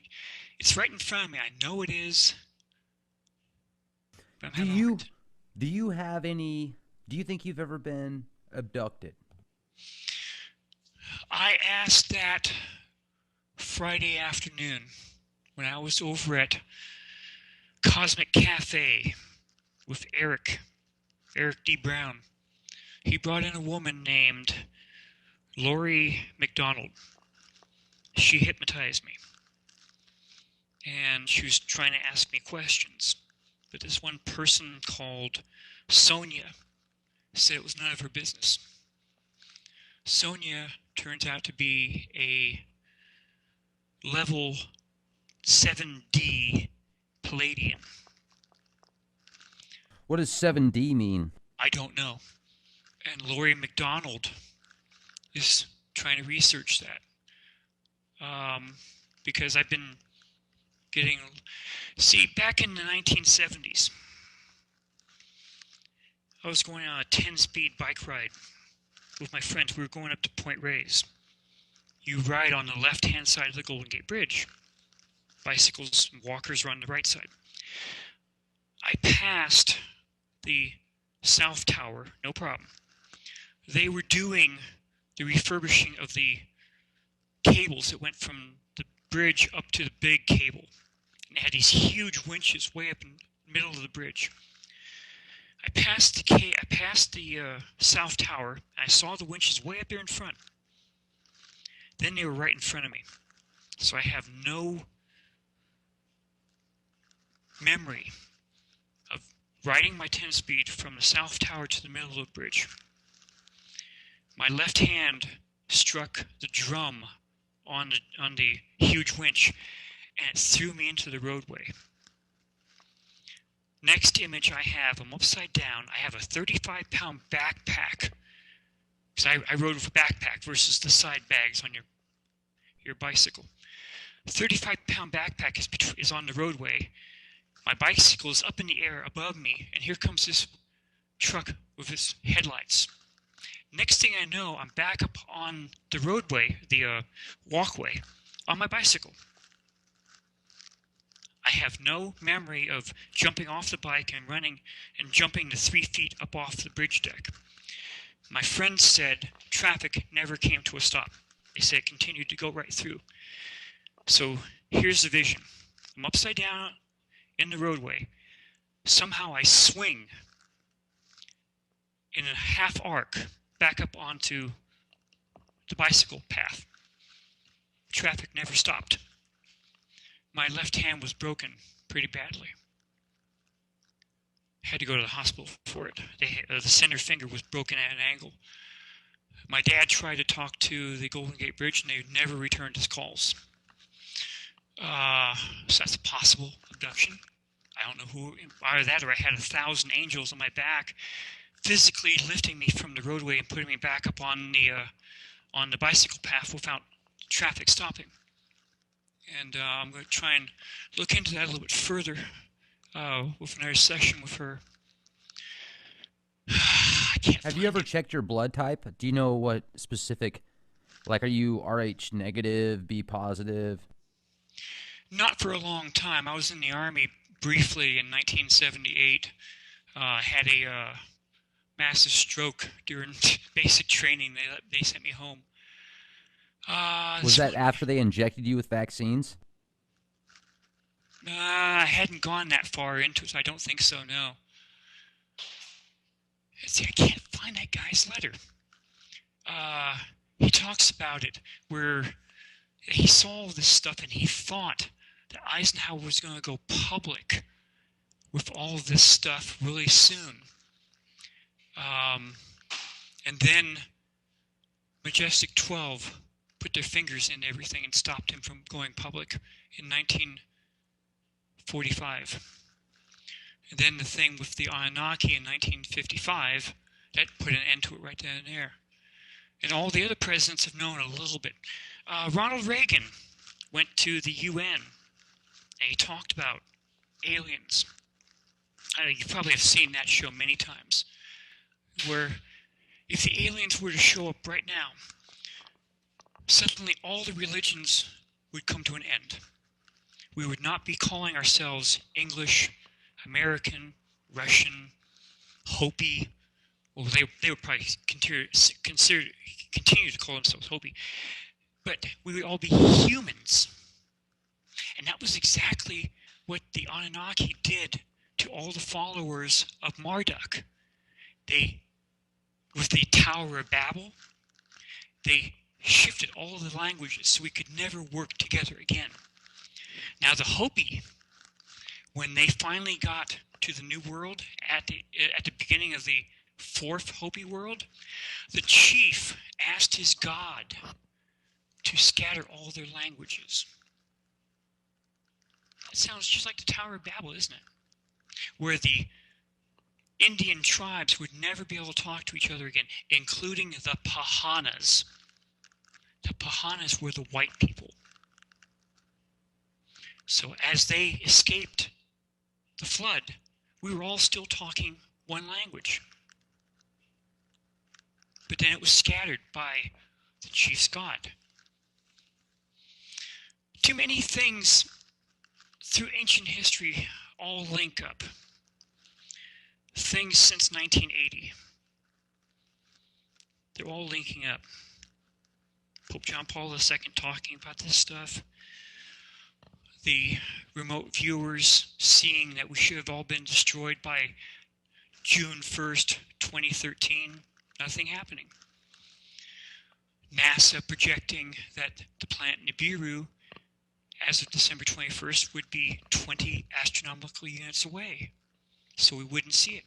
it's right in front of me. I know it is. But Do you have any? Do you think you've ever been abducted? I asked that Friday afternoon when I was over at Cosmic Cafe with Eric D. Brown. He brought in a woman named Lori McDonald. She hypnotized me. And she was trying to ask me questions. But this one person called Sonia said it was none of her business. Sonia turns out to be a level 7D Palladian. What does 7D mean? I don't know. And Lori McDonald is trying to research that. Because I've been getting... See, back in the 1970s, I was going on a 10-speed bike ride with my friends. We were going up to Point Reyes. You ride on the left-hand side of the Golden Gate Bridge. Bicycles and walkers are on the right side. I passed the South Tower, no problem. They were doing the refurbishing of the cables that went from the bridge up to the big cable. And they had these huge winches way up in the middle of the bridge. I passed the South Tower, and I saw the winches way up there in front. Then they were right in front of me. So I have no memory of riding my 10-speed from the South Tower to the middle of the bridge. My left hand struck the drum on the huge winch, and it threw me into the roadway. Next image I have, I'm upside down. I have a 35-pound backpack. Because I rode with a backpack versus the side bags on your bicycle. The 35-pound backpack is on the roadway. My bicycle is up in the air above me, and here comes this truck with its headlights. Next thing I know, I'm back up on the roadway, the walkway, on my bicycle. I have no memory of jumping off the bike and running and jumping the 3 feet up off the bridge deck. My friends said traffic never came to a stop. They said it continued to go right through. So here's the vision. I'm upside down in the roadway. Somehow I swing in a half arc back up onto the bicycle path. Traffic never stopped. My left hand was broken pretty badly. I had to go to the hospital for it. The center finger was broken at an angle. My dad tried to talk to the Golden Gate Bridge, and they never returned his calls. So that's a possible abduction. I don't know who, either that or I had 1,000 angels on my back physically lifting me from the roadway and putting me back up on the bicycle path without traffic stopping. And I'm going to try and look into that a little bit further with another session with her. Have you ever checked your blood type? Do you know what specific, like, are you Rh negative, B positive? Not for a long time. I was in the Army briefly in 1978. Had a massive stroke during basic training. They sent me home. Was that after they injected you with vaccines? I hadn't gone that far into it, so I don't think so, no. See, I can't find that guy's letter. He talks about it, where he saw all this stuff and he thought that Eisenhower was going to go public with all of this stuff really soon. And then Majestic 12 put their fingers in everything and stopped him from going public in 1945. And then the thing with the Anunnaki in 1955, that put an end to it right then and there. And all the other presidents have known a little bit. Ronald Reagan went to the UN, and he talked about aliens. You probably have seen that show many times, where if the aliens were to show up right now, suddenly all the religions would come to an end. We would not be calling ourselves English, American, Russian, Hopi. Well, they would probably continue to call themselves Hopi. But we would all be humans. And that was exactly what the Anunnaki did to all the followers of Marduk. With the Tower of Babel, they shifted all of the languages so we could never work together again. Now the Hopi, when they finally got to the New World at the beginning of the fourth Hopi world, the chief asked his god to scatter all their languages. That sounds just like the Tower of Babel, isn't it? Where the Indian tribes would never be able to talk to each other again, including the Pahanas. The Pahanas were the white people. So as they escaped the flood, we were all still talking one language. But then it was scattered by the chief's god. Too many things through ancient history all link up. Things since 1980. They're all linking up. Pope John Paul II talking about this stuff. The remote viewers seeing that we should have all been destroyed by June 1st, 2013. Nothing happening. NASA projecting that the planet Nibiru, as of December 21st, would be 20 astronomical units away, so we wouldn't see it.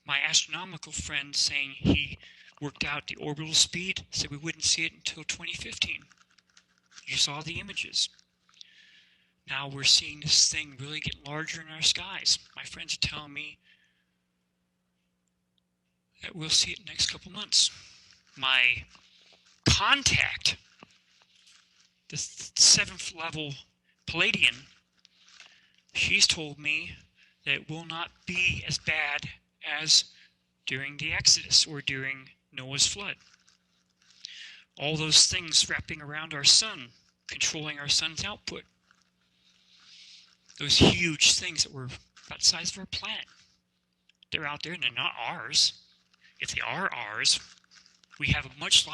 My astronomical friend saying he worked out the orbital speed, said we wouldn't see it until 2015. You saw the images. Now we're seeing this thing really get larger in our skies. My friends are telling me that we'll see it in the next couple months. My contact, the 7th level Palladian, she's told me that it will not be as bad as during the Exodus or during Noah's flood. All those things wrapping around our sun, controlling our sun's output. Those huge things that were about the size of our planet. They're out there and they're not ours. If they are ours, we have a much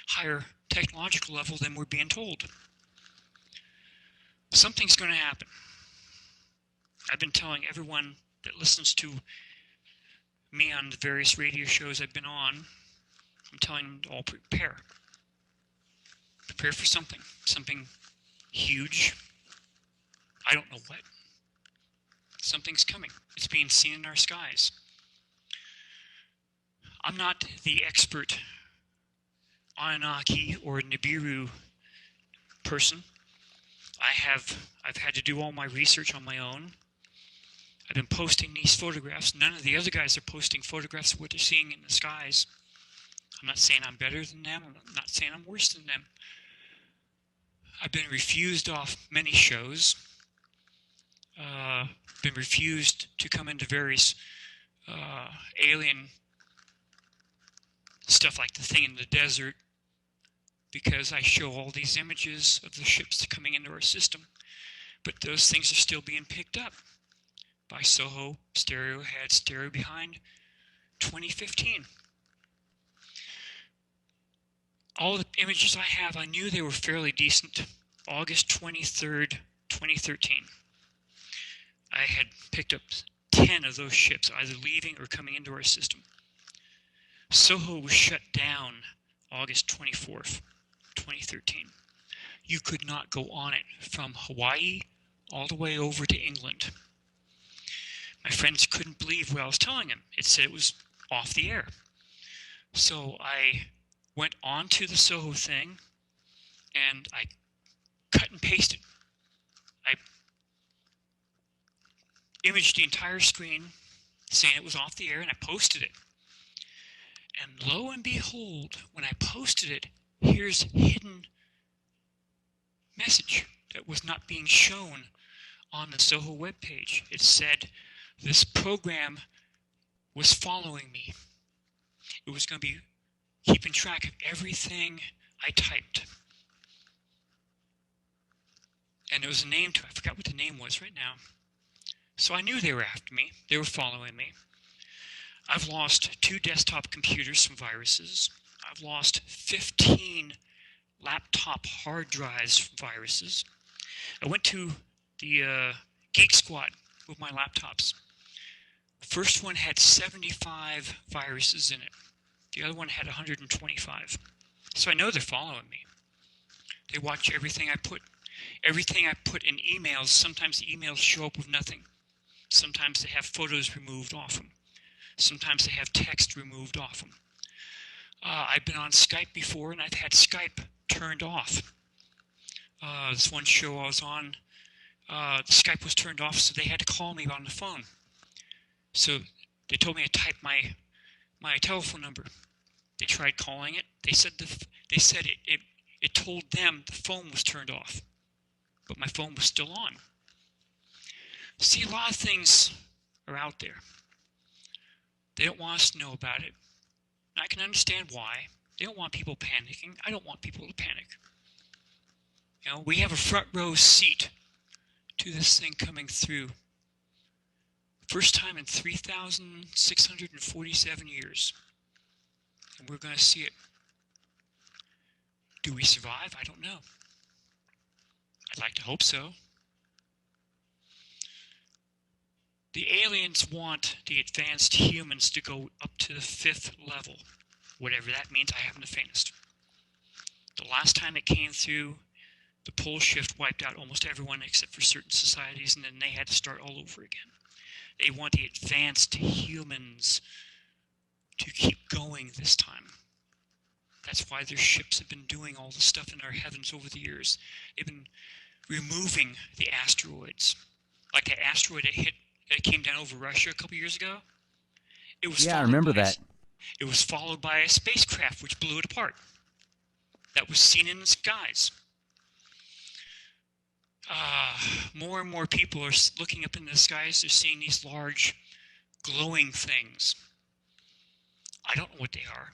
higher technological level than we're being told. Something's going to happen. I've been telling everyone that listens to me on the various radio shows I've been on, I'm telling them to all prepare. Prepare for something. Something huge. I don't know what. Something's coming. It's being seen in our skies. I'm not the expert Anunnaki or Nibiru person. I've had to do all my research on my own. I've been posting these photographs. None of the other guys are posting photographs of what they're seeing in the skies. I'm not saying I'm better than them. I'm not saying I'm worse than them. I've been refused off many shows. Been refused to come into various alien stuff like the thing in the desert because I show all these images of the ships coming into our system. But those things are still being picked up by SOHO, stereo ahead, stereo behind, 2015. All the images I have, I knew they were fairly decent. August 23rd, 2013. I had picked up 10 of those ships, either leaving or coming into our system. SOHO was shut down August 24th, 2013. You could not go on it from Hawaii all the way over to England. My friends couldn't believe what I was telling them. It said it was off the air. So I went onto the SOHO thing and I cut and pasted. I imaged the entire screen saying it was off the air and I posted it. And lo and behold, when I posted it, here's hidden message that was not being shown on the SOHO webpage. It said this program was following me. It was going to be keeping track of everything I typed. And there was a name to it. I forgot what the name was right now. So I knew they were after me. They were following me. I've lost 2 desktop computers from viruses. I've lost 15 laptop hard drives from viruses. I went to the Geek Squad with my laptops. First one had 75 viruses in it. The other one had 125. So I know they're following me. They watch everything I put. Everything I put in emails, sometimes the emails show up with nothing. Sometimes they have photos removed off them. Sometimes they have text removed off them. I've been on Skype before, and I've had Skype turned off. This one show I was on, the Skype was turned off, so they had to call me on the phone. So they told me to type my telephone number. They tried calling it. They said it told them the phone was turned off, but my phone was still on. See, a lot of things are out there. They don't want us to know about it. And I can understand why. They don't want people panicking. I don't want people to panic. You know, we have a front row seat to this thing coming through. First time in 3,647 years. And we're going to see it. Do we survive? I don't know. I'd like to hope so. The aliens want the advanced humans to go up to the 5th level. Whatever that means, I haven't the faintest. The last time it came through, the pole shift wiped out almost everyone except for certain societies, and then they had to start all over again. They want the advanced humans to keep going this time. That's why their ships have been doing all the stuff in our heavens over the years. They've been removing the asteroids. Like that asteroid that came down over Russia a couple years ago. It was I remember that. It was followed by a spacecraft which blew it apart. That was seen in the skies. More and more people are looking up in the skies. They're seeing these large glowing things. I don't know what they are.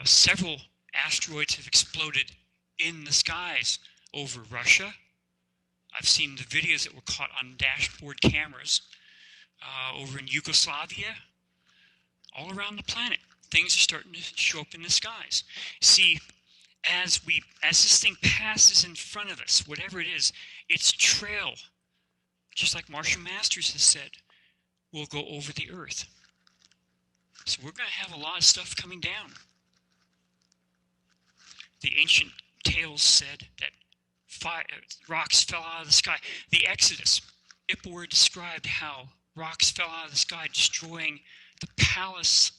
Several asteroids have exploded in the skies over Russia. I've seen the videos that were caught on dashboard cameras over in Yugoslavia, all around the planet. Things are starting to show up in the skies. See, as this thing passes in front of us, whatever it is, its trail, just like Marshall Masters has said, will go over the Earth. So we're going to have a lot of stuff coming down. The ancient tales said that rocks fell out of the sky. The Exodus, Ippur described how rocks fell out of the sky, destroying the palace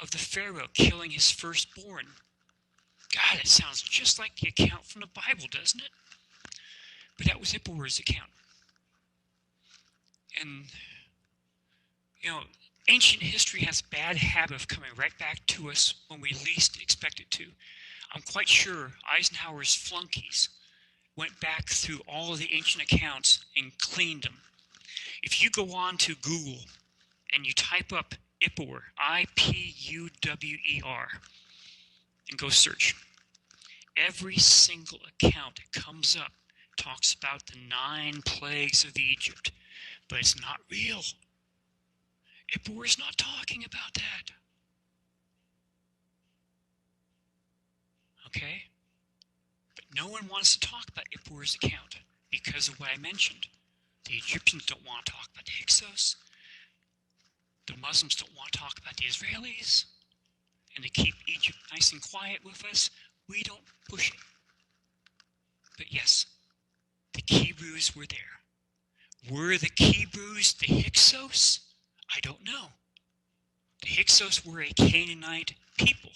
of the Pharaoh, killing his firstborn. God, it sounds just like the account from the Bible, doesn't it? But that was Ippur's account. And, you know, ancient history has a bad habit of coming right back to us when we least expect it to. I'm quite sure Eisenhower's flunkies went back through all of the ancient accounts and cleaned them. If you go on to Google and you type up Ippur, I-P-U-W-E-R, and go search, every single account that comes up talks about the 9 plagues of Egypt, but it's not real. Ippur is not talking about that. Okay? But no one wants to talk about Ippur's account because of what I mentioned. The Egyptians don't want to talk about the Hyksos. The Muslims don't want to talk about the Israelis. And to keep Egypt nice and quiet with us, we don't push it. But yes, the Hebrews were there. Were the Hebrews the Hyksos? I don't know. The Hyksos were a Canaanite people,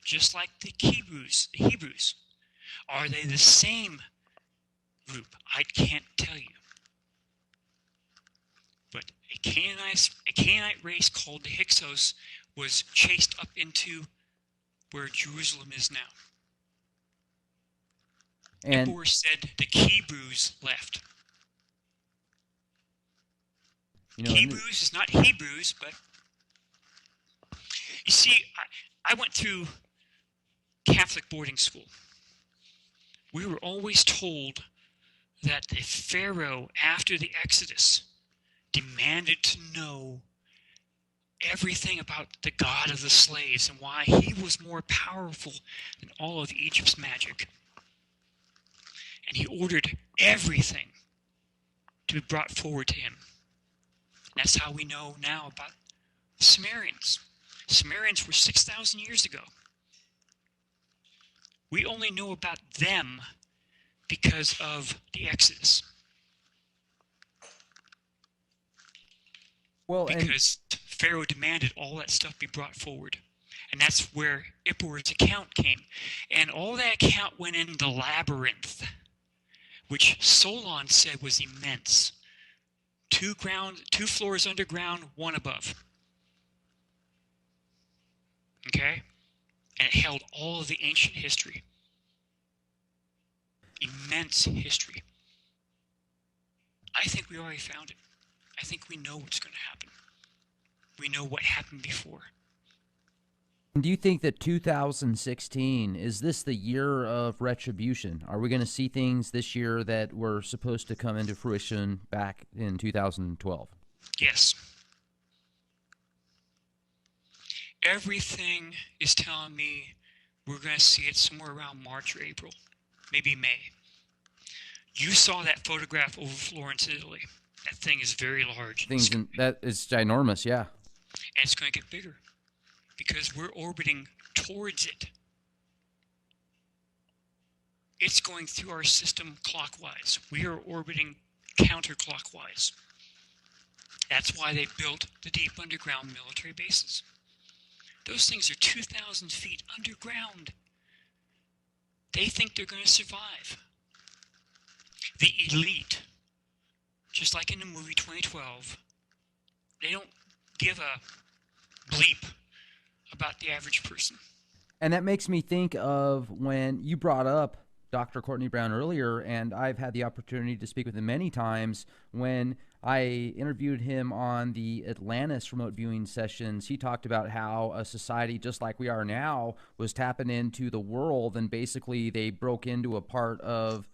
just like the Hebrews. Are they the same group? I can't tell you. But a Canaanite race called the Hyksos was chased up into where Jerusalem is now. And Nibiru said the Hebrews left. Hebrews is not Hebrews, but you see, I went through Catholic boarding school. We were always told that the Pharaoh, after the Exodus, demanded to know everything about the god of the slaves and why he was more powerful than all of Egypt's magic. And he ordered everything to be brought forward to him. And that's how we know now about the Sumerians. Sumerians were 6,000 years ago. We only know about them because of the Exodus. Well, because Pharaoh demanded all that stuff be brought forward. And that's where Ippur's account came. And all that account went in the labyrinth, which Solon said was immense. 2 floors underground, 1 above. Okay? And it held all of the ancient history. Immense history. I think we already found it. I think we know what's going to happen. We know what happened before. Do you think that 2016, is this the year of retribution? Are we going to see things this year that were supposed to come into fruition back in 2012? Yes. Everything is telling me we're going to see it somewhere around March or April, maybe May. You saw that photograph over Florence, Italy. That thing is very large. That is ginormous, yeah. And it's going to get bigger because we're orbiting towards it. It's going through our system clockwise. We are orbiting counterclockwise. That's why they built the deep underground military bases. Those things are 2,000 feet underground. They think they're going to survive. The elite, just like in the movie 2012, they don't give a bleep about the average person. And that makes me think of when you brought up Dr. Courtney Brown earlier, and I've had the opportunity to speak with him many times. When I interviewed him on the Atlantis remote viewing sessions, he talked about how a society just like we are now was tapping into the world, and basically they broke into a part of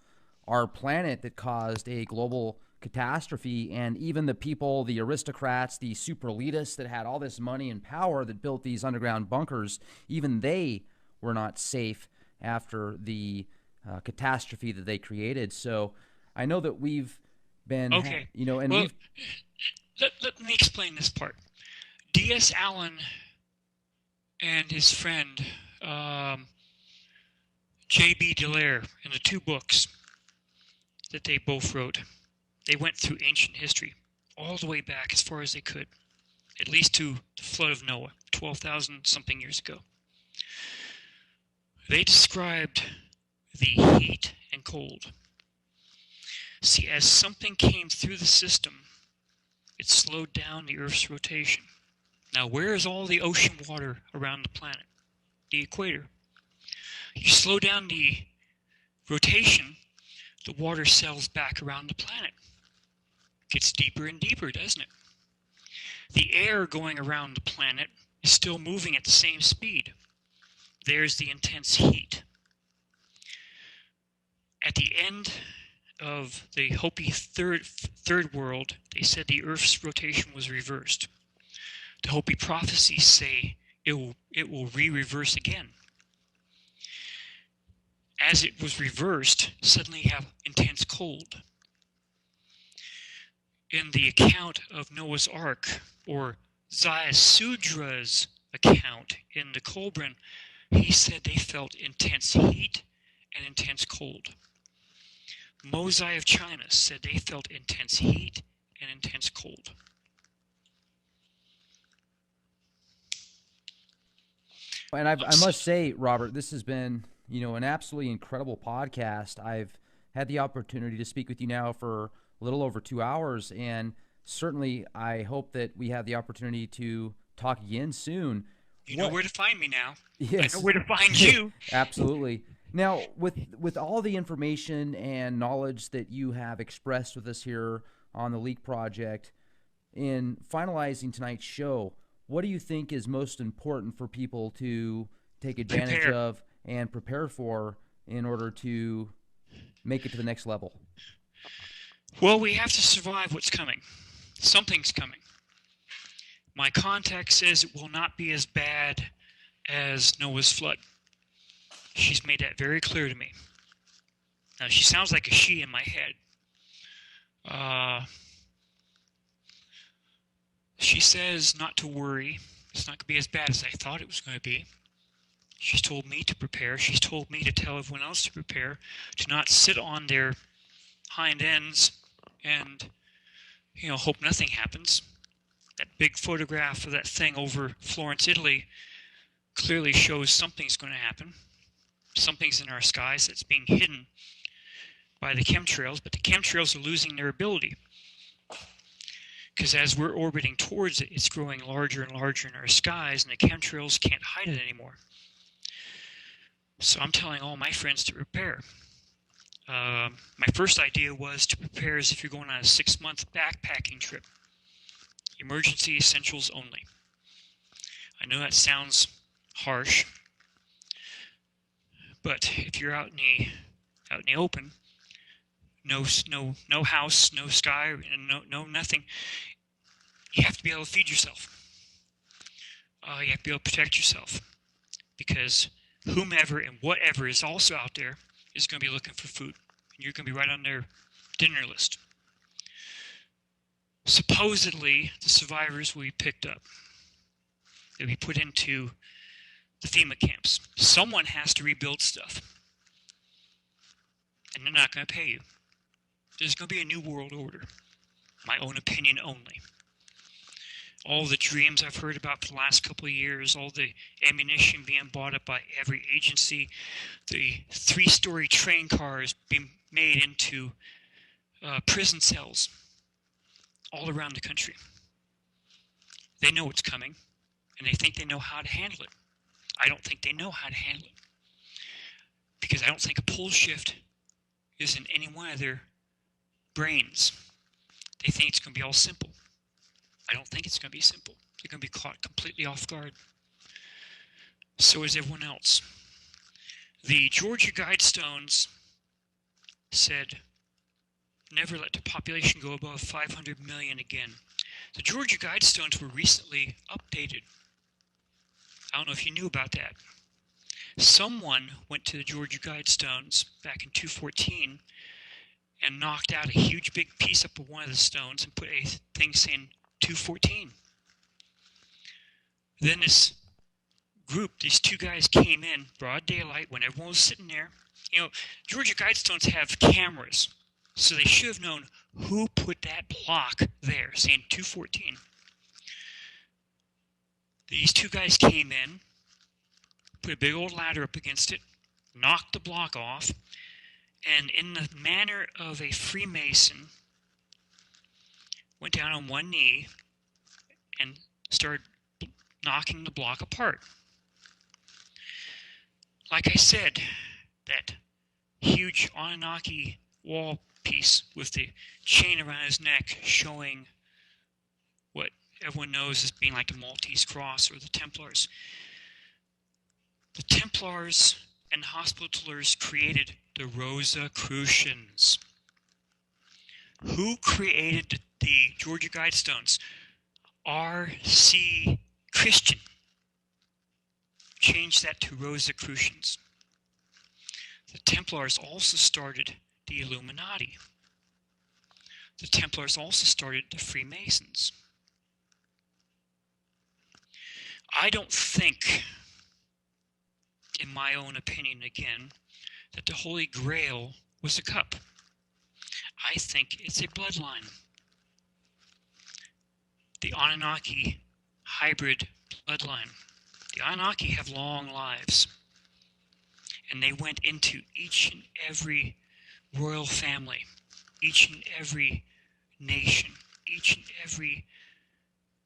our planet that caused a global catastrophe. And even the people, the aristocrats, the super elitists that had all this money and power that built these underground bunkers, even they were not safe after the catastrophe that they created. So I know that we've been, okay. And well, let me explain this part. D.S. Allen and his friend J.B. Dallaire, in the 2 books that they both wrote, they went through ancient history all the way back as far as they could, at least to the flood of Noah, 12,000 something years ago. They described the heat and cold. See, as something came through the system, it slowed down the Earth's rotation. Now, where is all the ocean water around the planet? The equator. You slow down the rotation, the water settles back around the planet. Gets deeper and deeper, doesn't it? The air going around the planet is still moving at the same speed. There's the intense heat. At the end of the Hopi third world, they said the Earth's rotation was reversed. The Hopi prophecies say it will re-reverse again. As it was reversed, suddenly you have intense cold. In the account of Noah's Ark, or Ziasudra's account in the Kolbrin, he said they felt intense heat and intense cold. Mosai of China said they felt intense heat and intense cold. And I must say, Robert, this has been, an absolutely incredible podcast. I've had the opportunity to speak with you now for a little over 2 hours, and certainly I hope that we have the opportunity to talk again soon. You know where to find me now. Yes. I know where to find you. Absolutely. Now, with all the information and knowledge that you have expressed with us here on the Leak Project, in finalizing tonight's show, what do you think is most important for people to take advantage of and prepare for in order to make it to the next level? Well, we have to survive what's coming. Something's coming. My contact says it will not be as bad as Noah's flood. She's made that very clear to me. Now, she sounds like a she in my head. She says not to worry. It's not going to be as bad as I thought it was going to be. She's told me to prepare. She's told me to tell everyone else to prepare, to not sit on their hind ends and, hope nothing happens. That big photograph of that thing over Florence, Italy, clearly shows something's going to happen. Something's in our skies that's being hidden by the chemtrails, but the chemtrails are losing their ability. Because as we're orbiting towards it, it's growing larger and larger in our skies, and the chemtrails can't hide it anymore. So I'm telling all my friends to prepare. My first idea was to prepare as if you're going on a 6-month backpacking trip. Emergency essentials only. I know that sounds harsh, but if you're out in the open, no house, no sky, and no nothing, you have to be able to feed yourself. You have to be able to protect yourself, because whomever and whatever is also out there is going to be looking for food, and you're going to be right on their dinner list. Supposedly, the survivors will be picked up. They'll be put into the FEMA camps. Someone has to rebuild stuff, and they're not going to pay you. There's going to be a new world order. My own opinion only. All the dreams I've heard about for the last couple of years, all the ammunition being bought up by every agency, the 3-story train cars being made into prison cells all around the country. They know it's coming, and they think they know how to handle it. I don't think they know how to handle it, because I don't think a pole shift is in any one of their brains. They think it's going to be all simple. I don't think it's going to be simple. They're going to be caught completely off guard. So is everyone else. The Georgia Guidestones said, never let the population go above 500 million again. The Georgia Guidestones were recently updated. I don't know if you knew about that. Someone went to the Georgia Guidestones back in 2014 and knocked out a huge big piece up of one of the stones and put a thing saying 214. Then this group, these two guys came in broad daylight when everyone was sitting there. Georgia Guidestones have cameras, so they should have known who put that block there saying 214. These two guys came in, put a big old ladder up against it, knocked the block off, and in the manner of a Freemason, went down on one knee and started knocking the block apart. Like I said, that huge Anunnaki wall piece with the chain around his neck showing what everyone knows as being like the Maltese Cross or the Templars. The Templars and Hospitallers created the Rosicrucians. Who created the Georgia Guidestones? R.C. Christian. Changed that to Rosicrucians. The Templars also started the Illuminati. The Templars also started the Freemasons. I don't think, in my own opinion again, that the Holy Grail was a cup. I think it's a bloodline. the Anunnaki hybrid bloodline. The Anunnaki have long lives, and they went into each and every royal family, each and every nation, each and every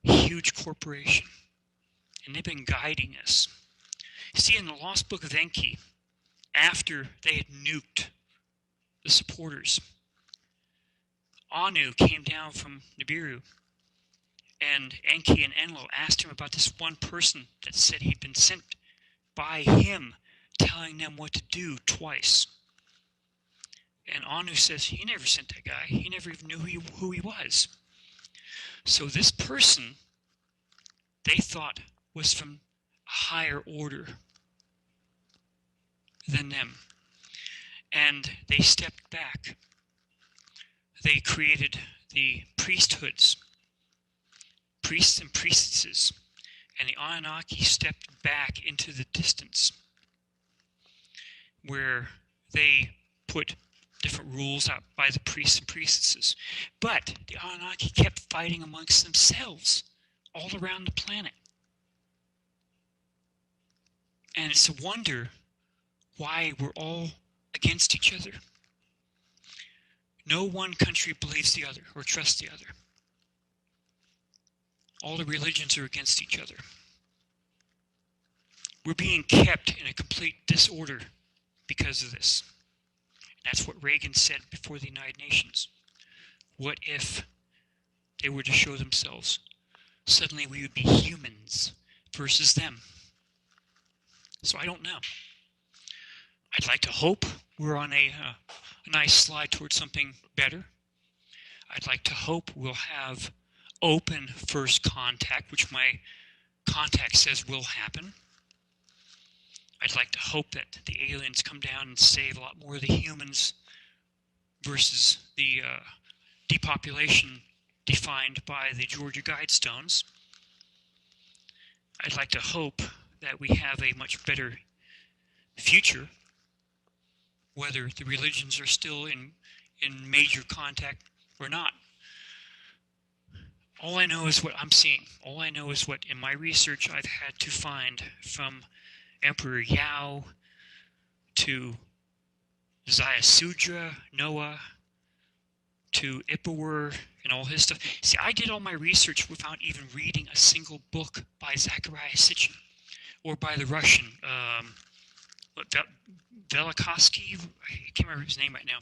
huge corporation, and they've been guiding us. See, in the Lost Book of Enki, after they had nuked the supporters, Anu came down from Nibiru, and Enki and Enlil asked him about this one person that said he'd been sent by him telling them what to do twice. And Anu says he never sent that guy. He never even knew who he was. So this person, they thought, was from a higher order than them. And they stepped back. They created the priesthoods, priests and priestesses, and the Anunnaki stepped back into the distance, where they put different rules out by the priests and priestesses. But the Anunnaki kept fighting amongst themselves all around the planet. And it's a wonder why we're all against each other. No one country believes the other or trusts the other. All the religions are against each other. We're being kept in a complete disorder because of this. That's what Reagan said before the United Nations. What if they were to show themselves? Suddenly we would be humans versus them. So I don't know. I'd like to hope we're on a nice slide towards something better. I'd like to hope we'll have open first contact, which my contact says will happen. I'd like to hope that the aliens come down and save a lot more of the humans versus the depopulation defined by the Georgia Guidestones. I'd like to hope that we have a much better future, whether the religions are still in major contact or not. All I know is what I'm seeing. All I know is what, in my research, I've had to find from Emperor Yao to Zaya Sudra, Noah, to Ippawur, and all his stuff. See, I did all my research without even reading a single book by Zachariah Sitchin or by the Russian, Velikovsky, I can't remember his name right now.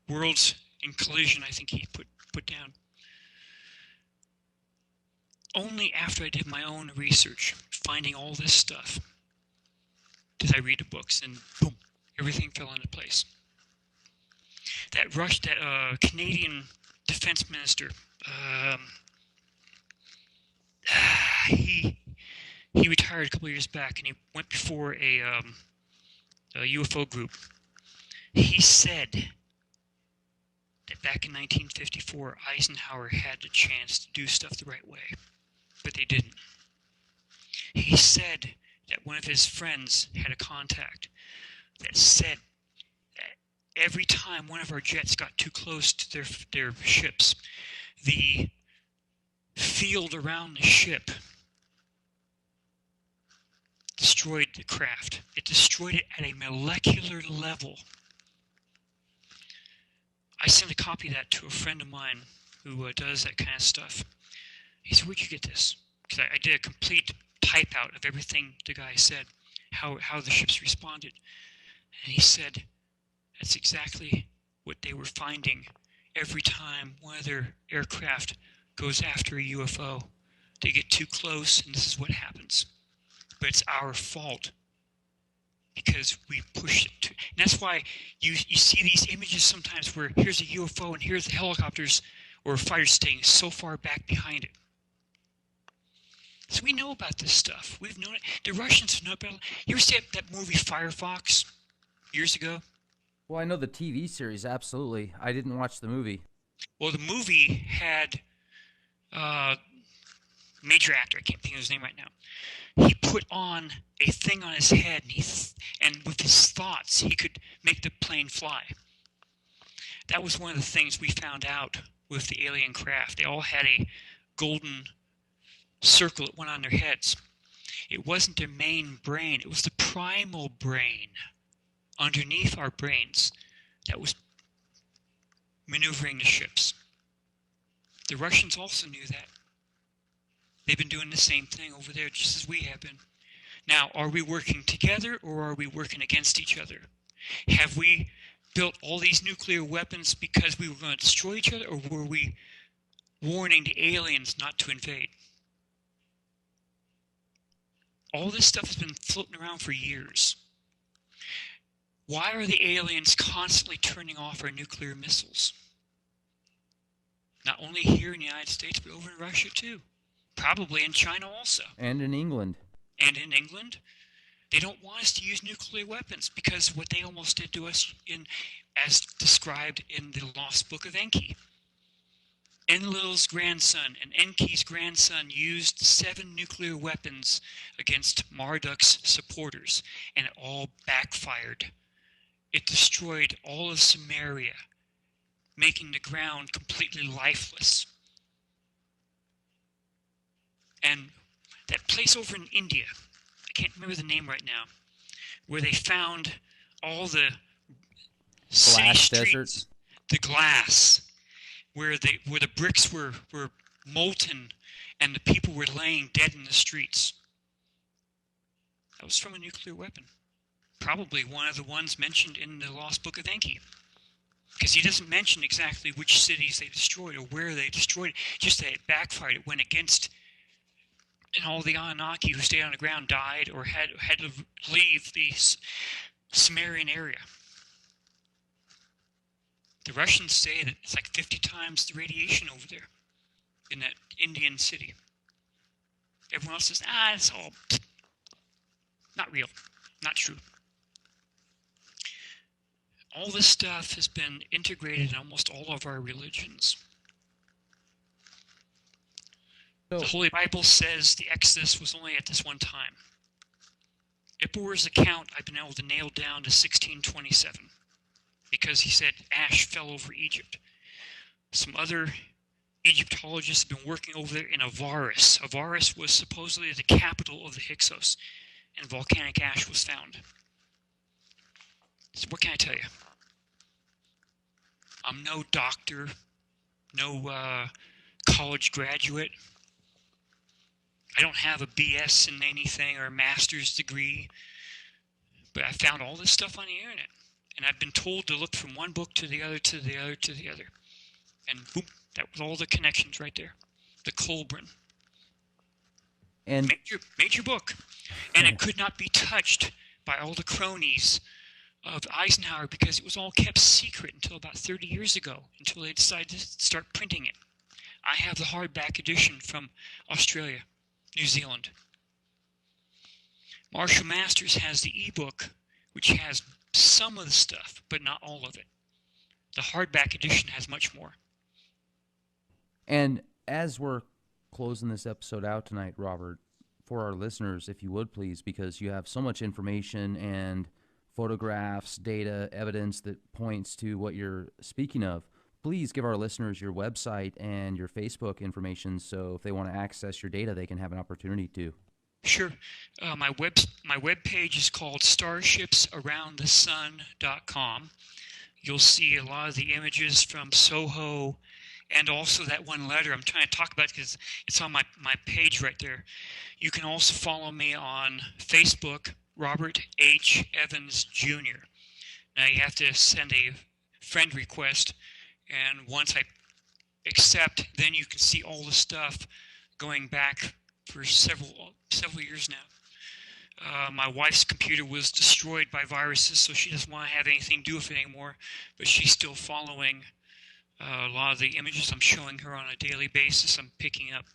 Worlds in Collision, I think he put down. Only after I did my own research, finding all this stuff, did I read the books, and boom, everything fell into place. That Canadian defense minister, he retired a couple of years back, and he went before a UFO group. He said that back in 1954, Eisenhower had the chance to do stuff the right way, but they didn't. He said that one of his friends had a contact that said that every time one of our jets got too close to their ships, the field around the ship destroyed the craft. It destroyed it at a molecular level. I sent a copy of that to a friend of mine who does that kind of stuff. He said, "Where'd you get this?" Because I did a complete type out of everything the guy said, how the ships responded. And he said, that's exactly what they were finding every time one of their aircraft goes after a UFO. They get too close, and this is what happens. But it's our fault because we pushed it. And that's why you see these images sometimes where here's a UFO and here's the helicopters or fighters staying so far back behind it. So we know about this stuff. We've known it. The Russians know about it. You ever see that movie Firefox years ago? Well, I know the TV series, absolutely. I didn't watch the movie. Well, the movie had major actor, I can't think of his name right now. He put on a thing on his head, and with his thoughts, he could make the plane fly. That was one of the things we found out with the alien craft. They all had a golden circle that went on their heads. It wasn't their main brain. It was the primal brain underneath our brains that was maneuvering the ships. The Russians also knew that. They've been doing the same thing over there just as we have been. Now, are we working together or are we working against each other? Have we built all these nuclear weapons because we were going to destroy each other, or were we warning the aliens not to invade? All this stuff has been floating around for years. Why are the aliens constantly turning off our nuclear missiles? Not only here in the United States, but over in Russia too. Probably in China also. And in England. And in England. They don't want us to use nuclear weapons because of what they almost did to us as described in the Lost Book of Enki. Enlil's grandson and Enki's grandson used 7 nuclear weapons against Marduk's supporters, and it all backfired. It destroyed all of Samaria, making the ground completely lifeless. And that place over in India, I can't remember the name right now, where they found all the city streets, the glass, where the bricks were molten and the people were laying dead in the streets. That was from a nuclear weapon. Probably one of the ones mentioned in the Lost Book of Enki. Because he doesn't mention exactly which cities they destroyed or where they destroyed it, just that it backfired. It went against, and all the Anunnaki who stayed on the ground died or had to leave the Sumerian area. The Russians say that it's like 50 times the radiation over there in that Indian city. Everyone else says, it's all not real, not true. All this stuff has been integrated in almost all of our religions. The Holy Bible says the Exodus was only at this one time. Ippur's account I've been able to nail down to 1627 because he said ash fell over Egypt. Some other Egyptologists have been working over there in Avaris. Avaris was supposedly the capital of the Hyksos, and volcanic ash was found. So what can I tell you? I'm no doctor, no college graduate. I don't have a BS in anything or a master's degree, but I found all this stuff on the internet, and I've been told to look from one book to the other, to the other, to the other, and boom, that was all the connections right there. The Colburn. And major book, and it could not be touched by all the cronies of Eisenhower because it was all kept secret until about 30 years ago, until they decided to start printing it. I have the hardback edition from Australia, New Zealand. Marshall Masters has the ebook, which has some of the stuff, but not all of it. The hardback edition has much more. And as we're closing this episode out tonight, Robert, for our listeners, if you would please, because you have so much information and photographs, data, evidence that points to what you're speaking of, please give our listeners your website and your Facebook information so if they want to access your data, they can have an opportunity to. Sure. My web page is called starshipsaroundthesun.com. You'll see a lot of the images from SOHO and also that one letter I'm trying to talk about because it's on my page right there. You can also follow me on Facebook, Robert H. Evans Jr. Now you have to send a friend request, and once I accept, then you can see all the stuff going back for several years now. My wife's computer was destroyed by viruses, so she doesn't want to have anything to do with it anymore, but she's still following a lot of the images I'm showing her on a daily basis. I'm picking up.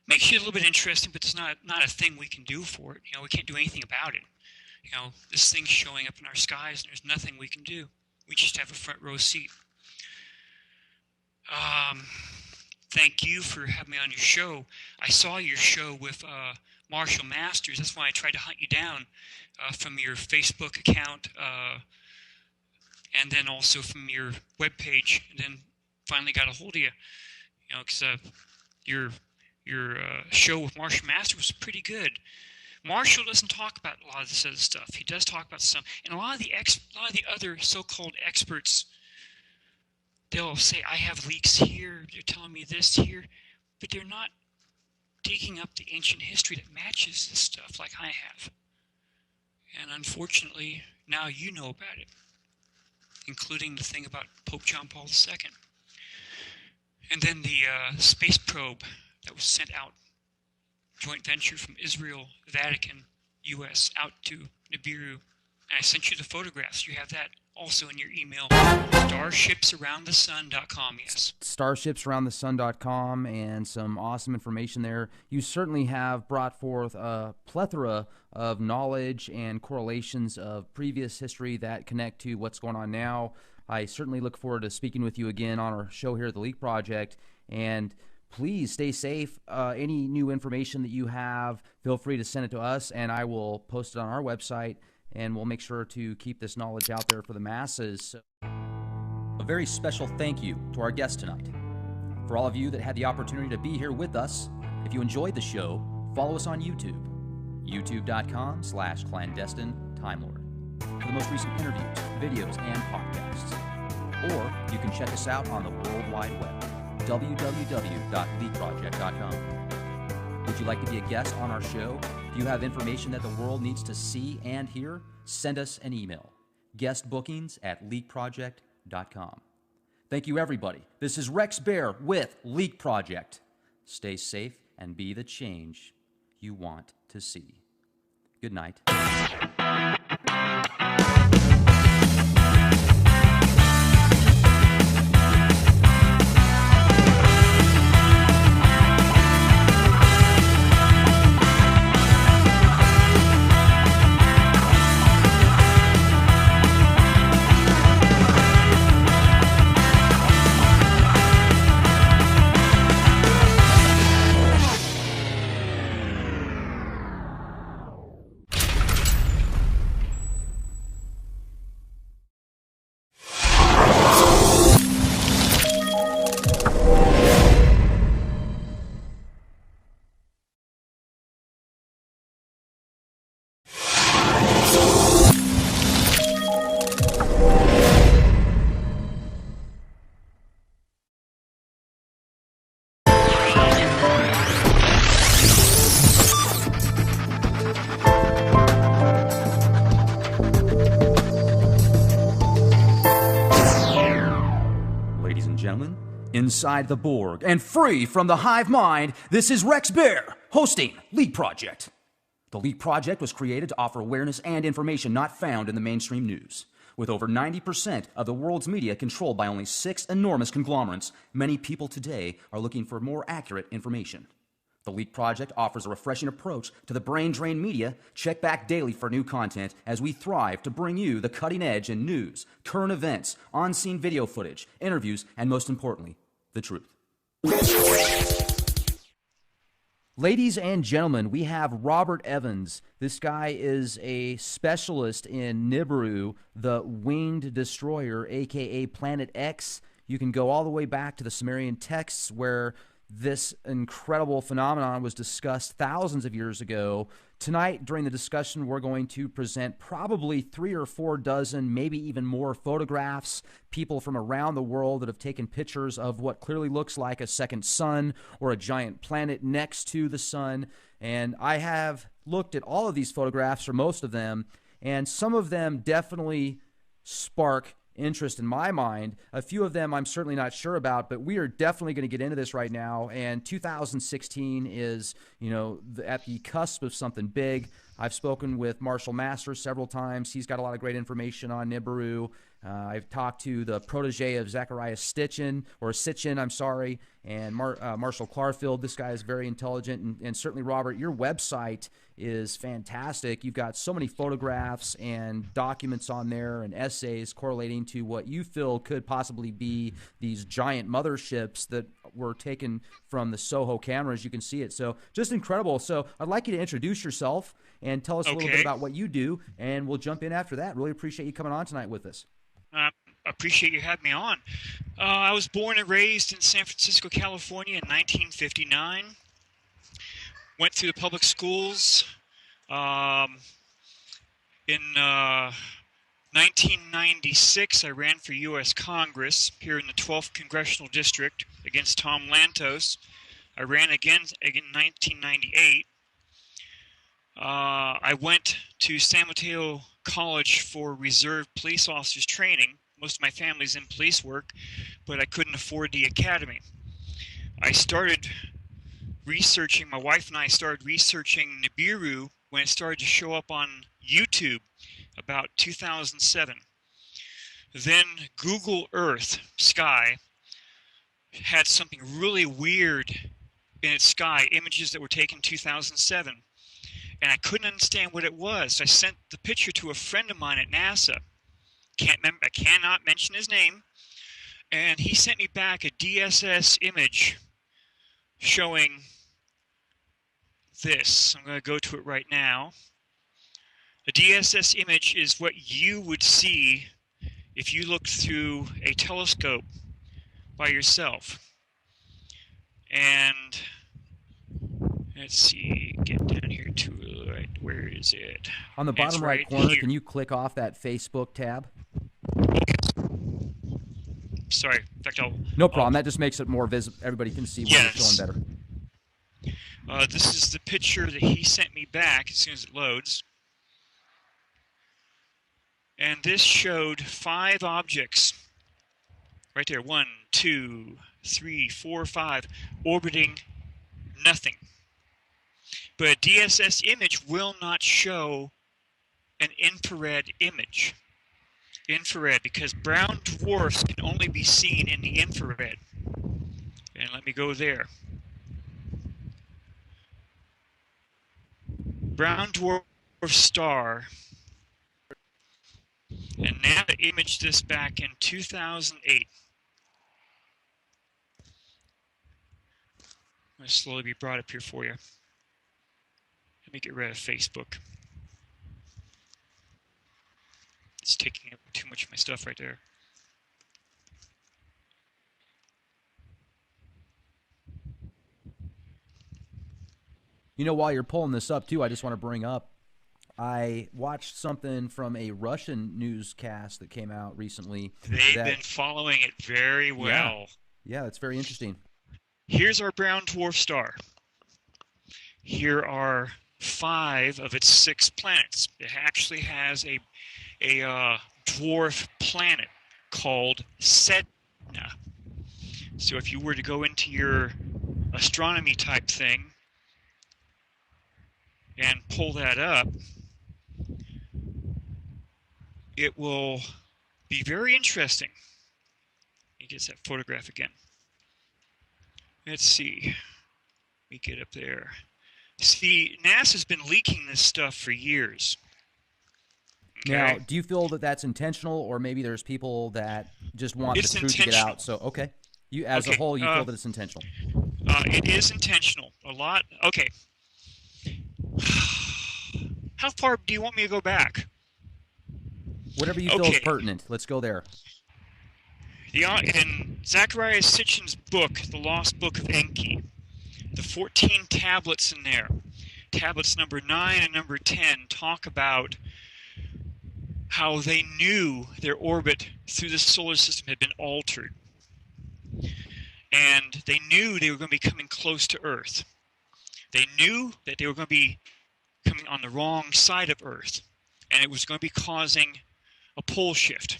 Makes you a little bit interesting, but there's not a thing we can do for it. We can't do anything about it. This thing's showing up in our skies, and there's nothing we can do. We just have a front row seat. Thank you for having me on your show. I saw your show with Marshall Masters. That's why I tried to hunt you down from your Facebook account and then also from your webpage. And then finally got a hold of you. You know, because your show with Marshall Master was pretty good. Marshall doesn't talk about a lot of this other stuff. He does talk about some, and a lot of the other so-called experts, they'll say, I have leaks here, they're telling me this here, but they're not digging up the ancient history that matches this stuff like I have. And unfortunately, now you know about it, including the thing about Pope John Paul II. And then the space probe that was sent out, joint venture from Israel, Vatican, U.S., out to Nibiru. And I sent you the photographs. You have that also in your email. StarshipsAroundTheSun.com, yes. StarshipsAroundTheSun.com, and some awesome information there. You certainly have brought forth a plethora of knowledge and correlations of previous history that connect to what's going on now. I certainly look forward to speaking with you again on our show here at the Leak Project. And please stay safe. Any new information that you have, feel free to send it to us, and I will post it on our website, and we'll make sure to keep this knowledge out there for the masses. A very special thank you to our guest tonight. For all of you that had the opportunity to be here with us, if you enjoyed the show, follow us on YouTube, youtube.com/clandestine-timelord, for the most recent interviews, videos, and podcasts. Or you can check us out on the World Wide Web, www.leakproject.com. Would you like to be a guest on our show? Do you have information that the world needs to see and hear? Send us an email, guestbookings@leakproject.com. Thank you, everybody. This is Rex Bear with Leak Project. Stay safe and be the change you want to see. Good night. Inside the Borg and free from the hive mind, this is Rex Bear hosting Leak Project. The Leak Project was created to offer awareness and information not found in the mainstream news. With over 90% of the world's media controlled by only 6 enormous conglomerates, many people today are looking for more accurate information. The Leak Project offers a refreshing approach to the brain drain media. Check back daily for new content as we thrive to bring you the cutting edge in news, current events, on-scene video footage, interviews, and most importantly, the truth. Ladies and gentlemen, we have Robert Evans. This guy is a specialist in Nibiru, the winged destroyer, aka Planet X. You can go all the way back to the Sumerian texts where this incredible phenomenon was discussed thousands of years ago. Tonight, during the discussion, we're going to present probably 3 or 4 dozen, maybe even more photographs, people from around the world that have taken pictures of what clearly looks like a second sun or a giant planet next to the sun. And I have looked at all of these photographs, or most of them, and some of them definitely spark interest in my mind. A few of them I'm certainly not sure about, but we are definitely going to get into this right now. And 2016 is, at the cusp of something big. I've spoken with Marshall Masters several times. He's got a lot of great information on Nibiru. I've talked to the protege of Zachariah Sitchin, and Marshall Clarfield. This guy is very intelligent, and certainly, Robert, your website is fantastic. You've got so many photographs and documents on there and essays correlating to what you feel could possibly be these giant motherships that were taken from the SOHO cameras. You can see it. So just incredible. So I'd like you to introduce yourself and tell us a little bit about what you do, and we'll jump in after that. Really appreciate you coming on tonight with us. Appreciate you having me on. I was born and raised in San Francisco, California in 1959. Went through the public schools. Um, in 1996, I ran for U.S. Congress here in the 12th Congressional District against Tom Lantos. I ran again in 1998. I went to San Mateo College for reserve police officers training. Most of my family's in police work, but I couldn't afford the academy. I started researching, my wife and I started researching Nibiru when it started to show up on YouTube about 2007. Then Google Earth sky had something really weird in its sky, images that were taken in 2007. And I couldn't understand what it was. So I sent the picture to a friend of mine at NASA. I cannot mention his name. And he sent me back a DSS image showing this. I'm going to go to it right now. A DSS image is what you would see if you looked through a telescope by yourself. And let's see, get down here to right. Where is it? On the bottom right corner, here. Can you click off that Facebook tab? Sorry, in fact, no problem. That just makes it more visible. Everybody can see what you're showing better. This is the picture that he sent me back as soon as it loads. And this showed 5 objects right there. 1, 2, 3, 4, 5, orbiting nothing. But a DSS image will not show an infrared image. Infrared, because brown dwarfs can only be seen in the infrared. And let me go there. Brown dwarf star. And NASA imaged this back in 2008. I'm going to slowly be brought up here for you. Let me get rid of Facebook. It's taking up too much of my stuff right there. You know, while you're pulling this up, too, I just want to bring up, I watched something from a Russian newscast that came out recently. They've been following it very well. Yeah, that's very interesting. Here's our brown dwarf star. Here are 5 of its 6 planets. It actually has a dwarf planet called Sedna. So if you were to go into your astronomy type thing and pull that up, it will be very interesting. Let me get that photograph again. Let's see. Let me get up there. See, NASA's been leaking this stuff for years. Okay. Now, do you feel that that's intentional, or maybe there's people that just want the truth to get out? So, okay. You, as a whole, you feel that it's intentional. It is intentional. A lot. Okay. How far do you want me to go back? Whatever you feel is pertinent. Let's go there. In Zecharia Sitchin's book, The Lost Book of Enki, the 14 tablets in there, tablets number 9 and number 10, talk about how they knew their orbit through the solar system had been altered. And they knew they were going to be coming close to Earth. They knew that they were going to be coming on the wrong side of Earth. And it was going to be causing a pole shift.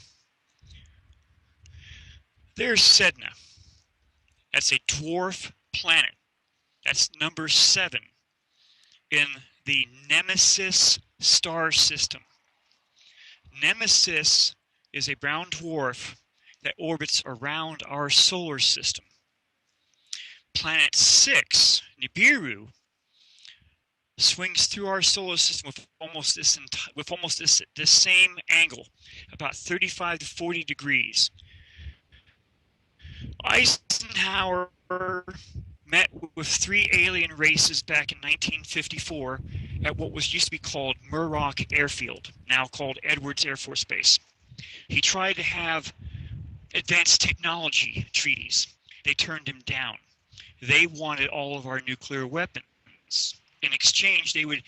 There's Sedna. That's a dwarf planet. That's number 7 in the Nemesis star system. Nemesis is a brown dwarf that orbits around our solar system. Planet 6, Nibiru, swings through our solar system with almost this same angle, about 35 to 40 degrees. Eisenhower met with 3 alien races back in 1954 at what used to be called Muroc Airfield, now called Edwards Air Force Base. He tried to have advanced technology treaties. They turned him down. They wanted all of our nuclear weapons. In exchange, they would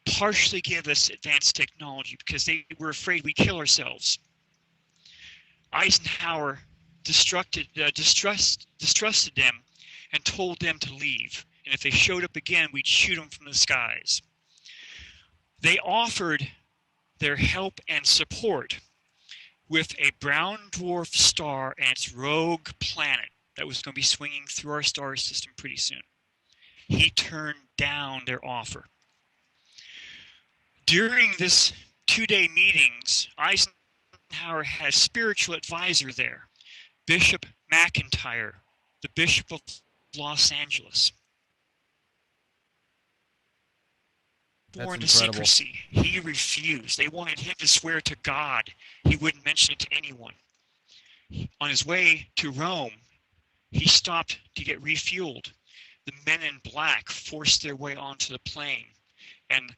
partially give us advanced technology because they were afraid we'd kill ourselves. Eisenhower distrusted them and told them to leave. And if they showed up again, we'd shoot them from the skies. They offered their help and support with a brown dwarf star and its rogue planet that was going to be swinging through our star system pretty soon. He turned down their offer. During this 2-day meetings, Eisenhower had a spiritual advisor there, Bishop McIntyre, the Bishop of Los Angeles. Born to secrecy. He refused. They wanted him to swear to God he wouldn't mention it to anyone. On his way to Rome, he stopped to get refueled. The men in black forced their way onto the plane and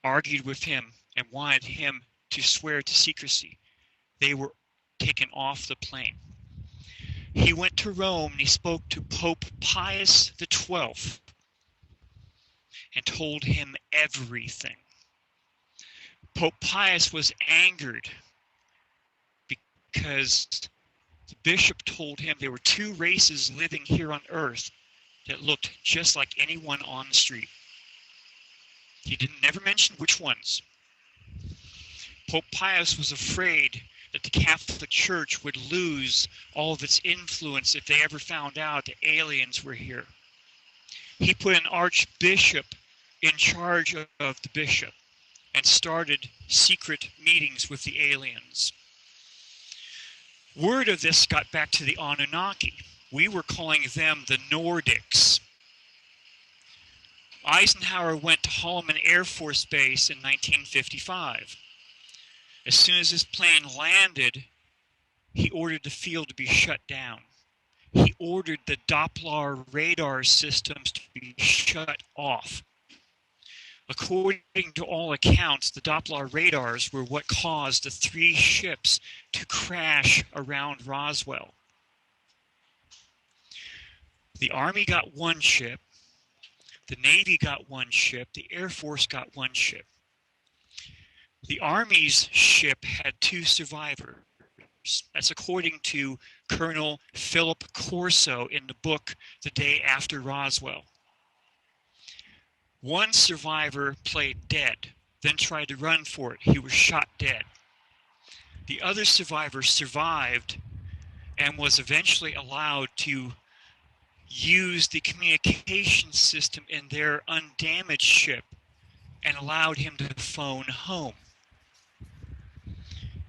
argued with him and wanted him to swear to secrecy. They were taken off the plane. He went to Rome and he spoke to Pope Pius XII and told him everything. Pope Pius was angered because the bishop told him there were 2 races living here on earth that looked just like anyone on the street. He never mention which ones. Pope Pius was afraid that the Catholic Church would lose all of its influence if they ever found out that aliens were here. He put an archbishop in charge of the bishop and started secret meetings with the aliens. Word of this got back to the Anunnaki. We were calling them the Nordics. Eisenhower went to Holloman Air Force Base in 1955. As soon as his plane landed, he ordered the field to be shut down. He ordered the Doppler radar systems to be shut off. According to all accounts, the Doppler radars were what caused the 3 ships to crash around Roswell. The Army got 1 ship, the Navy got 1 ship, the Air Force got 1 ship. The Army's ship had 2 survivors. That's according to Colonel Philip Corso in the book The Day After Roswell. 1 survivor played dead, then tried to run for it. He was shot dead. The other survivor survived and was eventually allowed to use the communication system in their undamaged ship and allowed him to phone home.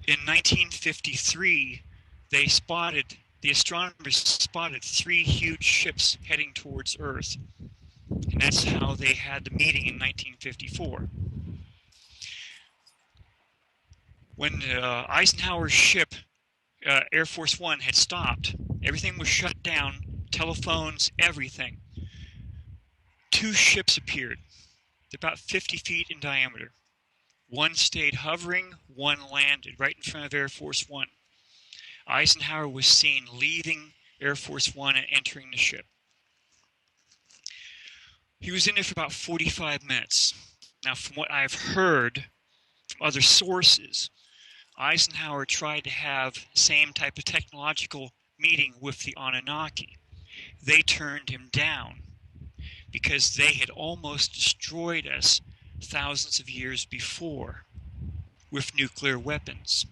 In 1953, the astronomers spotted 3 huge ships heading towards Earth. And that's how they had the meeting in 1954. When Eisenhower's ship, Air Force One, had stopped, everything was shut down, telephones, everything. 2 ships appeared. They're about 50 feet in diameter. 1 stayed hovering, 1 landed right in front of Air Force One. Eisenhower was seen leaving Air Force One and entering the ship. He was in there for about 45 minutes. Now, from what I've heard from other sources, Eisenhower tried to have the same type of technological meeting with the Anunnaki. They turned him down because they had almost destroyed us thousands of years before with nuclear weapons.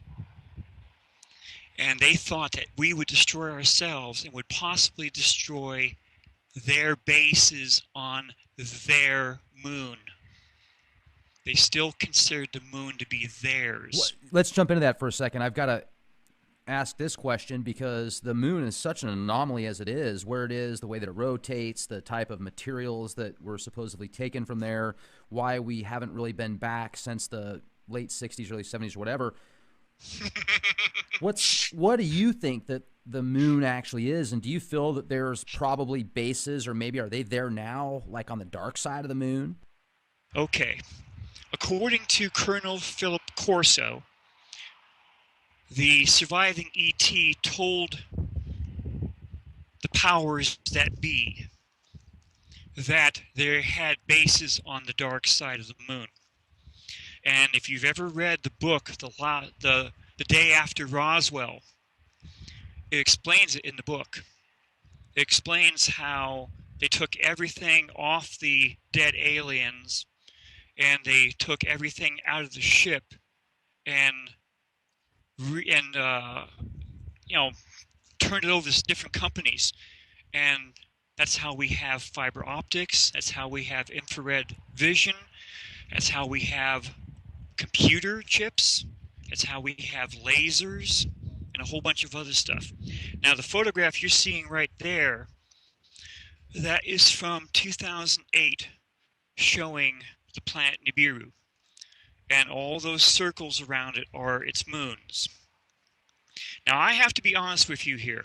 And they thought that we would destroy ourselves and would possibly destroy their bases on their moon. They still considered the moon to be theirs. Let's jump into that for a second. I've got to ask this question because the moon is such an anomaly as it is, where it is, the way that it rotates, the type of materials that were supposedly taken from there, why we haven't really been back since the late 60s, early 70s, or whatever. What do you think that the moon actually is, and do you feel that there's probably bases, or maybe are they there now, like on the dark side of the moon? Okay. According to Colonel Philip Corso, the surviving ET told the powers that be that they had bases on the dark side of the moon. And if you've ever read the book, the Day After Roswell, it explains it in the book. It explains how they took everything off the dead aliens and they took everything out of the ship and you know, turned it over to different companies. And that's how we have fiber optics. That's how we have infrared vision. That's how we have computer chips. That's how we have lasers and a whole bunch of other stuff. Now, the photograph you're seeing right there, that is from 2008, showing the planet Nibiru. And all those circles around it are its moons. Now, I have to be honest with you here.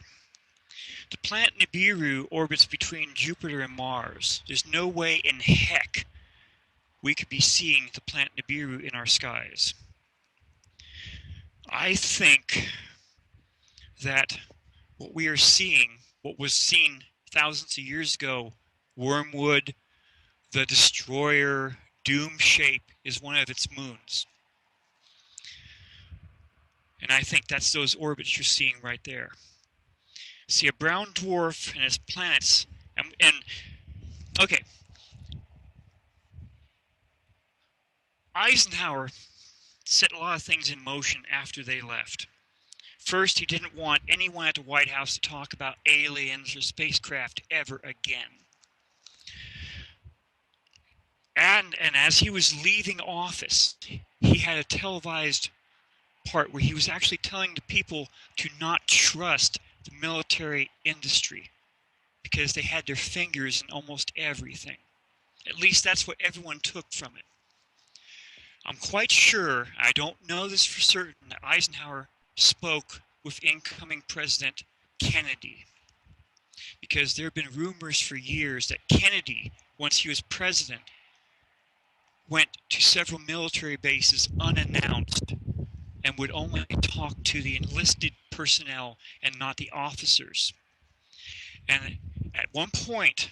The planet Nibiru orbits between Jupiter and Mars. There's no way in heck we could be seeing the planet Nibiru in our skies. I think that what we are seeing, what was seen thousands of years ago, Wormwood, the destroyer, Doom shape, is one of its moons. And I think that's those orbits you're seeing right there. See a brown dwarf and its planets, and okay. Eisenhower set a lot of things in motion after they left. First, he didn't want anyone at the White House to talk about aliens or spacecraft ever again. And as he was leaving office, he had a televised part where he was actually telling the people to not trust the military industry because they had their fingers in almost everything. At least that's what everyone took from it. I'm quite sure, I don't know this for certain, that Eisenhower spoke with incoming President Kennedy, because there have been rumors for years that Kennedy, once he was president, went to several military bases unannounced and would only talk to the enlisted personnel and not the officers. And at one point,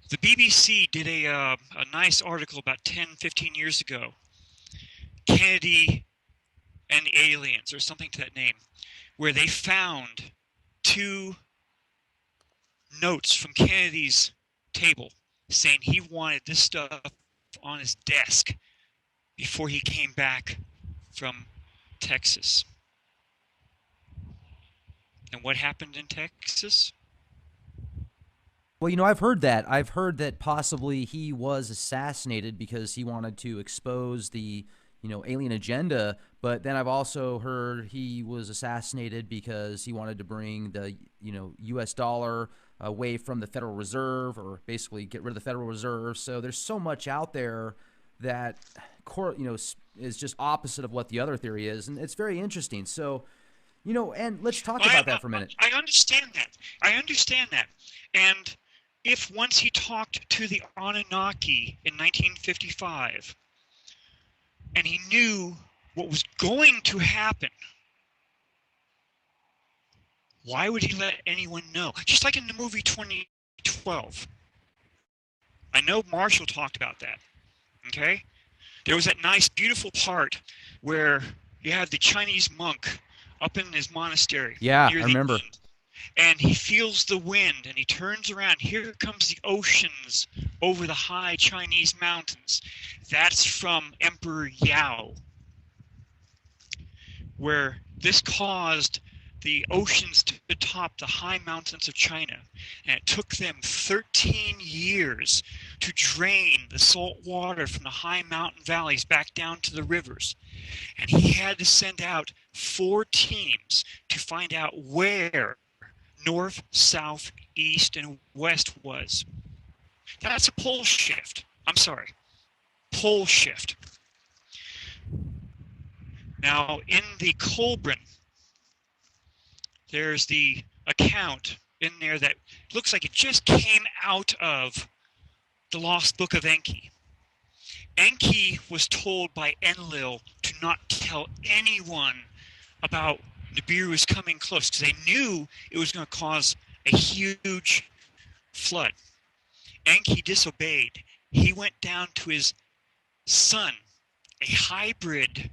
the BBC did a nice article about 10, 15 years ago, Kennedy and the Aliens, or something to that name, where they found 2 notes from Kennedy's table saying he wanted this stuff on his desk before he came back from Texas. And what happened in Texas? Well, you know, I've heard that. I've heard that possibly he was assassinated because he wanted to expose the, alien agenda. But then I've also heard he was assassinated because he wanted to bring the, U.S. dollar away from the Federal Reserve, or basically get rid of the Federal Reserve. So there's so much out there that, is just opposite of what the other theory is. And it's very interesting. So, and let's talk about that for a minute. I understand that. And if once he talked to the Anunnaki in 1955, and he knew what was going to happen, why would he let anyone know? Just like in the movie 2012. I know Marshall talked about that, okay? There was that nice, beautiful part where you had the Chinese monk up in his monastery. Yeah, I remember. Wind, and he feels the wind, and he turns around. Here comes the oceans over the high Chinese mountains. That's from Emperor Yao, where this caused the oceans to top the high mountains of China. And it took them 13 years to drain the salt water from the high mountain valleys back down to the rivers. And he had to send out 4 teams to find out where north, south, east, and west was. That's a pole shift. I'm sorry. Pole shift. Now, in the Colburn, there's the account in there that looks like it just came out of the Lost Book of Enki. Enki was told by Enlil to not tell anyone about Nibiru was coming close because they knew it was going to cause a huge flood. Enki disobeyed. He went down to his son, a hybrid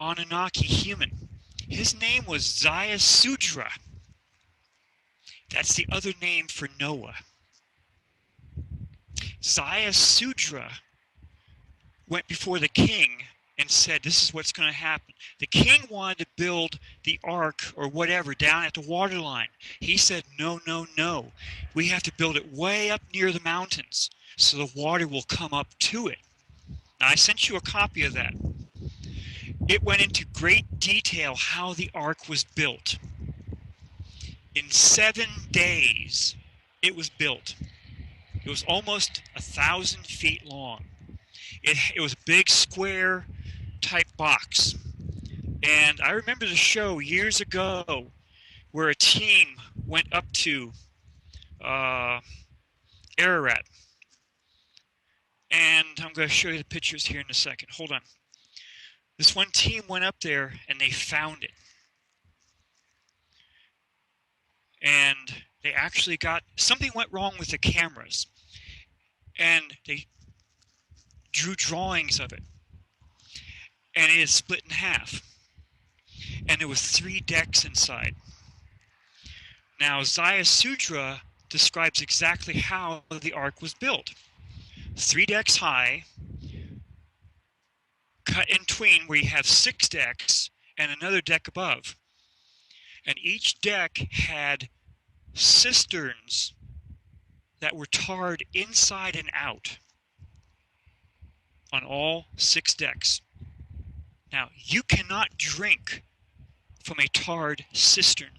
Anunnaki human. His name was Sudra. That's the other name for Noah. Sudra went before the king and said, this is what's going to happen. The king wanted to build the ark or whatever down at the waterline. He said, no, no, no. We have to build it way up near the mountains so the water will come up to it. Now, I sent you a copy of that. It went into great detail how the ark was built. In 7 days, it was built. It was almost 1,000 feet long. It was a big square type box. And I remember the show years ago where a team went up to Ararat. And I'm going to show you the pictures here in a second. Hold on. This one team went up there and they found it. And they actually got, something went wrong with the cameras. And they drew drawings of it. And it is split in half. And there was 3 decks inside. Now, Sudra describes exactly how the ark was built. 3 decks high, cut in between where you have 6 decks and another deck above. And each deck had cisterns that were tarred inside and out on all 6 decks. Now, you cannot drink from a tarred cistern.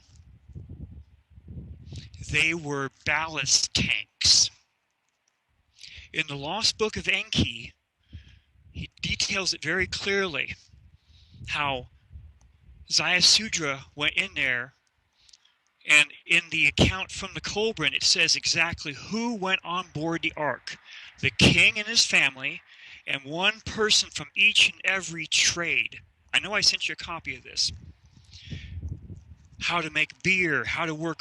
They were ballast tanks. In the Lost Book of Enki, he details it very clearly how Sudra went in there, and in the account from the Kolbrin, it says exactly who went on board the ark. The king and his family, and one person from each and every trade. I know I sent you a copy of this. How to make beer, how to work